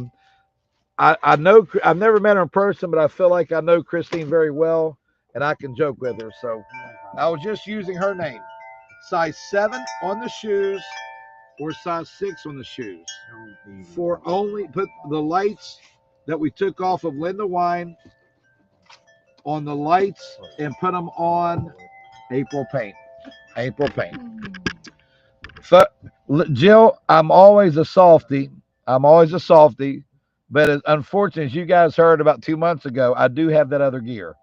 know, I've never met her in person, but I feel like I know Christine very well, and I can joke with her. So I was just using her name. Size 7 on the shoes or size 6 on the shoes. For only put the lights that we took off of Linda Wine on the lights and put them on April Paint. April Paint. Jill, I'm always a softie. But as unfortunate as you guys heard about 2 months ago, I do have that other gear.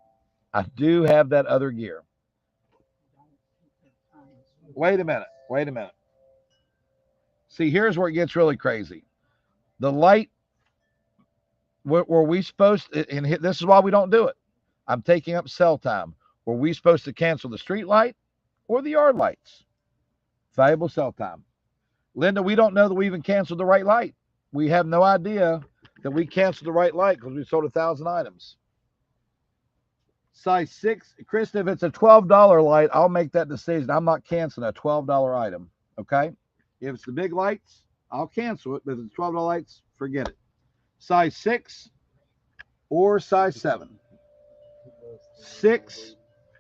Wait a minute. See, here's where it gets really crazy. The light, were we supposed to, and this is why we don't do it. I'm taking up cell time. Were we supposed to cancel the street light or the yard lights? Valuable cell time. Linda, we don't know that we even canceled the right light. We have no idea that we canceled the right light because we sold 1,000 items. Size 6. Chris, if it's a $12 light, I'll make that decision. I'm not canceling a $12 item. Okay? If it's the big lights, I'll cancel it. But if it's $12 lights, forget it. Size 6 or size 7. 6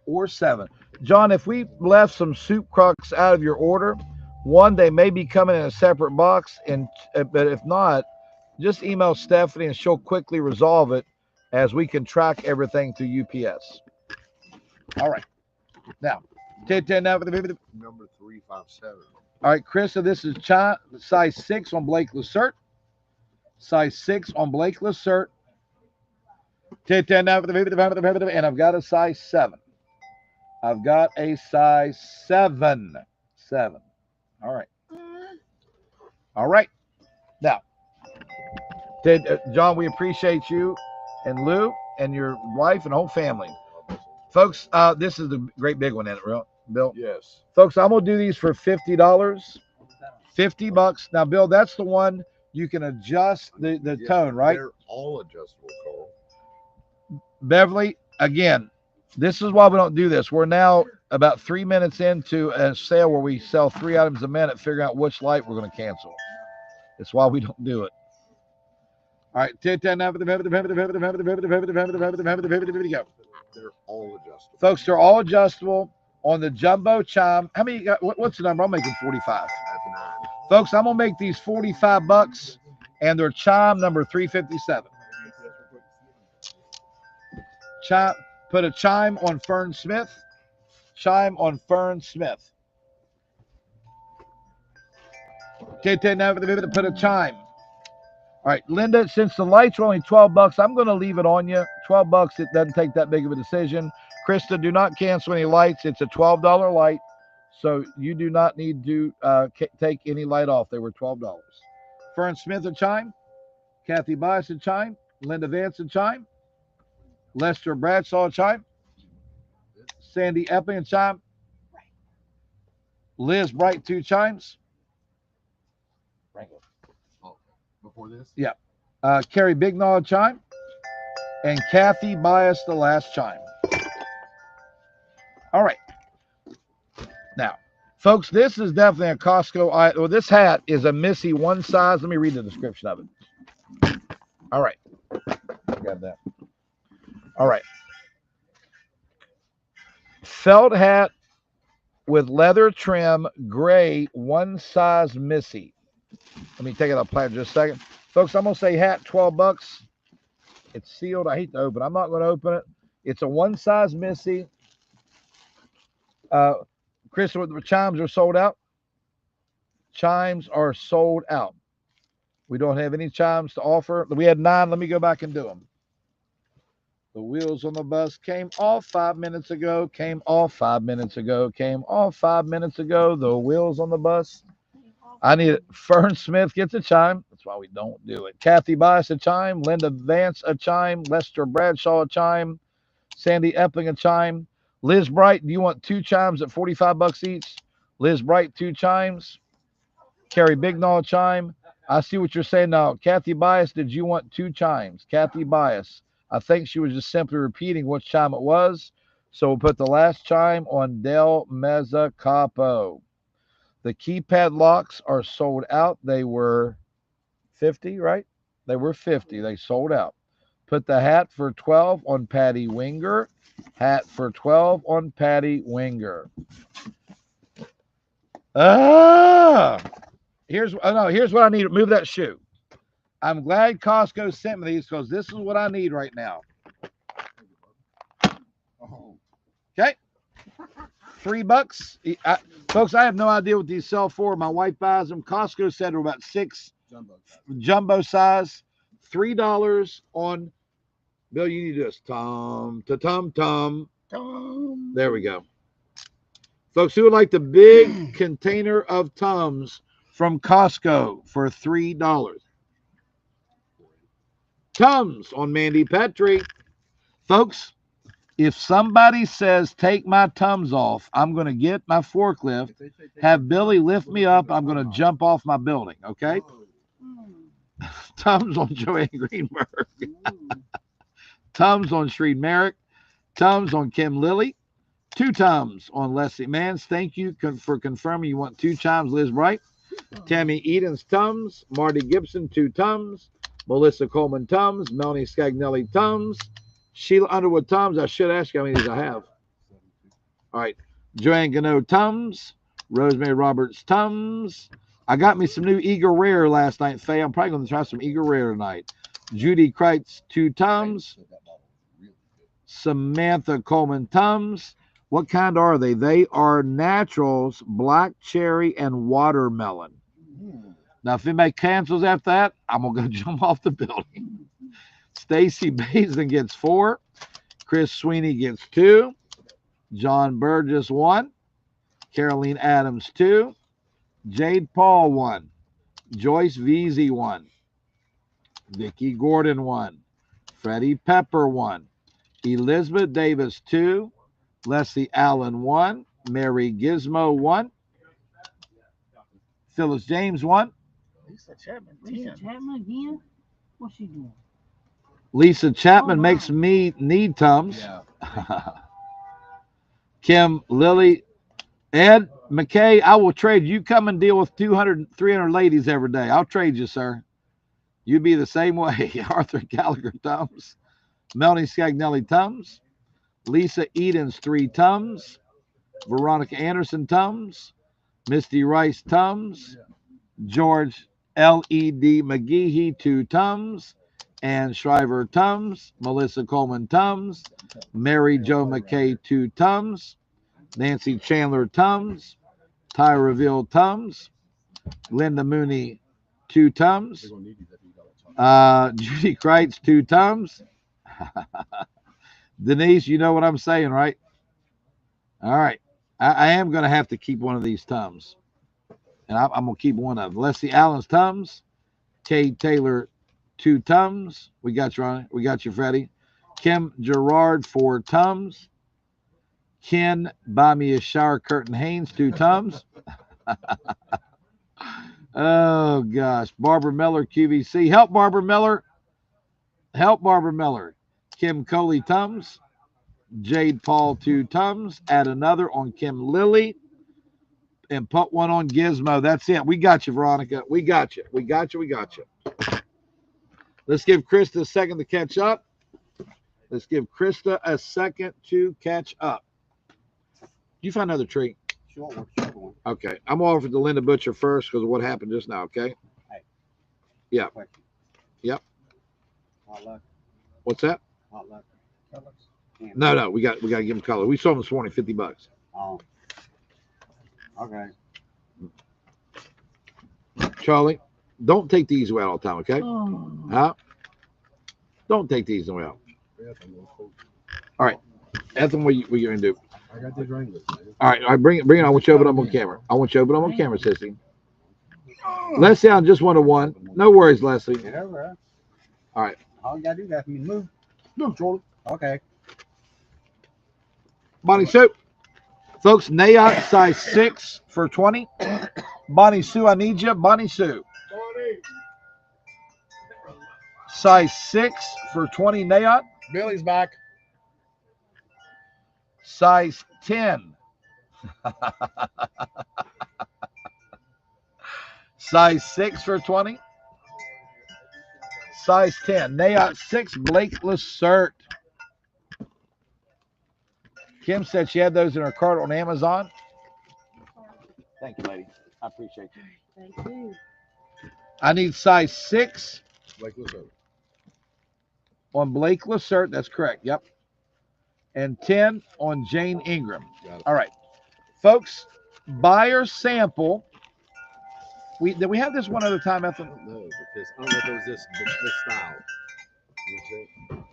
or 7. John, if we left some soup crocks out of your order, one, they may be coming in a separate box, but if not, just email Stephanie and she'll quickly resolve it as we can track everything through UPS. All right. Now, Number 357. all right, Chris, so this is size 6 on Blake Lacert. Size 6 on Blake Lacert. And I've got a size 7. I've got a size 7. 7. All right. All right. Now, John, we appreciate you and Lou and your wife and whole family. Folks, this is the great big one, isn't it, Bill? Yes. Folks, I'm going to do these for $50. $50. Now, Bill, that's the one you can adjust the tone, right? They're all adjustable, Cole. Beverly, again, this is why we don't do this. We're now about 3 minutes into a sale where we sell 3 items a minute, figuring out which light we're going to cancel. That's why we don't do it. All right. Go. They're all adjustable. Folks, they're all adjustable on the jumbo chime. How many you got? What's the number? I'm making 45. I have 9. Folks, I'm going to make these $45 and they're chime number 357. Chime, put a chime on Fern Smith. chime on Fern Smith. Okay, now to put a chime. All right, Linda, since the lights are only $12, I'm going to leave it on you. $12, it doesn't take that big of a decision. Krista, do not cancel any lights. It's a $12 light, so you do not need to take any light off. They were $12. Fern Smith a chime. Kathy Bias a chime. Linda Vance a chime. Lester Bradshaw a chime. Sandy Epping a chime. Liz Bright 2 chimes. Before this? Yeah. Carrie Bignaw a chime. And Kathy Bias the last chime. All right. Now, folks, this is definitely a Costco. Well, this hat is a Missy one size. Let me read the description of it. All right. Got that. All right. Felt hat with leather trim, gray, one size Missy. Let me take it up just a second. Folks, I'm going to say hat, $12. It's sealed. I hate to open it. I'm not going to open it. It's a one size Missy. Chris, the chimes are sold out. Chimes are sold out. We don't have any chimes to offer. We had 9. Let me go back and do them. The wheels on the bus came off 5 minutes ago. Came off 5 minutes ago. Came off 5 minutes ago. The wheels on the bus. I need it. Fern Smith gets a chime. That's why we don't do it. Kathy Bias a chime. Linda Vance a chime. Lester Bradshaw a chime. Sandy Epping a chime. Liz Bright, do you want 2 chimes at $45 each? Liz Bright, 2 chimes. Carrie Bignaw a chime. I see what you're saying now. Kathy Bias, did you want 2 chimes? Kathy Bias. I think she was just simply repeating which chime it was. So we'll put the last chime on Del Mezza Capo. The keypad locks are sold out. They were 50, right? They were 50. They sold out. Put the hat for 12 on Patty Winger. Hat for 12 on Patty Winger. Here's what I need. Move that shoe. I'm glad Costco sent me these because this is what I need right now. Okay. $3. Folks, I have no idea what these sell for. My wife buys them. Costco said they're about 6 jumbo size. $3 on. Bill, you need this. Tom. There we go. Folks, who would like the big container of Tums from Costco for $3? Tums on Mandy Petrie. Folks, if somebody says, take my Tums off, I'm going to get my forklift, have Billy lift me up. I'm going to jump off my building, okay? Tums on Joanne Greenberg. Tums on Shree Merrick. Tums on Kim Lilly. 2 Tums on Leslie Mans. Thank you for confirming you want 2 chimes, Liz Bright. Tammy Eden's Tums. Marty Gibson, 2 Tums. Melissa Coleman Tums. Melanie Scagnelli Tums. Sheila Underwood Tums. I should ask you how many of these I have. All right. Joanne Gano Tums. Rosemary Roberts Tums. I got me some new Eagle Rare last night, Faye. I'm probably going to try some Eagle Rare tonight. Judy Kreitz, 2 Tums. Samantha Coleman Tums. What kind are they? They are naturals, black cherry, and watermelon. Now, if anybody cancels after that, I'm going to go jump off the building. Stacy Basin gets 4. Chris Sweeney gets 2. John Burgess 1. Caroline Adams 2. Jade Paul 1. Joyce Veazey 1. Vicki Gordon 1. Freddie Pepper 1. Elizabeth Davis 2. Leslie Allen 1. Mary Gizmo 1. Phyllis James 1. Lisa Chapman, Lisa 10. Chapman again? What's she doing? Lisa Chapman makes me need Tums. Yeah. Kim Lilly. Ed McKay, I will trade you. Come and deal with 200, 300 ladies every day. I'll trade you, sir. You'd be the same way. Arthur Gallagher Tums. Melanie Scagnelli Tums. Lisa Edens 3 Tums. Veronica Anderson Tums. Misty Rice Tums. George L.E.D. McGeehee 2 Tums. Ann Shriver Tums. Melissa Coleman Tums. Mary Jo McKay 2 Tums. Nancy Chandler Tums, Tyra Ville Tums, Linda Mooney 2 Tums, They're gonna need these after you got all the Judy Kreitz 2 Tums. Denise, you know what I'm saying, right? All right. I am going to have to keep one of these Tums. And I'm going to keep one of them. Leslie Allen's Tums. Kay Taylor 2 Tums. We got you, Ronnie. We got you, Freddie. Kim Gerard 4 Tums. Ken, buy me a shower curtain Haynes 2 Tums. Oh, gosh. Barbara Miller, QVC. Help Barbara Miller. Help Barbara Miller. Kim Coley Tums. Jade Paul 2 Tums. Add another on Kim Lilly. And put one on Gizmo. That's it. We got you, Veronica. We got you. We got you. We got you. Let's give Krista a second to catch up. Let's give Krista a second to catch up. You find another tree. Sure, what's going? Okay. I'm going to offer to Linda Butcher first because of what happened just now, okay? Yeah. Question. Yep. Hot luck. What's that? Hot luck. Colors. Can't- No. We got to give him color. We saw him this morning, $50. Oh. Okay. Charlie, don't take the easy way out all the time, okay? Oh. Huh? Don't take the easy way out. Yeah, I'm gonna cook. Ethan, what you going to do? I got these Wranglers, man. All right, bring it. I want you to open up on camera. I want you to open up on camera, sissy. Leslie, I just 1-1. No worries, Leslie. Get over there. All right. All you gotta do is ask me to move. No, Charlie. Okay. Bonnie Sue. Folks, Nayot size 6 for 20. Bonnie Sue, I need you. Bonnie Sue. Size 6 for 20, Nayot. Billy's back. Size 10. Size 6 for 20. Size 10. Nayot 6, Blake Lacert. Kim said she had those in her cart on Amazon. Thank you, lady. I appreciate you. Thank you. I need size 6 Like this over. on Blake Lacert. That's correct. Yep. And 10 on Jane Ingram. Got it. All right. Folks, buyer sample. Did we have this one other time, I Ethan? don't know because I don't know if it was this style. You know,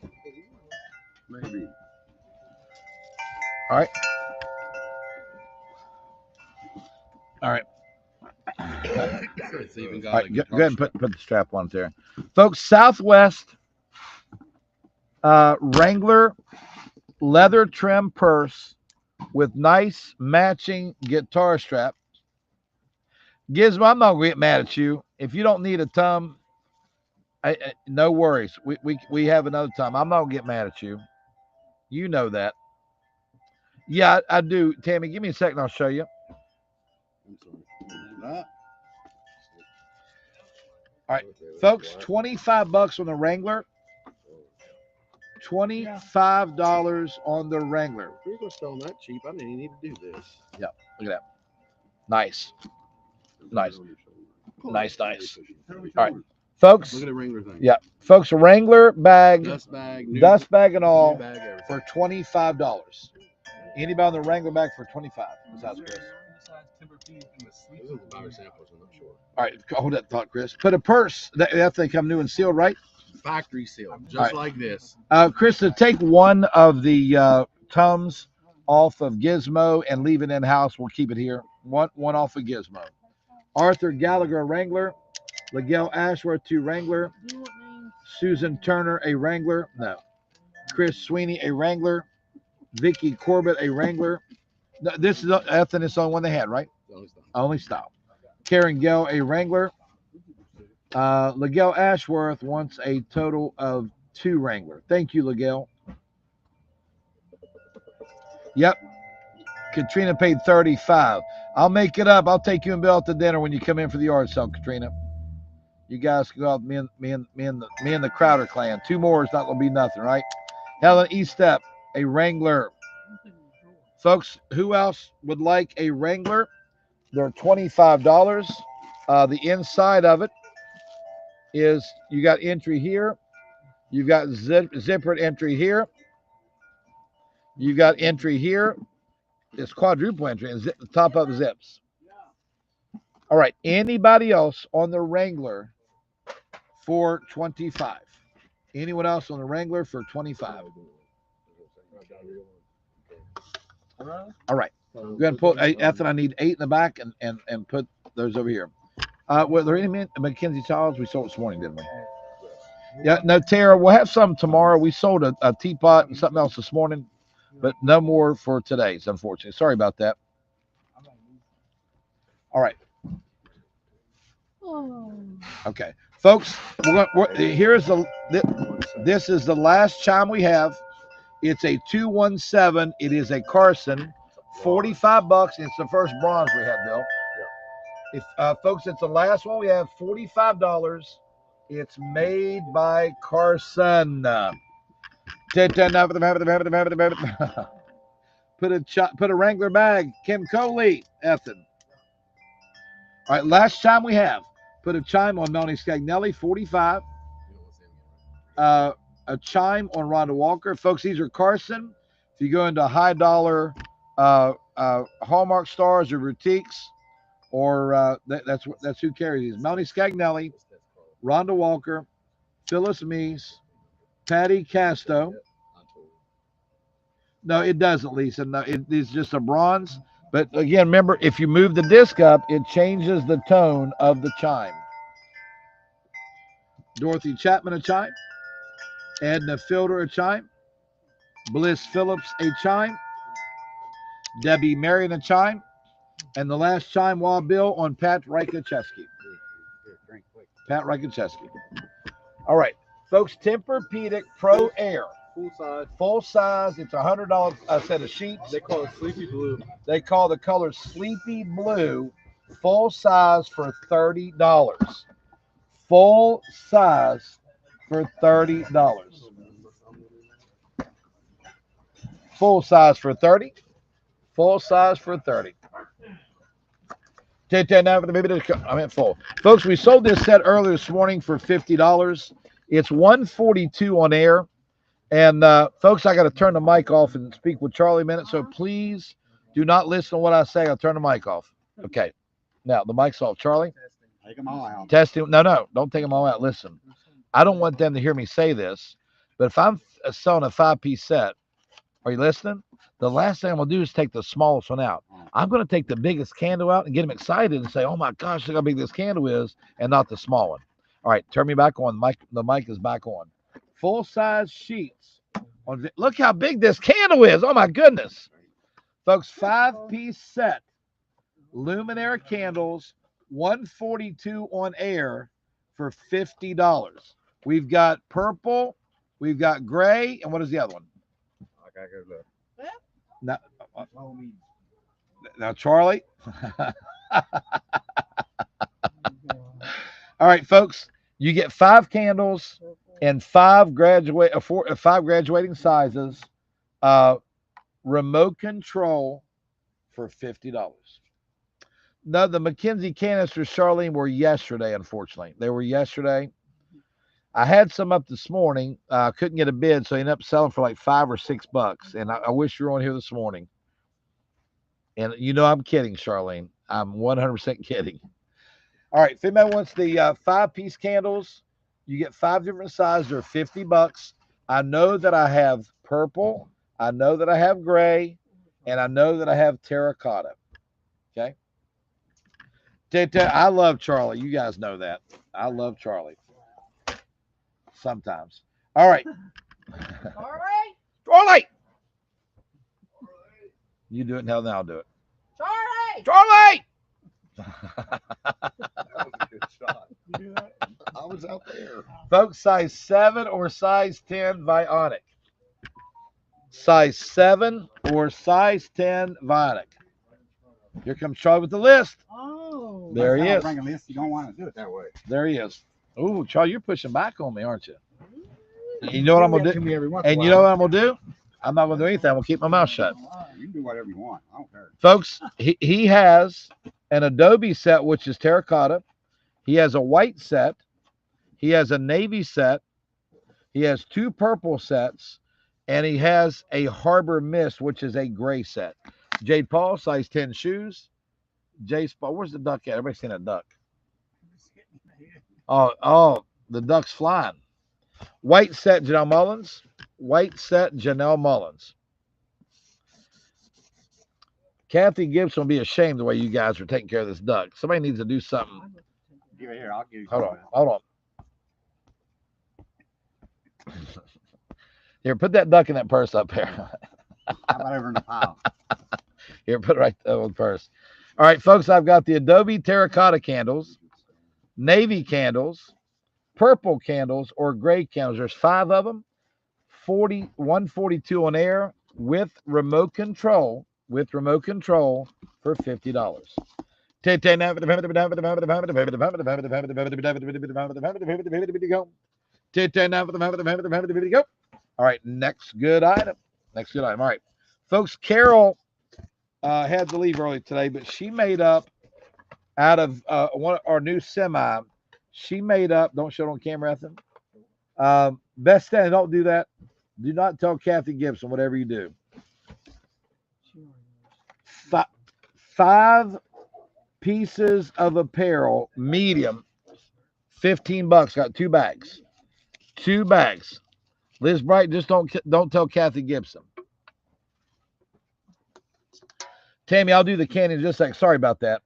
maybe. All right. All right. It's even All got right. a Go guitar ahead and strap. put the strap on there. Folks, Southwest Wrangler leather trim purse with nice matching guitar strap. Gizmo, I'm not going to get mad at you. If you don't need a Tum, no worries. We have another Tum. I'm not going to get mad at you. You know that. Yeah, I do. Tammy, give me a second. I'll show you. I'm sorry. Ah. All right, folks, $25 on the Wrangler. $25 on the Wrangler. If you're gonna sell them that cheap, I didn't even need to do this. Look at that. Nice. Nice. Nice. All right. Folks, Look at the Wrangler thing. yeah. Folks, a Wrangler bag, Dust bag. New, dust bag and new all bag, everything. for $25. Anybody on the Wrangler bag for $25? Besides Chris. Those are the buyer samples, I'm not sure. All right, hold that thought, Chris. Put a purse. That thing come new and sealed, right? Factory seal, just right. like this. Chris, to take one of the Tums off of Gizmo and leave it in house, we'll keep it here. One off of Gizmo. Arthur Gallagher, Wrangler. Miguel Ashworth, 2 Wrangler. Susan Turner, a Wrangler. No. Chris Sweeney, a Wrangler. Vicky Corbett, a Wrangler. No, this is Ethan. It's the only one they had, right? Only style. Karen Gell, a Wrangler. Miguel Ashworth wants a total of 2 Wrangler. Thank you, Miguel. Yep. Katrina paid $35. I'll make it up. I'll take you and Bill out to dinner when you come in for the yard sale, Katrina. You guys can go out. Me and the Crowder clan. 2 more is not going to be nothing, right? Helen Estep, a Wrangler. Folks, who else would like a Wrangler? They're $25. The inside of it is you got entry here. You've got zippered entry here. You've got entry here. It's quadruple entry and zip, the top up zips. All right. Anybody else on the Wrangler for 25? Anyone else on the Wrangler for 25? All right. Go ahead and pull. Ethan, I need 8 in the back and put those over here. Were there any Mackenzie Childs? We sold this morning, didn't we? Yeah. No, Tara, we'll have some tomorrow. We sold a teapot and something else this morning, but no more for today's, unfortunately. Sorry about that. All right. Okay, folks. This is the last chime we have. It's a 217. It is a Carson, $45. It's the first bronze we had, Bill. If folks, it's the last one we have, $45. It's made by Carson. Put a Wrangler bag. Kim Coley, Ethan. All right, last chime we have. Put a chime on Melanie Scagnelli, 45. A chime on Rhonda Walker. Folks, these are Carson. If you go into high dollar Hallmark stars or boutiques, or that's who carries these. Melanie Scagnelli, Rhonda Walker, Phyllis Meese, Patty Casto. No, it doesn't, Lisa. No, it's just a bronze. But again, remember, if you move the disc up, it changes the tone of the chime. Dorothy Chapman, a chime. Edna Fielder, a chime. Bliss Phillips, a chime. Debbie Marion, a chime. And the last chime, Wild Bill, on Pat Rykoczewski. Pat Rykoczewski. All right, folks, Tempur-Pedic Pro Air. Full size. It's $100 set of sheets. They call it Sleepy Blue. They call the color Sleepy Blue. Full size for $30. Full size for $30. Full size for 30. Full size for 30. I'm at full. Folks, we sold this set earlier this morning for $50. It's $142 on air. And folks, I got to turn the mic off and speak with Charlie a minute. So please do not listen to what I say. I'll turn the mic off. Okay. Now the mic's off. Charlie? Take them all out. Testing. No, don't take them all out. Listen, I don't want them to hear me say this, but if I'm selling a 5-piece set, are you listening? The last thing I'm going to do is take the smallest one out. I'm going to take the biggest candle out and get them excited and say, oh my gosh, look how big this candle is, and not the small one. All right, turn me back on. The mic is back on. Full size sheets. Look how big this candle is. Oh my goodness. Folks, 5-piece set. Luminaire candles, $142 on air for $50. We've got purple, we've got gray, and what is the other one? I gotta go look. Now Charlie. All right, folks, you get 5 candles and 5 graduating sizes. Remote control for $50. No, the Mackenzie canisters, Charlene, were yesterday, unfortunately. They were yesterday. I had some up this morning. Couldn't get a bid, so I ended up selling for like $5 or $6. And I wish you were on here this morning. And you know I'm kidding, Charlene. I'm 100% kidding. All right, if anybody wants the 5-piece candles, you get 5 different sizes. They're $50. I know that I have purple. I know that I have gray. And I know that I have terracotta. Okay? I love Charlie. You guys know that. I love Charlie. Sometimes. All right. Charlie! You do it now, then I'll do it. Charlie! That was a good shot. I was out there. Folks, size 7 or size 10 Vionic. Size 7 or size 10 Vionic. Here comes Charlie with the list. Oh. There he is. Bring a list. You don't want to do it that way. There he is. Oh, Charlie, you're pushing back on me, aren't you? You know what I'm going to do? And you know what I'm going to do? I'm not going to do anything. I'm going to keep my mouth shut. You can do whatever you want. I don't care. Folks, he has an Adobe set, which is terracotta. He has a white set. He has a navy set. He has 2 purple sets. And he has a Harbor Mist, which is a gray set. Jade Paul, size 10 shoes. Jay Paul, where's the duck at? Everybody's seen a duck. Oh, the duck's flying. White set Janelle Mullins. White set Janelle Mullins. Kathy Gibson will be ashamed the way you guys are taking care of this duck. Somebody needs to do something. Here, I'll give you. Hold on. Here, put that duck in that purse up here. How about over in the pile? Here, put it right there on the purse. All right, folks, I've got the Adobe terracotta candles, navy candles, purple candles, or gray candles. There's 5 of them. 142 on air with remote control. For $50. All right, next good item. All right, folks, Carol had to leave early today, but she made up out of one of our new semi. She made up. Don't show it on camera, Ethan. Best stand. Don't do that. Do not tell Kathy Gibson whatever you do. 5 pieces of apparel, medium, $15. Got 2 bags. 2 bags. Liz Bright, just don't tell Kathy Gibson. Tammy, I'll do the candy in just a sec. Sorry about that.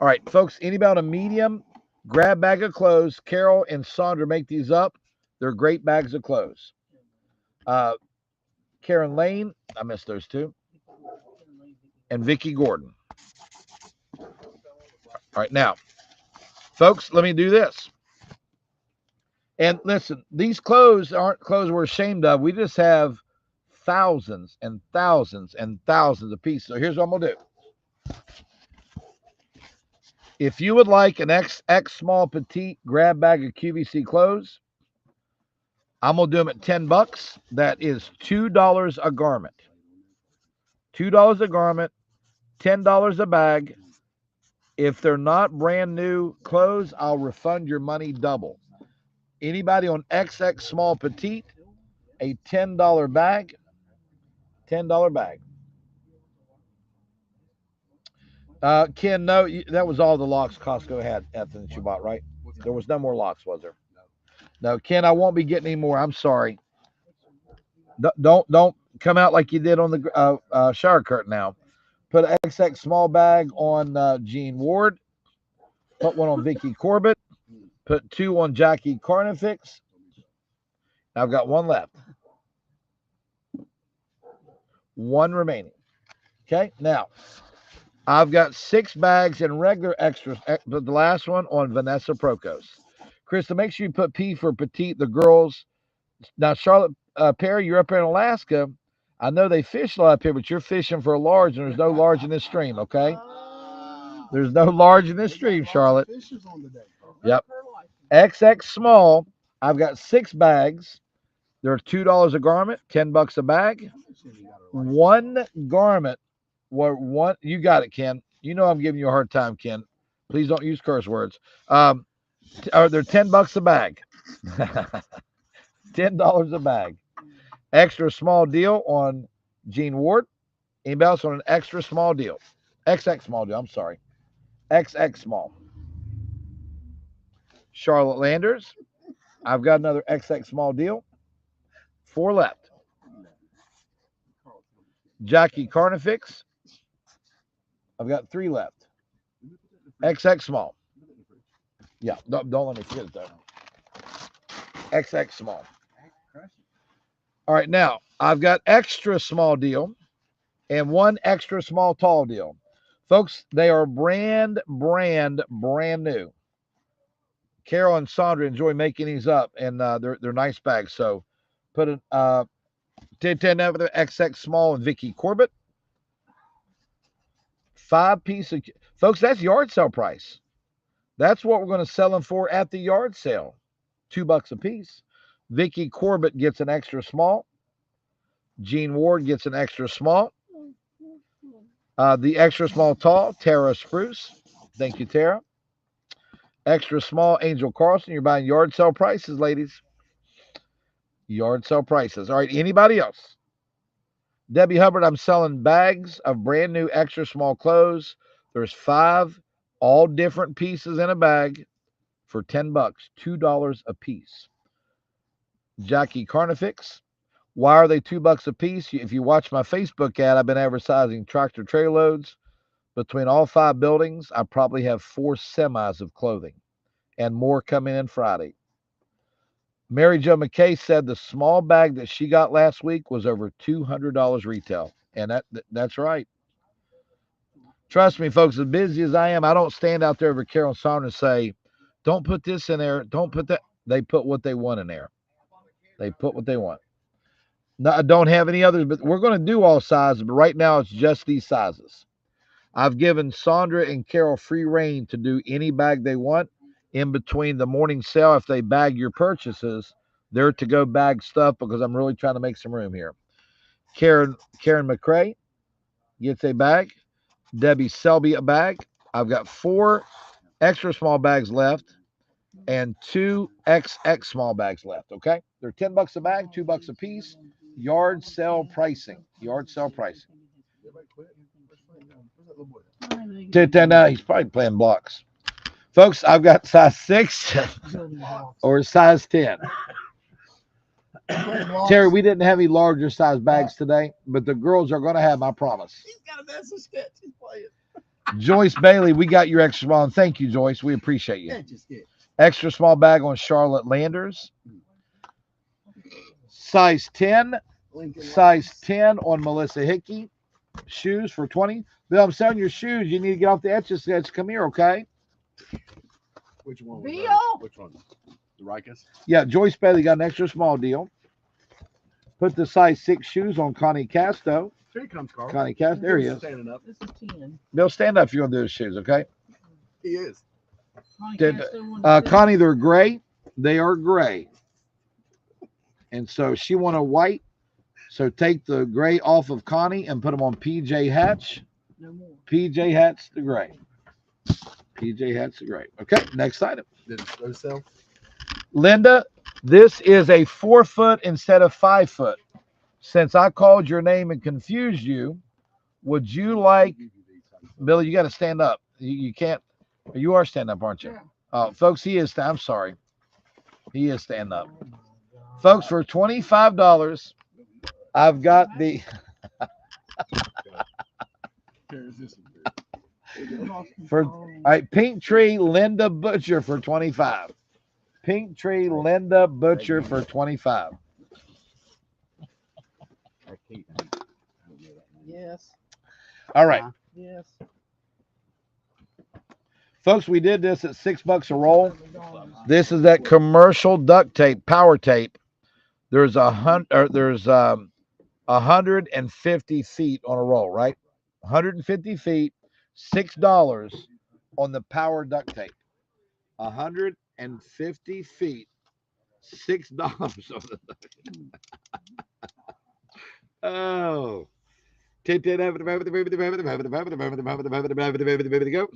All right, folks, anybody on a medium, grab bag of clothes. Carol and Sandra make these up. They're great bags of clothes. Karen Lane, I missed those 2. And Vicki Gordon. All right, now, folks, let me do this. And listen, these clothes aren't clothes we're ashamed of. We just have thousands and thousands and thousands of pieces. So here's what I'm going to do. If you would like an XX small petite grab bag of QVC clothes, I'm going to do them at $10. That is $2 a garment. $2 a garment, $10 a bag. If they're not brand new clothes, I'll refund your money double. Anybody on XX small petite, a $10 bag. $10 bag. Ken, no, that was all the locks Costco had, Ethan, that you bought, right? There was no more locks, was there? No, Ken, I won't be getting any more. I'm sorry. Don't come out like you did on the shower curtain now. Put an XX small bag on Jean Ward. Put one on Vicki Corbett. Put 2 on Jackie Carnifex. I've got 1 left. 1 remaining. Okay, now I've got 6 bags in regular extras. The last one on Vanessa Prokos. Krista, make sure you put P for petite. The girls. Now, Charlotte Perry, you're up here in Alaska. I know they fish a lot up here, but you're fishing for a large, and there's no large in this stream, okay? There's no large in this stream, Charlotte. Yep. XX small, I've got 6 bags. They're $2 a garment, $10 a bag. 1 garment, you got it, Ken. You know I'm giving you a hard time, Ken. Please don't use curse words. They're $10 a bag. $10 a bag. Extra small deal on Jean Ward. Anybody else on an extra small deal? XX small deal, I'm sorry. XX small. Charlotte Landers. I've got another XX small deal. 4 left. Jackie Carnifex. I've got 3 left. XX small. Yeah, don't let me forget it though. XX small. All right, now I've got extra small deal and 1 extra small tall deal. Folks, they are brand new. Carol and Sandra enjoy making these up, and they're nice bags. So put an 10 over the XX small and Vicki Corbett. 5 pieces. Folks, that's yard sale price. That's what we're going to sell them for at the yard sale. $2 a piece. Vicki Corbett gets an extra small. Jean Ward gets an extra small. The extra small tall, Tara Spruce. Thank you, Tara. Extra small, Angel Carlson. You're buying yard sale prices, ladies. Yard sale prices. All right, anybody else? Debbie Hubbard, I'm selling bags of brand new extra small clothes. There's 5, all different pieces in a bag for $10, $2 a piece. Jackie Carnifex, why are they $2 a piece? If you watch my Facebook ad, I've been advertising tractor trailer loads. Between all 5 buildings, I probably have 4 semis of clothing and more coming in Friday. Mary Jo McKay said the small bag that she got last week was over $200 retail. And that's right. Trust me, folks, as busy as I am, I don't stand out there over Carol Saunders and say, don't put this in there, don't put that. They put what they want in there. They put what they want. No, I don't have any others, but we're going to do all sizes, but right now it's just these sizes. I've given Sandra and Carol free reign to do any bag they want in between the morning sale. If they bag your purchases, they're to go bag stuff because I'm really trying to make some room here. Karen McCrae gets a bag. Debbie Selby a bag. I've got 4 extra small bags left and 2 XX small bags left. Okay, they're $10 a bag, $2 a piece. Yard sale pricing. Yard sale pricing. He's probably playing blocks. Folks, I've got size 6 or size 10. Terry, we didn't have any larger size bags today, but the girls are going to have, I promise. He's got a mess of sketch. He's playing. Joyce Bailey, we got your extra small. And thank you, Joyce. We appreciate you. Extra small bag on Charlotte Landers. Size 10. Size 10 on Melissa Hickey. Shoes for 20. Bill, I'm selling your shoes. You need to get off the Etch-a-Sketch. Come here, okay? Which one? Bill? Which one? The Rikus? Yeah, Joyce Bailey got an extra small deal. Put the size 6 shoes on Connie Casto. Here he comes, Carl. Connie Casto. There he is. Standing up. This is 10. Bill, stand up if you want to do the shoes, okay? He is. Connie, they're gray. They are gray. And so she wanted white. So take the gray off of Connie and put them on PJ Hatch. No more. PJ Hatch the gray. PJ Hatch the gray. Okay, next item. Did those sell? Linda, this is a 4 foot instead of 5 foot. Since I called your name and confused you, would you like, Billy, you got to stand up. You can't, you are standing up, aren't you? Folks, he is, I'm sorry. He is standing up. Folks, for $25, I've got the, all right, Pink Tree Linda Butcher for 25. Pink Tree Linda Butcher for 25. Yes. All right. Yes. Folks, we did this at $6 a roll. This is that commercial duct tape, power tape. There's 150 feet on a roll, right? 150 feet, $6 on the power duct tape. 150 feet, $6 on the duct tape. Oh. Go.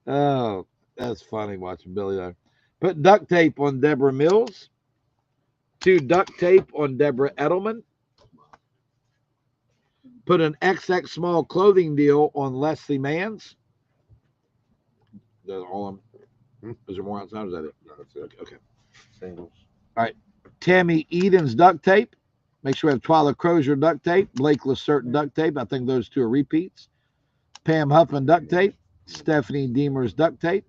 Oh, that's funny watching Billy there. Put duct tape on Deborah Mills. 2 duct tape on Deborah Edelman. Put an XX small clothing deal on Leslie Manns. That's all is there more outside? Is that it? No, that's it. Okay. Singles. All right. Tammy Eden's duct tape. Make sure we have Twyla Crozier duct tape. Blake Lacertain duct tape. I think those 2 are repeats. Pam Huffman duct tape. Stephanie Deemer's duct tape.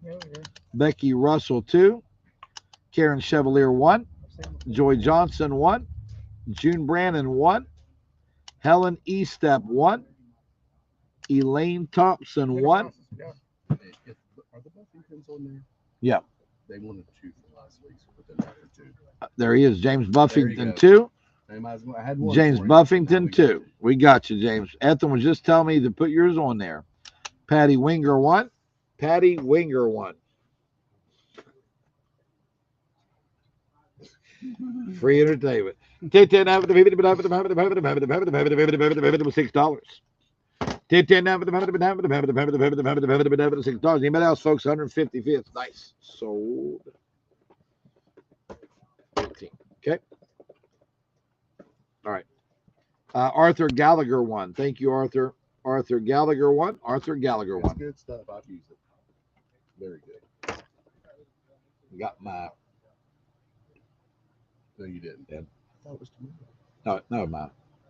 Becky Russell 2. Karen Chevalier 1. Joy Johnson 1. June Brannon 1. Helen Estep 1. Elaine Thompson 1. Are the Buffingtons on there? Yeah. They wanted 2 for last week, so put them out there 2. There he is. James Buffington go. 2. I had one James for you. Buffington Now we 2. got We got you, James. Ethan was just telling me to put yours on there. Patty Winger 1. Patty Winger 1. Free entertainment. $6. Anybody else, folks? 150 fifths. Nice. Sold. 15. Okay. Arthur Gallagher won. Thank you, Arthur. Arthur Gallagher won. Arthur Gallagher It's won. good stuff. I've used it. Very good. Got my No, you didn't. Yeah. I thought it was tomorrow. no my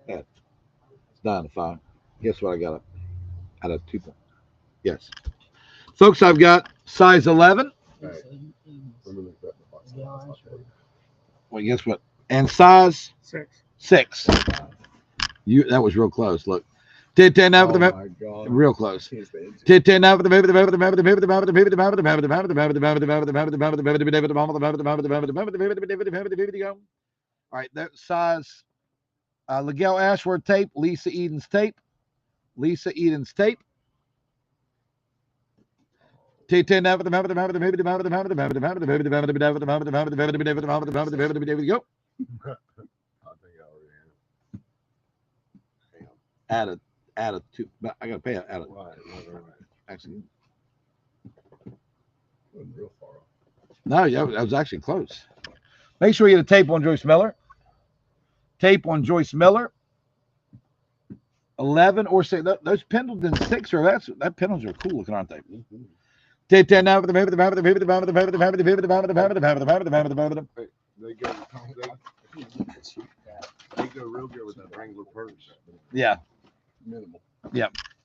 yeah. It's 9 to 5. Guess what I got out of 2 points. Yes. Folks, I've got size 11. All right. Let me look that up. Well, guess what? And size 6. 6. That was real close. Look. 10 over Oh the my God. real close. Can't stand it. 10 over the all right, that size Miguel Ashworth tape, Lisa Eden's tape. Lisa Eden's tape. 10 over the go. I think I already am. Add a 2. But I gotta pay it. Add it. Right. Actually, Wasn't real far off. no, yeah, that was actually close. Make sure you get a tape on Joyce Miller. Tape on Joyce Miller. 11 or 6. Those Pendleton 6 are that Pendletons are cool looking, aren't they? 10 over the They go real good with that Wrangler purse. yeah. Minimal.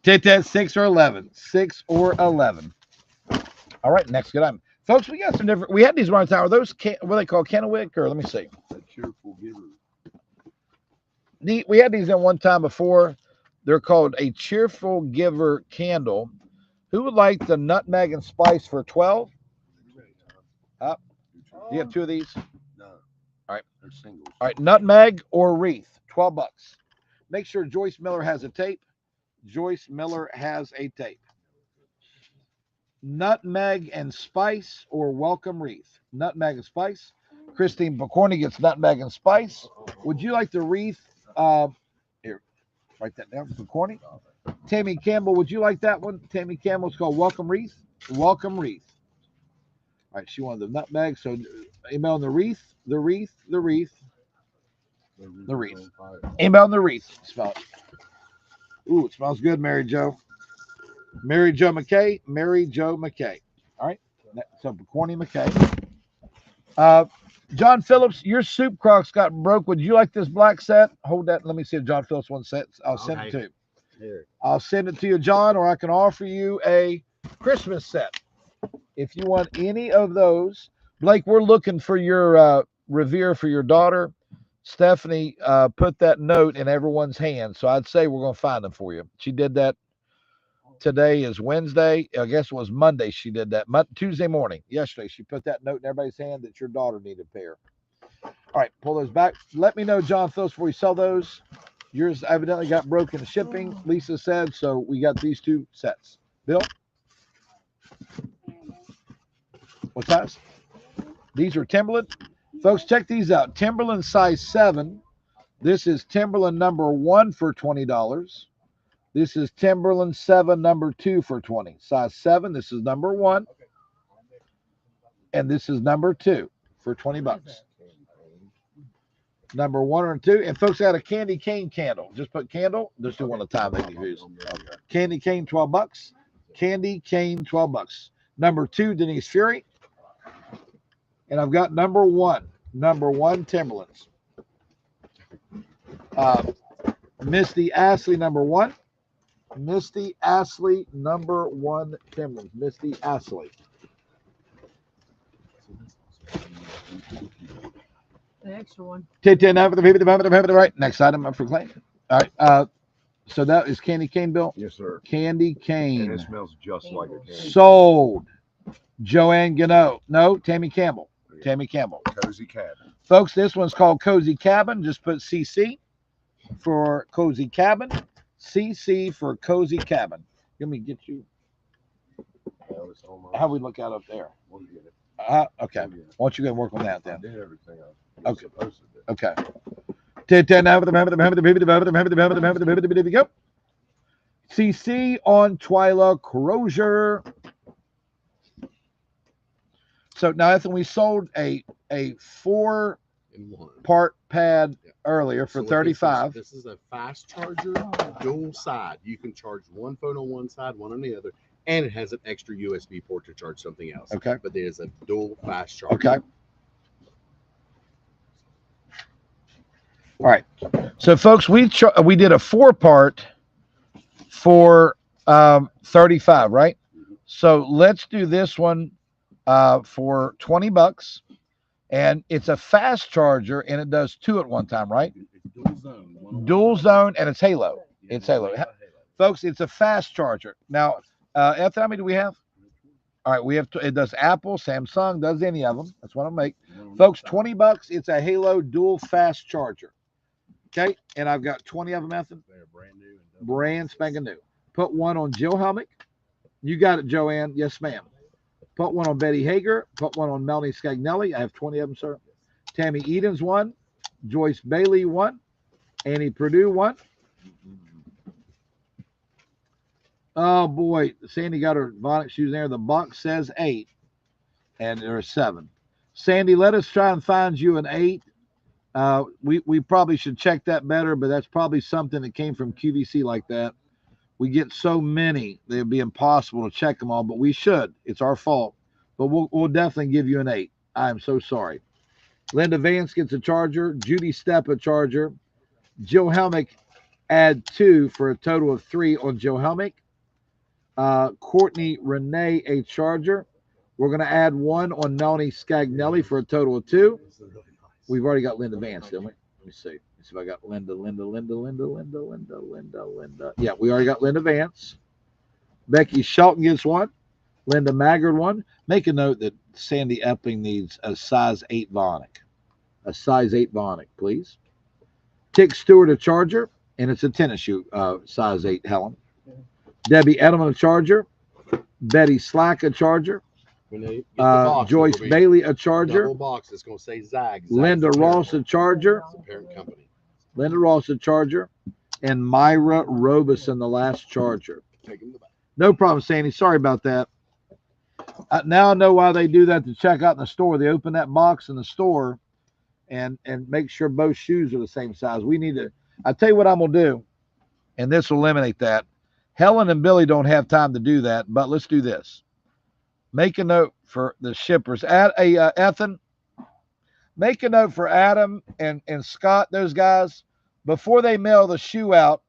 10, 6 or 11. 6 or 11. All right, next good item. Folks, we got some different. We had these one time. Are those what are they called? Kennewick, or let me see. That cheerful giver. We had these in one time before. They're called a cheerful giver candle. Who would like the nutmeg and spice for 12? Up. You have 2 of these. No. All right. They're singles. All right, nutmeg or wreath, $12. Make sure Joyce Miller has a tape. Joyce Miller has a tape. Nutmeg and spice or welcome wreath. Nutmeg and spice. Christine Bacorny gets nutmeg and spice. Would you like the wreath? Here, write that down. Bacorny. Tammy Campbell, would you like that one? Tammy Campbell's called welcome wreath. Welcome wreath. All right, she wanted the nutmeg. So email the wreath, the wreath, the wreath. The wreath. Email the wreath. Smell it. Ooh, it smells good, Mary Jo. Mary Jo McKay. Mary Jo McKay. All right. So Corny McKay. John Phillips, your soup crocs got broke. Would you like this black set? Hold that. Let me see if John Phillips wants set. I'll send it to you. Here. I'll send it to you, John, or I can offer you a Christmas set. If you want any of those. Blake, we're looking for your Revere for your daughter. Stephanie put that note in everyone's hands, so I'd say we're going to find them for you. She did that. Today is Wednesday. I guess it was Monday she did that. Tuesday morning, yesterday, she put that note in everybody's hand that your daughter needed a pair. All right, pull those back. Let me know, John Phillips, before you sell those. Yours evidently got broken in shipping, Lisa said, so we got these 2 sets. Bill? What size? These are Timberland. Folks, check these out. Timberland size 7. This is Timberland number 1 for $20. This is Timberland 7 number 2 for $20. Size 7. This is number 1. And this is number 2 for $20. Number 1 or 2. And folks got a candy cane candle. Just put candle. Just do one at a time. They can use. Candy cane, $12. Candy cane, $12. Number 2, Denise Fury. And I've got number 1. Number 1, Timberlands. Misty Ashley, number 1. Misty Ashley, number 1, Timberlands. Misty Ashley. The extra one. 10 over the right. Next item up for claim. All right. So that is candy cane, Bill. Yes, sir. Candy And cane. it smells just like a candy. Sold. Joanne Gano. No, Tammy Campbell. Tammy Campbell. Cozy cabin. Folks, this one's called Cozy Cabin. Just put CC for Cozy Cabin. CC for Cozy Cabin. Let me get you. How we look out up there? We'll get it. Okay. We'll get it. Why don't you go work on that I then? did everything I was Okay. supposed to do. Okay. 10 over the go. CC on Twyla Crozier. So now, Ethan, we sold a 4 in one. part pad Yeah. earlier for So look at this. 35. This is a fast charger, dual side. You can charge one phone on one side, one on the other, and it has an extra USB port to charge something else. Okay. But it is a dual fast charger. Okay. All right. So, folks, we did a 4-part for 35, right? So let's do this one for $20, and it's a fast charger, and it does 2 at one time, right? It's dual zone. one on Dual one side. zone, and it's Halo. Yeah, It's Halo. Halo. Folks, it's a fast charger. Now, Ethan, how many do we have? All right, we have. It does Apple, Samsung, does any of them. That's what I make. One on Folks, each side. $20. It's a Halo dual fast charger. Okay, and I've got 20 of them, Ethan. They're brand new. And double Brand boxes. spanking new. Put one on Jill Helmick. You got it, Joanne. Yes, ma'am. Put one on Betty Hager. Put one on Melanie Scagnelli. I have 20 of them, sir. Tammy Edens, one. Joyce Bailey, one. Annie Purdue, one. Oh, boy. Sandy got her bonnet shoes there. The box says 8, and there are 7. Sandy, let us try and find you an 8. We probably should check that better, but that's probably something that came from QVC like that. We get so many, it'd be impossible to check them all, but we should. It's our fault. But we'll definitely give you an 8. I am so sorry. Linda Vance gets a charger. Judy Stepp a charger. Jill Helmick add 2 for a total of 3 on Jill Helmick. Courtney Renee a charger. We're going to add 1 on Melanie Scagnelli for a total of 2. This is really nice. We've already got Linda Vance, didn't we? Let me see. Let's see if I got Linda. Yeah, we already got Linda Vance. Becky Shelton gets 1. Linda Maggard 1. Make a note that Sandy Epling needs a size 8 Vonic. A size 8 Vonic, please. Tick Stewart a charger, and it's a tennis shoe, size 8, Helen. Debbie Edelman a charger. Betty Slack a charger. When they get the box, Joyce it'll be Bailey a charger. double box. It's going to say Zag. Zag's Linda the parent Ross a one. charger. It's the parent company. Linda Ross a charger. And Myra Robeson the last charger. Take them to the back. No problem, Sandy. Sorry about that. Now I know why they do that to check out in the store. They open that box in the store and make sure both shoes are the same size. We need to. I tell you what I'm gonna do, and this will eliminate that. Helen and Billy don't have time to do that, but let's do this. Make a note for the shippers. Ethan, make a note for Adam and Scott, those guys, before they mail the shoe out,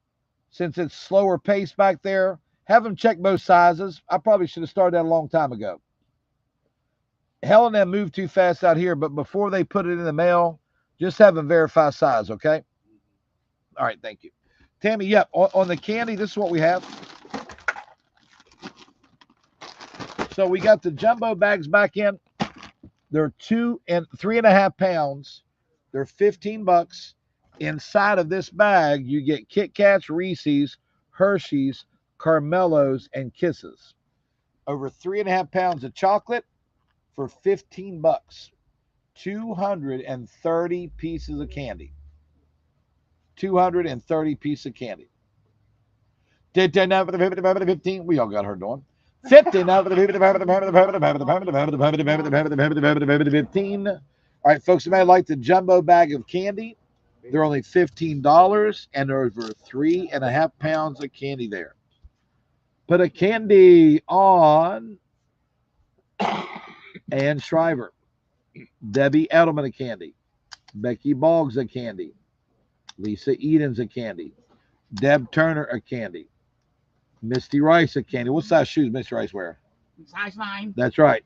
since it's slower pace back there. Have them check both sizes. I probably should have started that a long time ago. Helen and them moved too fast out here, but before they put it in the mail, just have them verify size, okay? All right, thank you. Tammy, yep, on the candy, this is what we have. So we got the jumbo bags back in. They're 2 and 3.5 pounds. They're $15. Inside of this bag, you get Kit Kats, Reese's, Hershey's, Carmelos, and Kisses. Over 3.5 pounds of chocolate for $15. 230 pieces of candy. 230 pieces of candy. 15 now for the 15. We all got her doing. 15 now for the 15. All right, folks, you may like the jumbo bag of candy. They're only $15, and there are over 3.5 pounds of candy there. Put a candy on Ann Shriver. Debbie Edelman a candy. Becky Boggs a candy. Lisa Edens a candy. Deb Turner a candy. Misty Rice a candy. What size shoes Misty Rice wear? Size 9. That's right.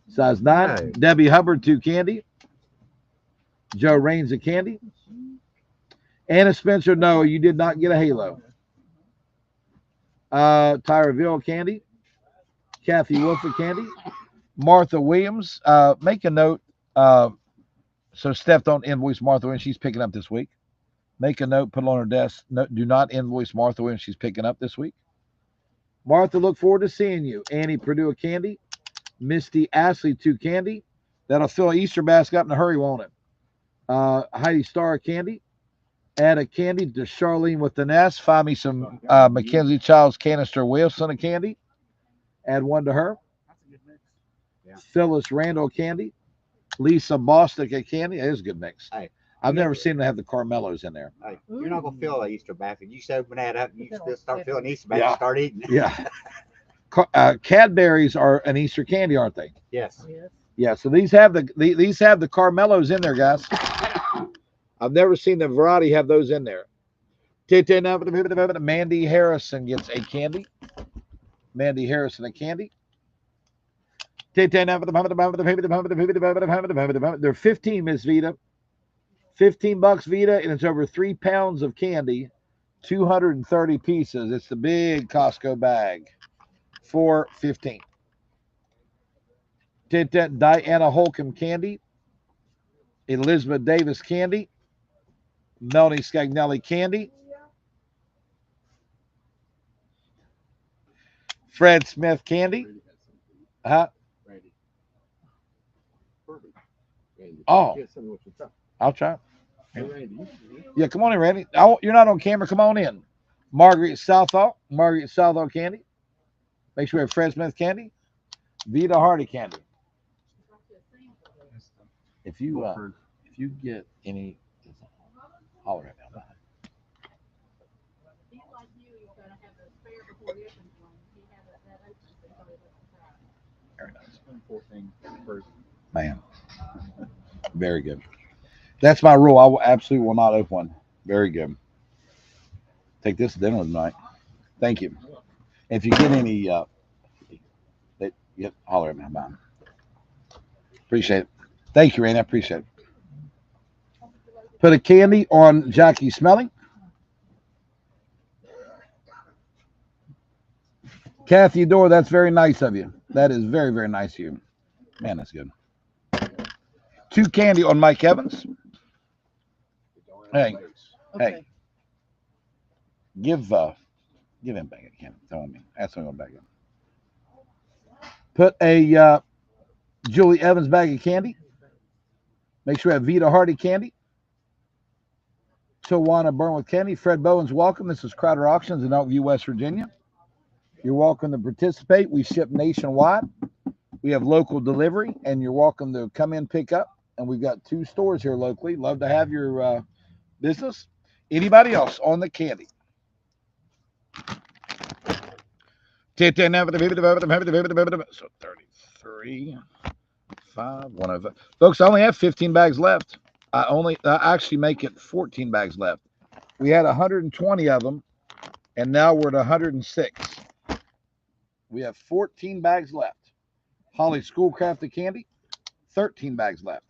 Size 9. Nice. Debbie Hubbard 2 candy. Joe Raines a candy. Anna Spencer, no, you did not get a halo. Tyra Ville candy. Kathy Wolf a candy. Martha Williams, make a note. So Steph don't invoice Martha when she's picking up this week. Make a note, put it on her desk. No, do not invoice Martha when she's picking up this week. Martha, look forward to seeing you. Annie Purdue a candy. Misty Ashley 2 candy. That'll fill an Easter basket up in a hurry, won't it? Heidi Starr a candy. Add a candy to Charlene with the nest. Find me some Mackenzie Childs Canister Wilson a candy. Add 1 to her. That's a good mix. Phyllis Randall candy. Lisa Bostic at candy. It is a good mix. Hey, I've you never know- seen them have the Carmelos in there. Hey, you're not gonna feel an Easter basket. You open that up, you still start feeling Easter basket. Yeah. Start eating. Yeah. Cadbury's are an Easter candy, aren't they? Yes. Yes. Yeah. So these have these have the Carmelos in there, guys. I've never seen the variety have those in there. Mandy Harrison gets a candy. Mandy Harrison a candy. They're 15, Miss Vita. $15 Vita, and it's over 3 pounds of candy, 230 pieces. It's the big Costco bag for $15. Diana Holcomb candy. Elizabeth Davis candy. Melanie Scagnelli candy. Fred Smith candy. Randy has something. Huh? Randy. Perfect. Randy. Oh. Yes, tell me what you thought. I'll try. Hey, Randy. Yeah, come on in, Randy. You're not on camera. Come on in. Margaret Southall. Margaret Southall candy. Make sure we have Fred Smith candy. Vita Hardy candy. If you get any, holler at me. He's like you, he's gonna have the spare before he opens one. He had that open, so he thought he was surprised. Very nice. 14 first. Man. Very good. That's my rule. I will absolutely will not open one. Very good. Take this to dinner tonight. Thank you. If you get any, holler at me. Bye. Appreciate it. Thank you, Randy. I appreciate it. Put a candy on Jackie Smelling. Kathy Dorr, that's very nice of you. That is very, very nice of you. Man, that's good. 2 candy on Mike Evans. Hey, hey, give him back a candy. Tell me. That's what I'm back in. Put a Julie Evans bag of candy. Make sure we have Vita Hardy candy. Tawana Burnwood candy. Fred Bowens, welcome. This is Crowder Auctions in Elkview, West Virginia. You're welcome to participate. We ship nationwide. We have local delivery, and you're welcome to come in, pick up. And we've got 2 stores here locally. Love to have your business. Anybody else on the candy? So 33, 5, 105. Folks, I only have 15 bags left. I actually make it 14 bags left. We had 120 of them, and now we're at 106. We have 14 bags left. Holly Schoolcrafted candy, 13 bags left.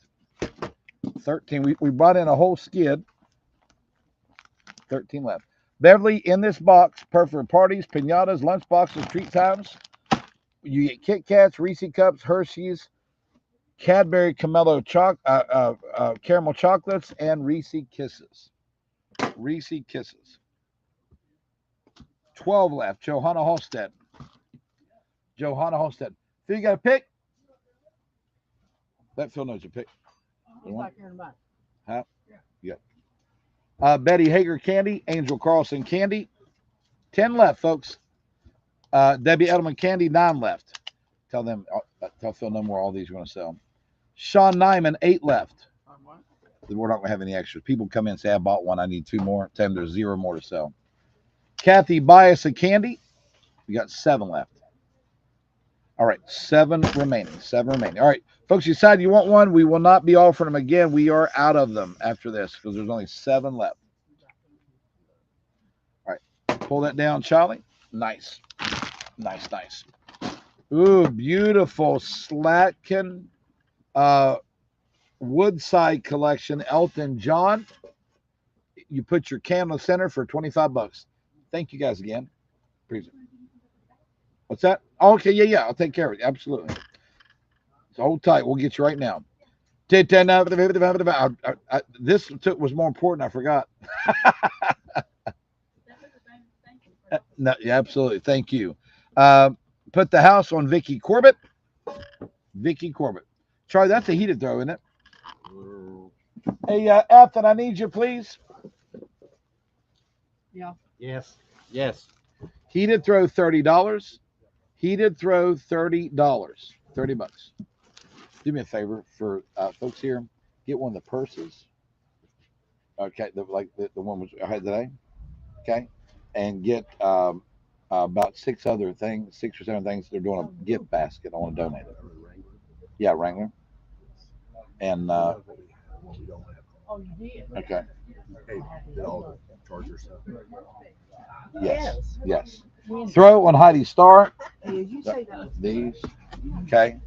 13. We brought in a whole skid. 13 left. Beverly, in this box, perfect for parties, pinatas, lunch boxes, treat times. You get Kit Kats, Reese Cups, Hershey's, Cadbury caramel chocolates, and Reese Kisses. Reese Kisses. 12 left. Johanna Holstead. Johanna Holstead. Phil, you got a pick? Let Phil knows your pick. He's back here in the back. Huh? Yeah. Betty Hager candy, Angel Carlson candy. 10 left, folks. Debbie Edelman candy, 9 left. Tell Phil no more. All these are going to sell. Sean Nyman, 8 left. We're not going to have any extras. People come in and say, I bought one. I need 2 more. Tell them there's 0 more to sell. Kathy Bias a candy. We got 7 left. All right, 7 remaining. 7 remaining. All right, folks, you decide you want one. We will not be offering them again. We are out of them after this because there's only 7 left. All right, pull that down, Charlie. Nice. Nice, nice. Ooh, beautiful Slatkin Woodside collection, Elton John. You put your candle center for $25. Thank you guys again. Appreciate it. What's that? Oh, okay, yeah, I'll take care of it. Absolutely. So hold tight. We'll get you right now. This was more important. I forgot. No, yeah, absolutely. Thank you. Put the house on Vicky Corbett. Vicky Corbett. Charlie, that's a heated throw, isn't it? Hey, Ethan, I need you, please. Yeah. Yes. Yes. Heated throw, $30. Heated throw, $30. $30. do me a favor for folks here. Get one of the purses. Okay, the one which I had today. Okay, and get about 6 or 7 things. They're doing a gift basket. I want to donate it. Yeah, Wrangler. And Oh, you did? okay, Hey, did all the chargers. yes. Throw on Heidi Star. Hey, you say that. These. Okay.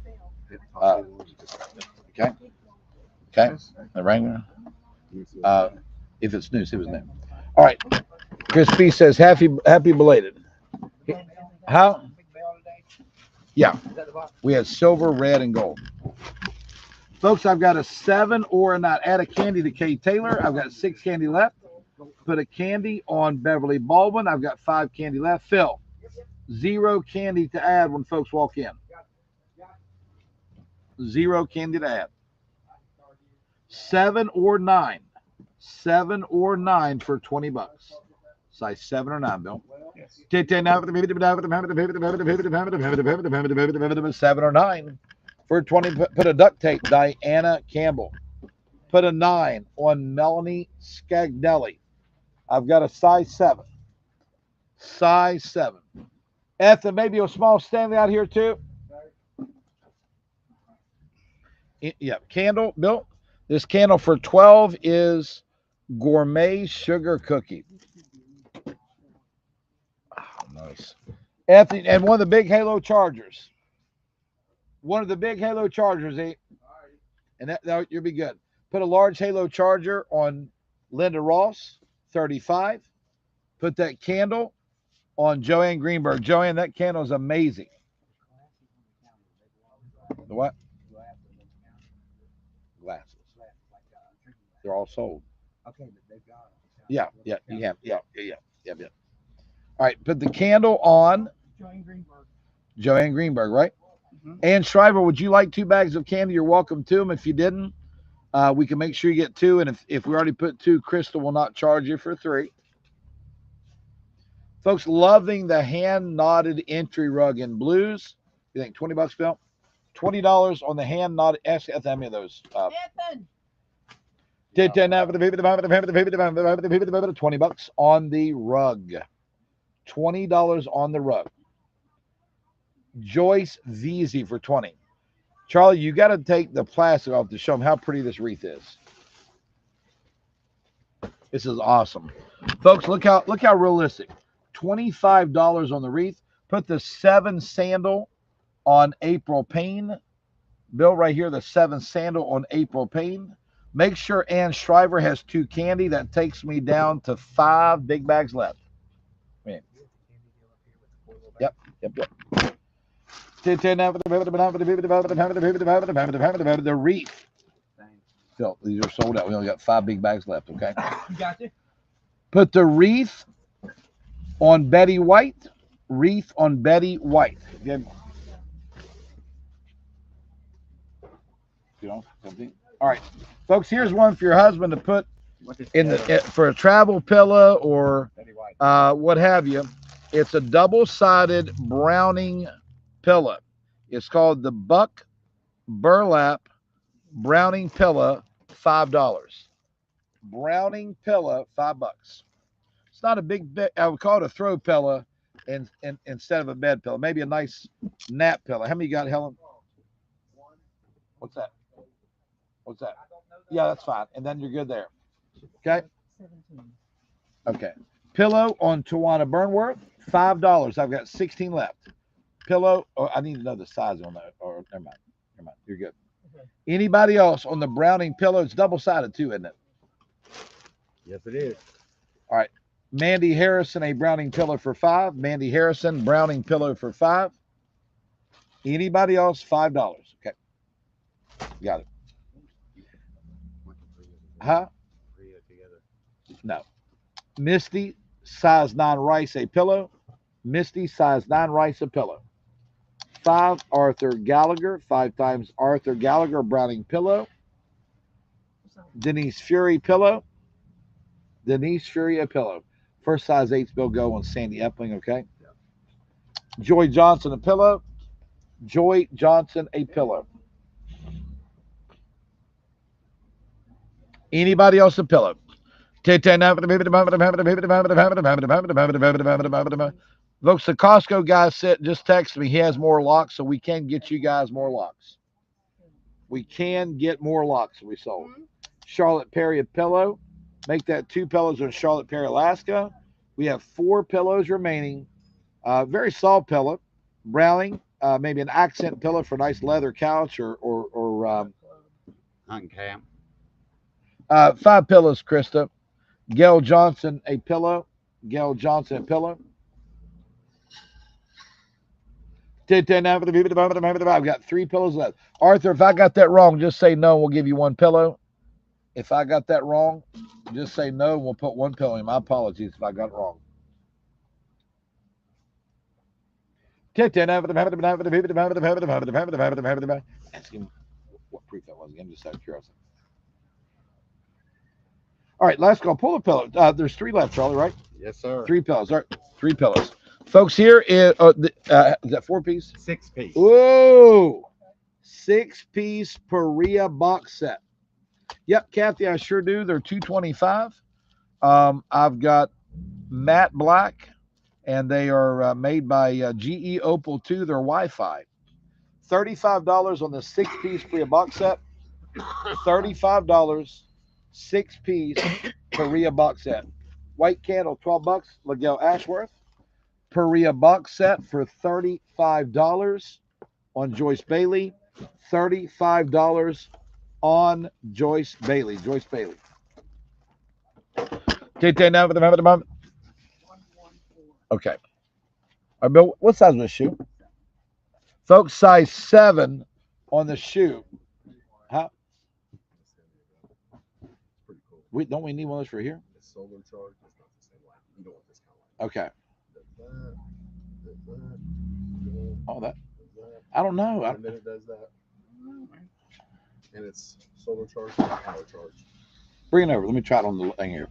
Okay. The Wrangler. If it's new, see if it's new. All right. Chris P says happy belated. How? Yeah. We had silver, red, and gold. Folks, I've got a 7 or a 9. Add a candy to Kay Taylor. I've got 6 candy left. Put a candy on Beverly Baldwin. I've got 5 candy left. Phil, 0 candy to add when folks walk in. 0 candy to add. 7 or 9. 7 or 9 for $20. Size 7 or 9, Bill. 7 or 9 for 20. Put a duct tape, Diana Campbell. Put a 9 on Melanie Scagnelli. I've got a size 7. Size 7. Ethan, maybe a small Stanley out here too. Yeah, candle, Bill. This candle for 12 is gourmet sugar cookie. Oh, nice. Anthony, and one of the big Halo chargers. One of the big Halo chargers, eh? And that you'll be good. Put a large Halo charger on Linda Ross, 35. Put that candle on Joanne Greenberg. Joanne, that candle is amazing. The what? Glasses. They're all sold. Okay, but they've got. Yeah. All right, put the candle on Joanne Greenberg, right? Mhm. Ann Shriver, would you like 2 bags of candy? You're welcome to them. If you didn't, we can make sure you get 2. And if we already put 2, Crystal will not charge you for 3. Folks, loving the hand knotted entry rug in blues. You think $20, Bill? $20 on the hand knotted. Ask how many of those. Ethan. $20 on the rug. $20 on the rug. Joyce Veazey for 20. Charlie, you got to take the plastic off to show them how pretty this wreath is. This is awesome, folks. Look how realistic. $25 on the wreath. Put the 7 sandal on April Payne. Bill, right here, the 7 sandal on April Payne. Make sure Ann Shriver has 2 candy. That takes me down to 5 big bags left. Man. Yep. The wreath. Phil, these are sold out. We only got 5 big bags left, okay? You got it? Put the wreath on Betty White. Wreath on Betty White. Okay. You know, something. All right, folks, here's one for your husband to put in the for a travel pillow or what have you. It's a double-sided Browning pillow. It's called the Buck Burlap Browning pillow, $5. Browning pillow, $5. It's not a big. I would call it a throw pillow, and instead of a bed pillow, maybe a nice nap pillow. How many you got, Helen? What's that? Yeah, that's fine. And then you're good there. Okay. 17. Okay. Pillow on Tawana Burnworth, $5. I've got 16 left. Pillow. Oh, I need to know the size on that. Or never mind. You're good. Okay. Anybody else on the Browning pillow? It's double-sided too, isn't it? Yes, it is. All right. Mandy Harrison, a Browning pillow for $5. Mandy Harrison, Browning pillow for $5. Anybody else? $5. Okay. Got it. Huh? No. Misty, size 9 rice, a pillow. Misty, size 9 rice, a pillow. 5 Arthur Gallagher, 5 times Arthur Gallagher, Browning pillow. Denise Fury pillow. Denise Fury, a pillow. First size 8's Bill Go on Sandy Epling, okay? Joy Johnson, a pillow. Joy Johnson, a pillow. Anybody else a pillow? Folks, the Costco guy said just texted me. He has more locks, so we can get you guys more locks. We can get more locks we sold. Charlotte Perry a pillow. Make that 2 pillows on Charlotte Perry, Alaska. We have 4 pillows remaining. Very soft pillow. Browning, maybe an accent pillow for a nice leather couch or Hunting camp. 5 pillows, Krista. Gail Johnson a pillow. Gail Johnson a pillow. I've got 3 pillows left. Arthur, if I got that wrong, just say no. We'll give you 1 pillow. If I got that wrong, just say no. We'll put 1 pillow in. My apologies if I got it wrong. Ask him what proof that was again, just out of curiosity. All right, last call. Pull a pillow. There's 3 left, Charlie, right? Yes, sir. 3 pillows. All right, 3 pillows. Folks, here is that 4-piece? 6-piece. Whoa! 6-piece Perea box set. Yep, Kathy, I sure do. They're $225. I've got matte black, and they are made by GE Opal 2. They're Wi-Fi. $35 on the 6-piece Perea box set. $35, 6-piece Perea box set. White Candle, $12. Miguel Ashworth. Perea box set for $35 on Joyce Bailey. $35 on Joyce Bailey. Joyce Bailey. Okay. All right, Bill, what size was the shoe? Folks, size 7 on the shoe. Huh? Pretty cool. Don't we need one of those for here? It's solar charged. It's not the same light. You don't want this kind of light. Okay. Does Oh, that. that. I don't know. And then it does that. And it's solar charged and power charged. Bring it over. Let me try it on the thing here.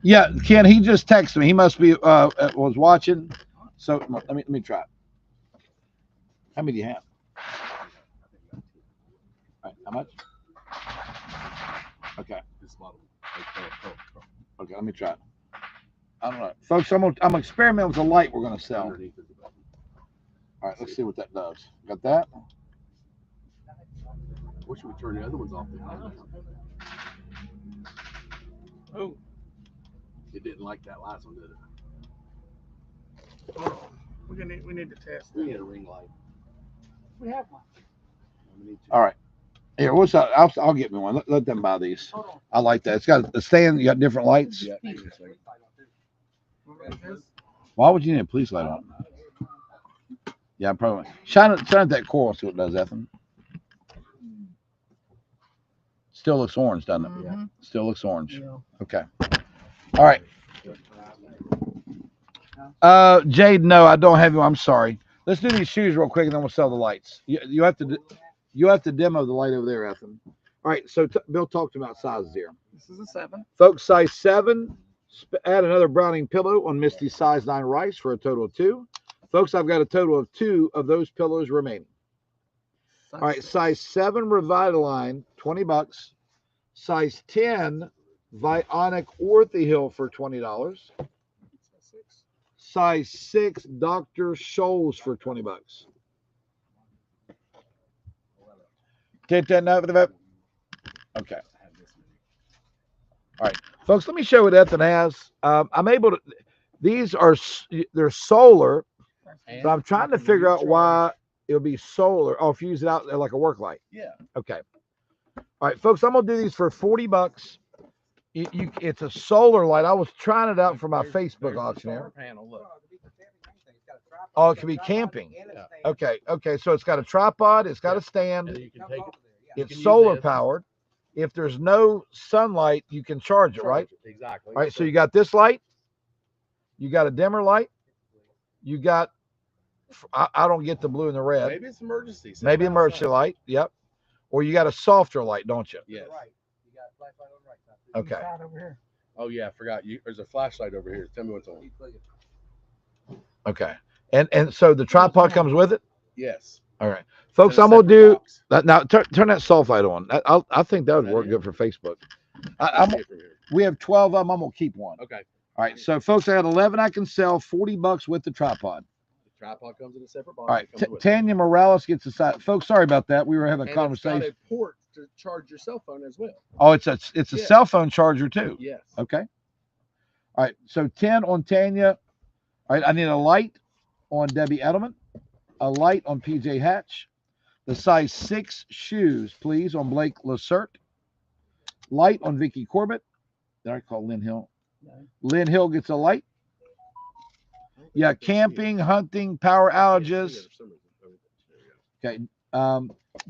Yeah, Ken, he just texted me. He must be was watching. So let me try it. How many do you have? All right, how much? Okay. This model. Okay, let me try it. I don't know. Folks, I'm experimenting with the light we're gonna sell. Underneath is the button. All right, let's see what that does. Got that? What should we turn the other ones off? Oh, It didn't like that last one, did it? hold on. We need to test We it. need a ring light. We have one. We need to. All right. Here, what's that? I'll get me one. Let them buy these. Hold on. I like that. It's got a stand. You got different lights. Yeah. What is this? Why would you need a police light on? Yeah, probably. Shine it that coral. See what it does, Ethan. Still looks orange, doesn't it? Mhm. Still looks orange. Yeah. Okay. All right. Jade, no, I don't have you. I'm sorry. Let's do these shoes real quick, and then we'll sell the lights. You have to demo the light over there, Ethan. All right. So Bill talked about sizes here. This is a 7. Folks, size 7. Add another Browning pillow on Misty's size 9 rice for a total of 2. Folks, I've got a total of 2 of those pillows remaining. All right, size 7 Revitalign, $20. Size 10 Vionic Orthohill for $20. Size 6 Dr. Scholl's for $20. Take that note. Okay. All right, folks, let me show you what Ethan has. I'm able to, they're solar, but I'm trying to figure out why it'll be solar. Oh, if you use it out there like a work light. Yeah. Okay. All right, folks, I'm going to do these for $40. It's a solar light. I was trying it out for my Facebook auction here. Panel, look. Oh, it can be camping. Okay. So it's got a tripod. It's got a And stand. then you can take it. It's can use solar this. powered. If there's no sunlight, you can charge it, right? Exactly. All right, so you got this light, you got a dimmer light, you got, I don't get the blue and the red, Maybe it's emergency. Sit maybe outside. emergency light, yep. Or you got a softer light, don't you? Yes. Okay. Side over here. Oh yeah, I forgot. There's a flashlight over here. Tell me what's on. Okay. And so the tripod comes with it? Yes. All right, folks. In a I'm gonna separate do box. that now. Turn that sulfite on. I think that would That work is. good for Facebook. I see it from here. We have 12 of them. I'm gonna keep one. Okay. All right, so folks, I got 11 I can sell, $40 with the tripod. The tripod comes in a separate box. All right, It comes with it. Tanya Morales gets a side. Folks, sorry about that. We were having a And conversation. it's got a port to charge your cell phone as well. Oh, it's a Yeah. cell phone charger too. Yes. Okay. All right, so 10 on Tanya. All right, I need a light on Debbie Edelman, a light on PJ Hatch, the size 6 shoes, please, on Blake Lacerte, light on Vicky Corbett. Did I call Lynn Hill? Lynn Hill gets a light. Yeah, camping, hunting, power outages. Okay.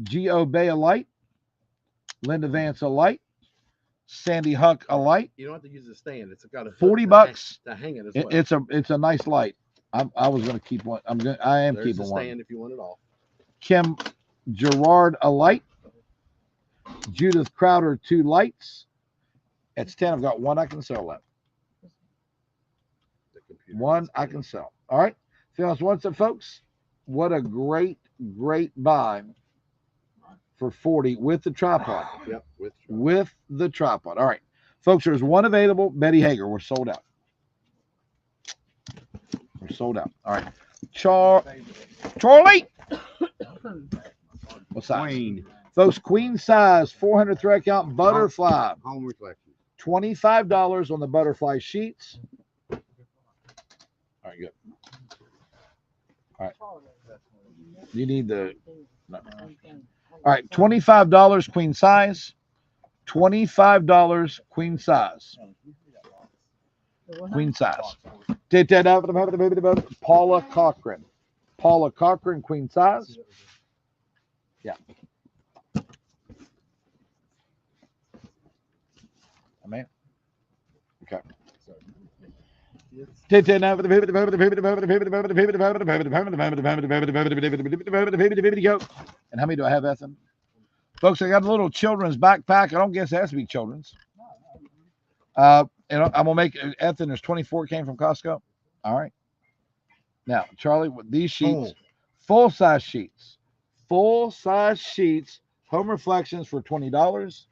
G.O. Bay a light. Linda Vance a light. Sandy Huck a light. You don't have to use the stand. It's got a hook $40. to hang it as It- well. It's a nice light. I was gonna keep one. I am There's keeping the one. stand if you want it off. Kim Gerard a light. Judith Crowder 2 lights. That's 10. I've got one I can sell left. The computer One is I in. can sell. All right. Feel else wants it, folks? What a great buy for 40 with the tripod. Yep. With the tripod. All right. Folks, there's one available. Betty Hager. We're sold out. We're sold out. All right. Charlie. What's that? Queen. Folks, queen size, 400 thread count, butterfly. Home reflection. $25 on the butterfly sheets. All right, good. All right. You need the. No. All right, $25 queen size. $25 queen size. Queen size. Take that out. Paula Cochran. Paula Cochran, queen size. Yeah. Man. Okay. Take that out. And how many do I have, Ethan? Folks, I got a little children's backpack. I don't guess it has to be children's. And I'm gonna make Ethan. There's 24 came from Costco. All right. Now, Charlie, with these sheets, full size sheets, home reflections for $20.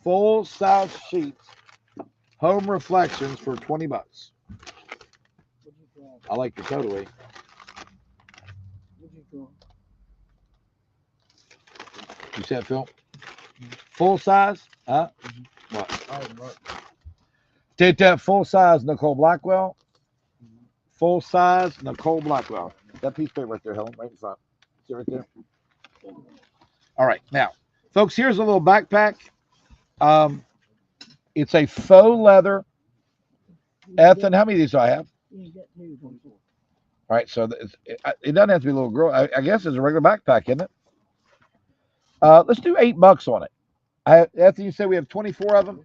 Full size sheets, home reflections for $20. I like the cutaway. You said, Phil? Full size? Huh? What? Take that full size, Nicole Blackwell. Full size, Nicole Blackwell. That piece of paper right there, Helen, right in front. See it right there? All right. Now, folks, here's a little backpack. It's a faux leather. Ethan, how many of these do I have? All right, so it doesn't have to be a little girl. I guess it's a regular backpack, isn't it? Let's do $8 on it. Ethan, you said we have 24 of them.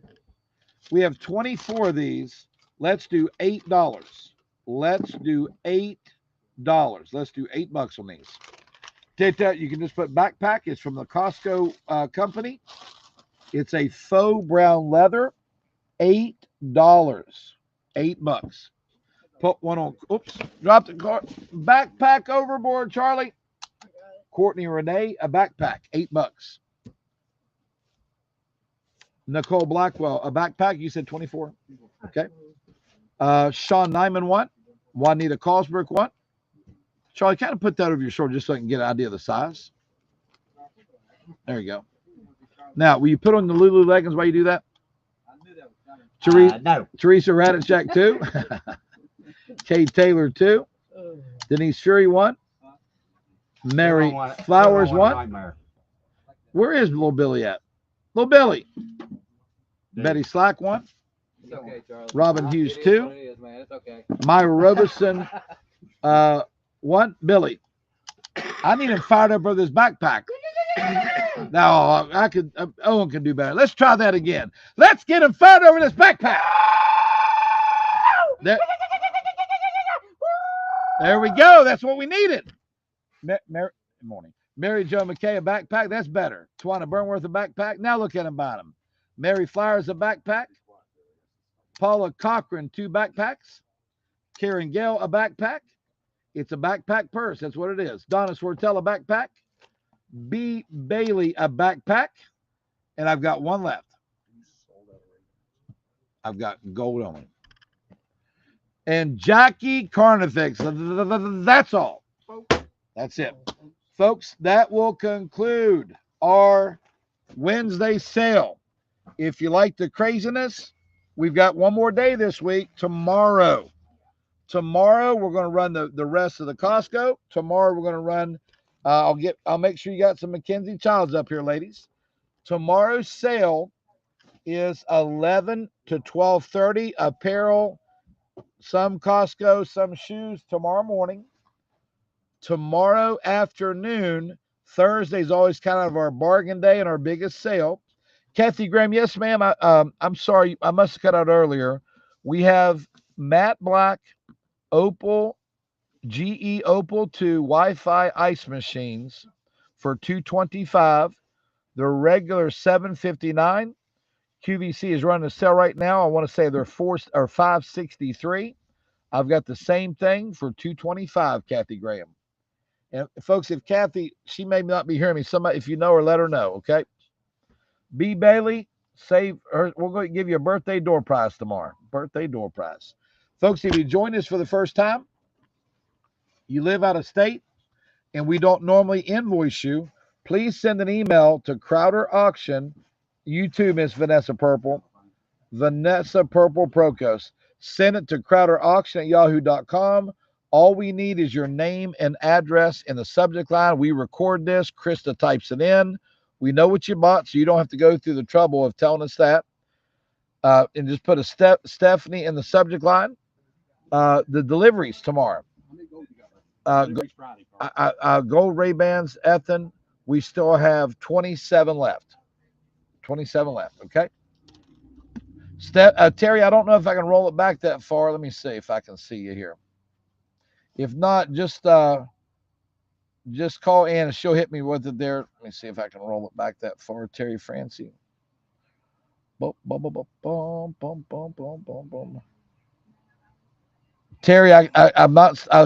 We have 24 of these. Let's do $8. Let's do $8. Let's do $8 on these. Take that. You can just put backpack. It's from the Costco company. It's a faux brown leather. $8. $8. Put one on. Oops. Drop the car. Backpack overboard, Charlie. Courtney Renee, a backpack. $8. Nicole Blackwell, a backpack. You said 24. Okay. Sean Nyman, one. Juanita Carlsberg, one. Charlie, kind of put that over your shoulder just so I can get an idea of the size. There you go. Now, will you put on the Lulu leggings while you do that? No. Teresa Radicek, 2. Kate Taylor, 2. Denise Fury, 1. Mary Flowers, 1. Where is Little Billy at? Little Billy. Betty Slack, 1. It's okay, Charlie. Robin Hughes, 2. It is, man. It's okay. Myra Robeson, 1. Billy. I need him fired up with his backpack. No, I could. Owen can do better. Let's try that again. Let's get him fired over this backpack. There we go. That's what we needed. Good morning. Mary Jo McKay, a backpack. That's better. Twana Burnworth, a backpack. Now look at him bottom. Mary Flowers, a backpack. Paula Cochran, 2 backpacks. Karen Gale, a backpack. It's a backpack purse. That's what it is. Donna Swartell, a backpack. B. Bailey, a backpack. And I've got one left. I've got gold only. And Jackie Carnifex. That's all. That's it. Folks, that will conclude our Wednesday sale. If you like the craziness, we've got one more day this week. Tomorrow, we're going to run the rest of the Costco. Tomorrow, we're going to run. I'll make sure you got some Mackenzie Childs up here, ladies. Tomorrow's sale is 11 to 12:30. Apparel, some Costco, some shoes tomorrow morning. Tomorrow afternoon, Thursday is always kind of our bargain day and our biggest sale. Kathy Graham, yes, ma'am. I'm sorry, I must have cut out earlier. We have matte black Opal, GE Opal 2 Wi-Fi ice machines for $225. They're regular $759. QVC is running a sale right now. I want to say they're $563. I've got the same thing for $225, Kathy Graham. And folks, if Kathy, she may not be hearing me. Somebody, if you know her, let her know, okay? B. Bailey, save her. We're going to give you a birthday door prize tomorrow. Birthday door prize. Folks, if you join us for the first time, you live out of state, and we don't normally invoice you, please send an email to Crowder Auction. You too, Miss Vanessa Purple. Vanessa Purple Procos. Send it to CrowderAuction@yahoo.com. All we need is your name and address in the subject line. We record this. Krista types it in. We know what you bought, so you don't have to go through the trouble of telling us that. And just put a Stephanie in the subject line. The deliveries tomorrow. Gold Ray-Bans, Ethan. We still have 27 left. 27 left, okay? Terry, I don't know if I can roll it back that far. Let me see if I can see you here. If not, just call Ann and she'll hit me with it there. Let me see if I can roll it back that far. Terry Francie. Boom, boom, boom, boom, boom, boom, boom, boom, boom. Terry, I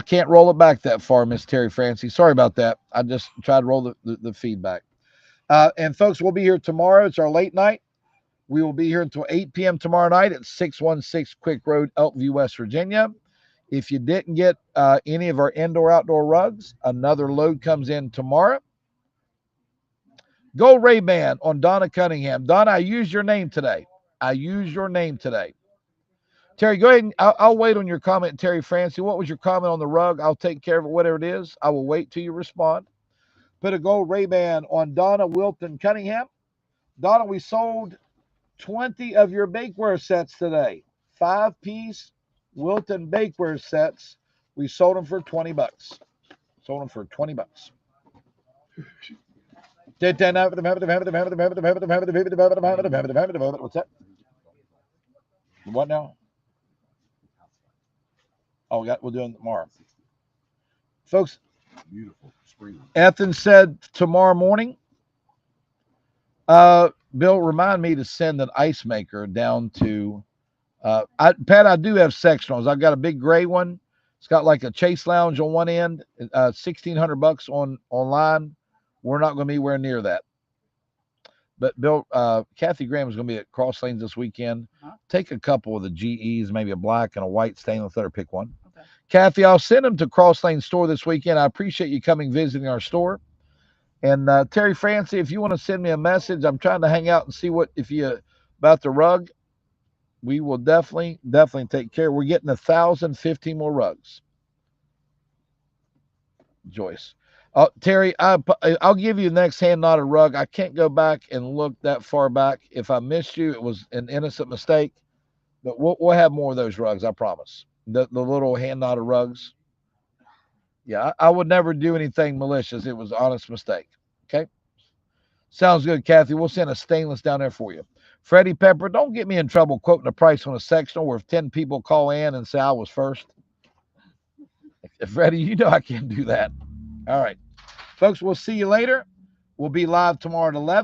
can't roll it back that far, Miss Terry Francie. Sorry about that. I just tried to roll the feedback. And folks, we'll be here tomorrow. It's our late night. We will be here until 8 p.m. tomorrow night at 616 Quick Road, Elkview, West Virginia. If you didn't get any of our indoor-outdoor rugs, another load comes in tomorrow. Gold Ray-Ban on Donna Cunningham. Donna, I used your name today. Terry, go ahead. And I'll wait on your comment, Terry Francie. What was your comment on the rug? I'll take care of it, whatever it is. I will wait till you respond. Put a Gold Ray-Ban on Donna Wilton Cunningham. Donna, we sold 20 of your bakeware sets today. 5-piece Wilton bakeware sets. We sold them for $20. What's that? What now? Oh, we'll do it tomorrow. Folks, Beautiful spring. Ethan said tomorrow morning. Bill, remind me to send an ice maker down to Pat. I do have sectionals. I've got a big gray one. It's got like a Chase Lounge on one end. $1,600 online. We're not going to be anywhere near that. But Bill, Kathy Graham is going to be at Cross Lanes this weekend. Take a couple of the GEs, maybe a black and a white stainless. Let her pick one. Okay. Kathy, I'll send them to Cross Lane store this weekend. I appreciate you coming visiting our store. And Terry Francie, if you want to send me a message, I'm trying to hang out and see about the rug. We will definitely take care. We're getting 1,015 more rugs. Joyce. Terry, I'll give you the next hand knotted rug. I can't go back and look that far back. If I missed you, it was an innocent mistake. But we'll have more of those rugs, I promise. The little hand knotted rugs. Yeah, I would never do anything malicious. It was an honest mistake. Okay? Sounds good, Kathy. We'll send a stainless down there for you. Freddie Pepper, don't get me in trouble quoting a price on a sectional where if 10 people call in and say I was first. Freddie, you know I can't do that. All right. Folks, we'll see you later. We'll be live tomorrow at 11.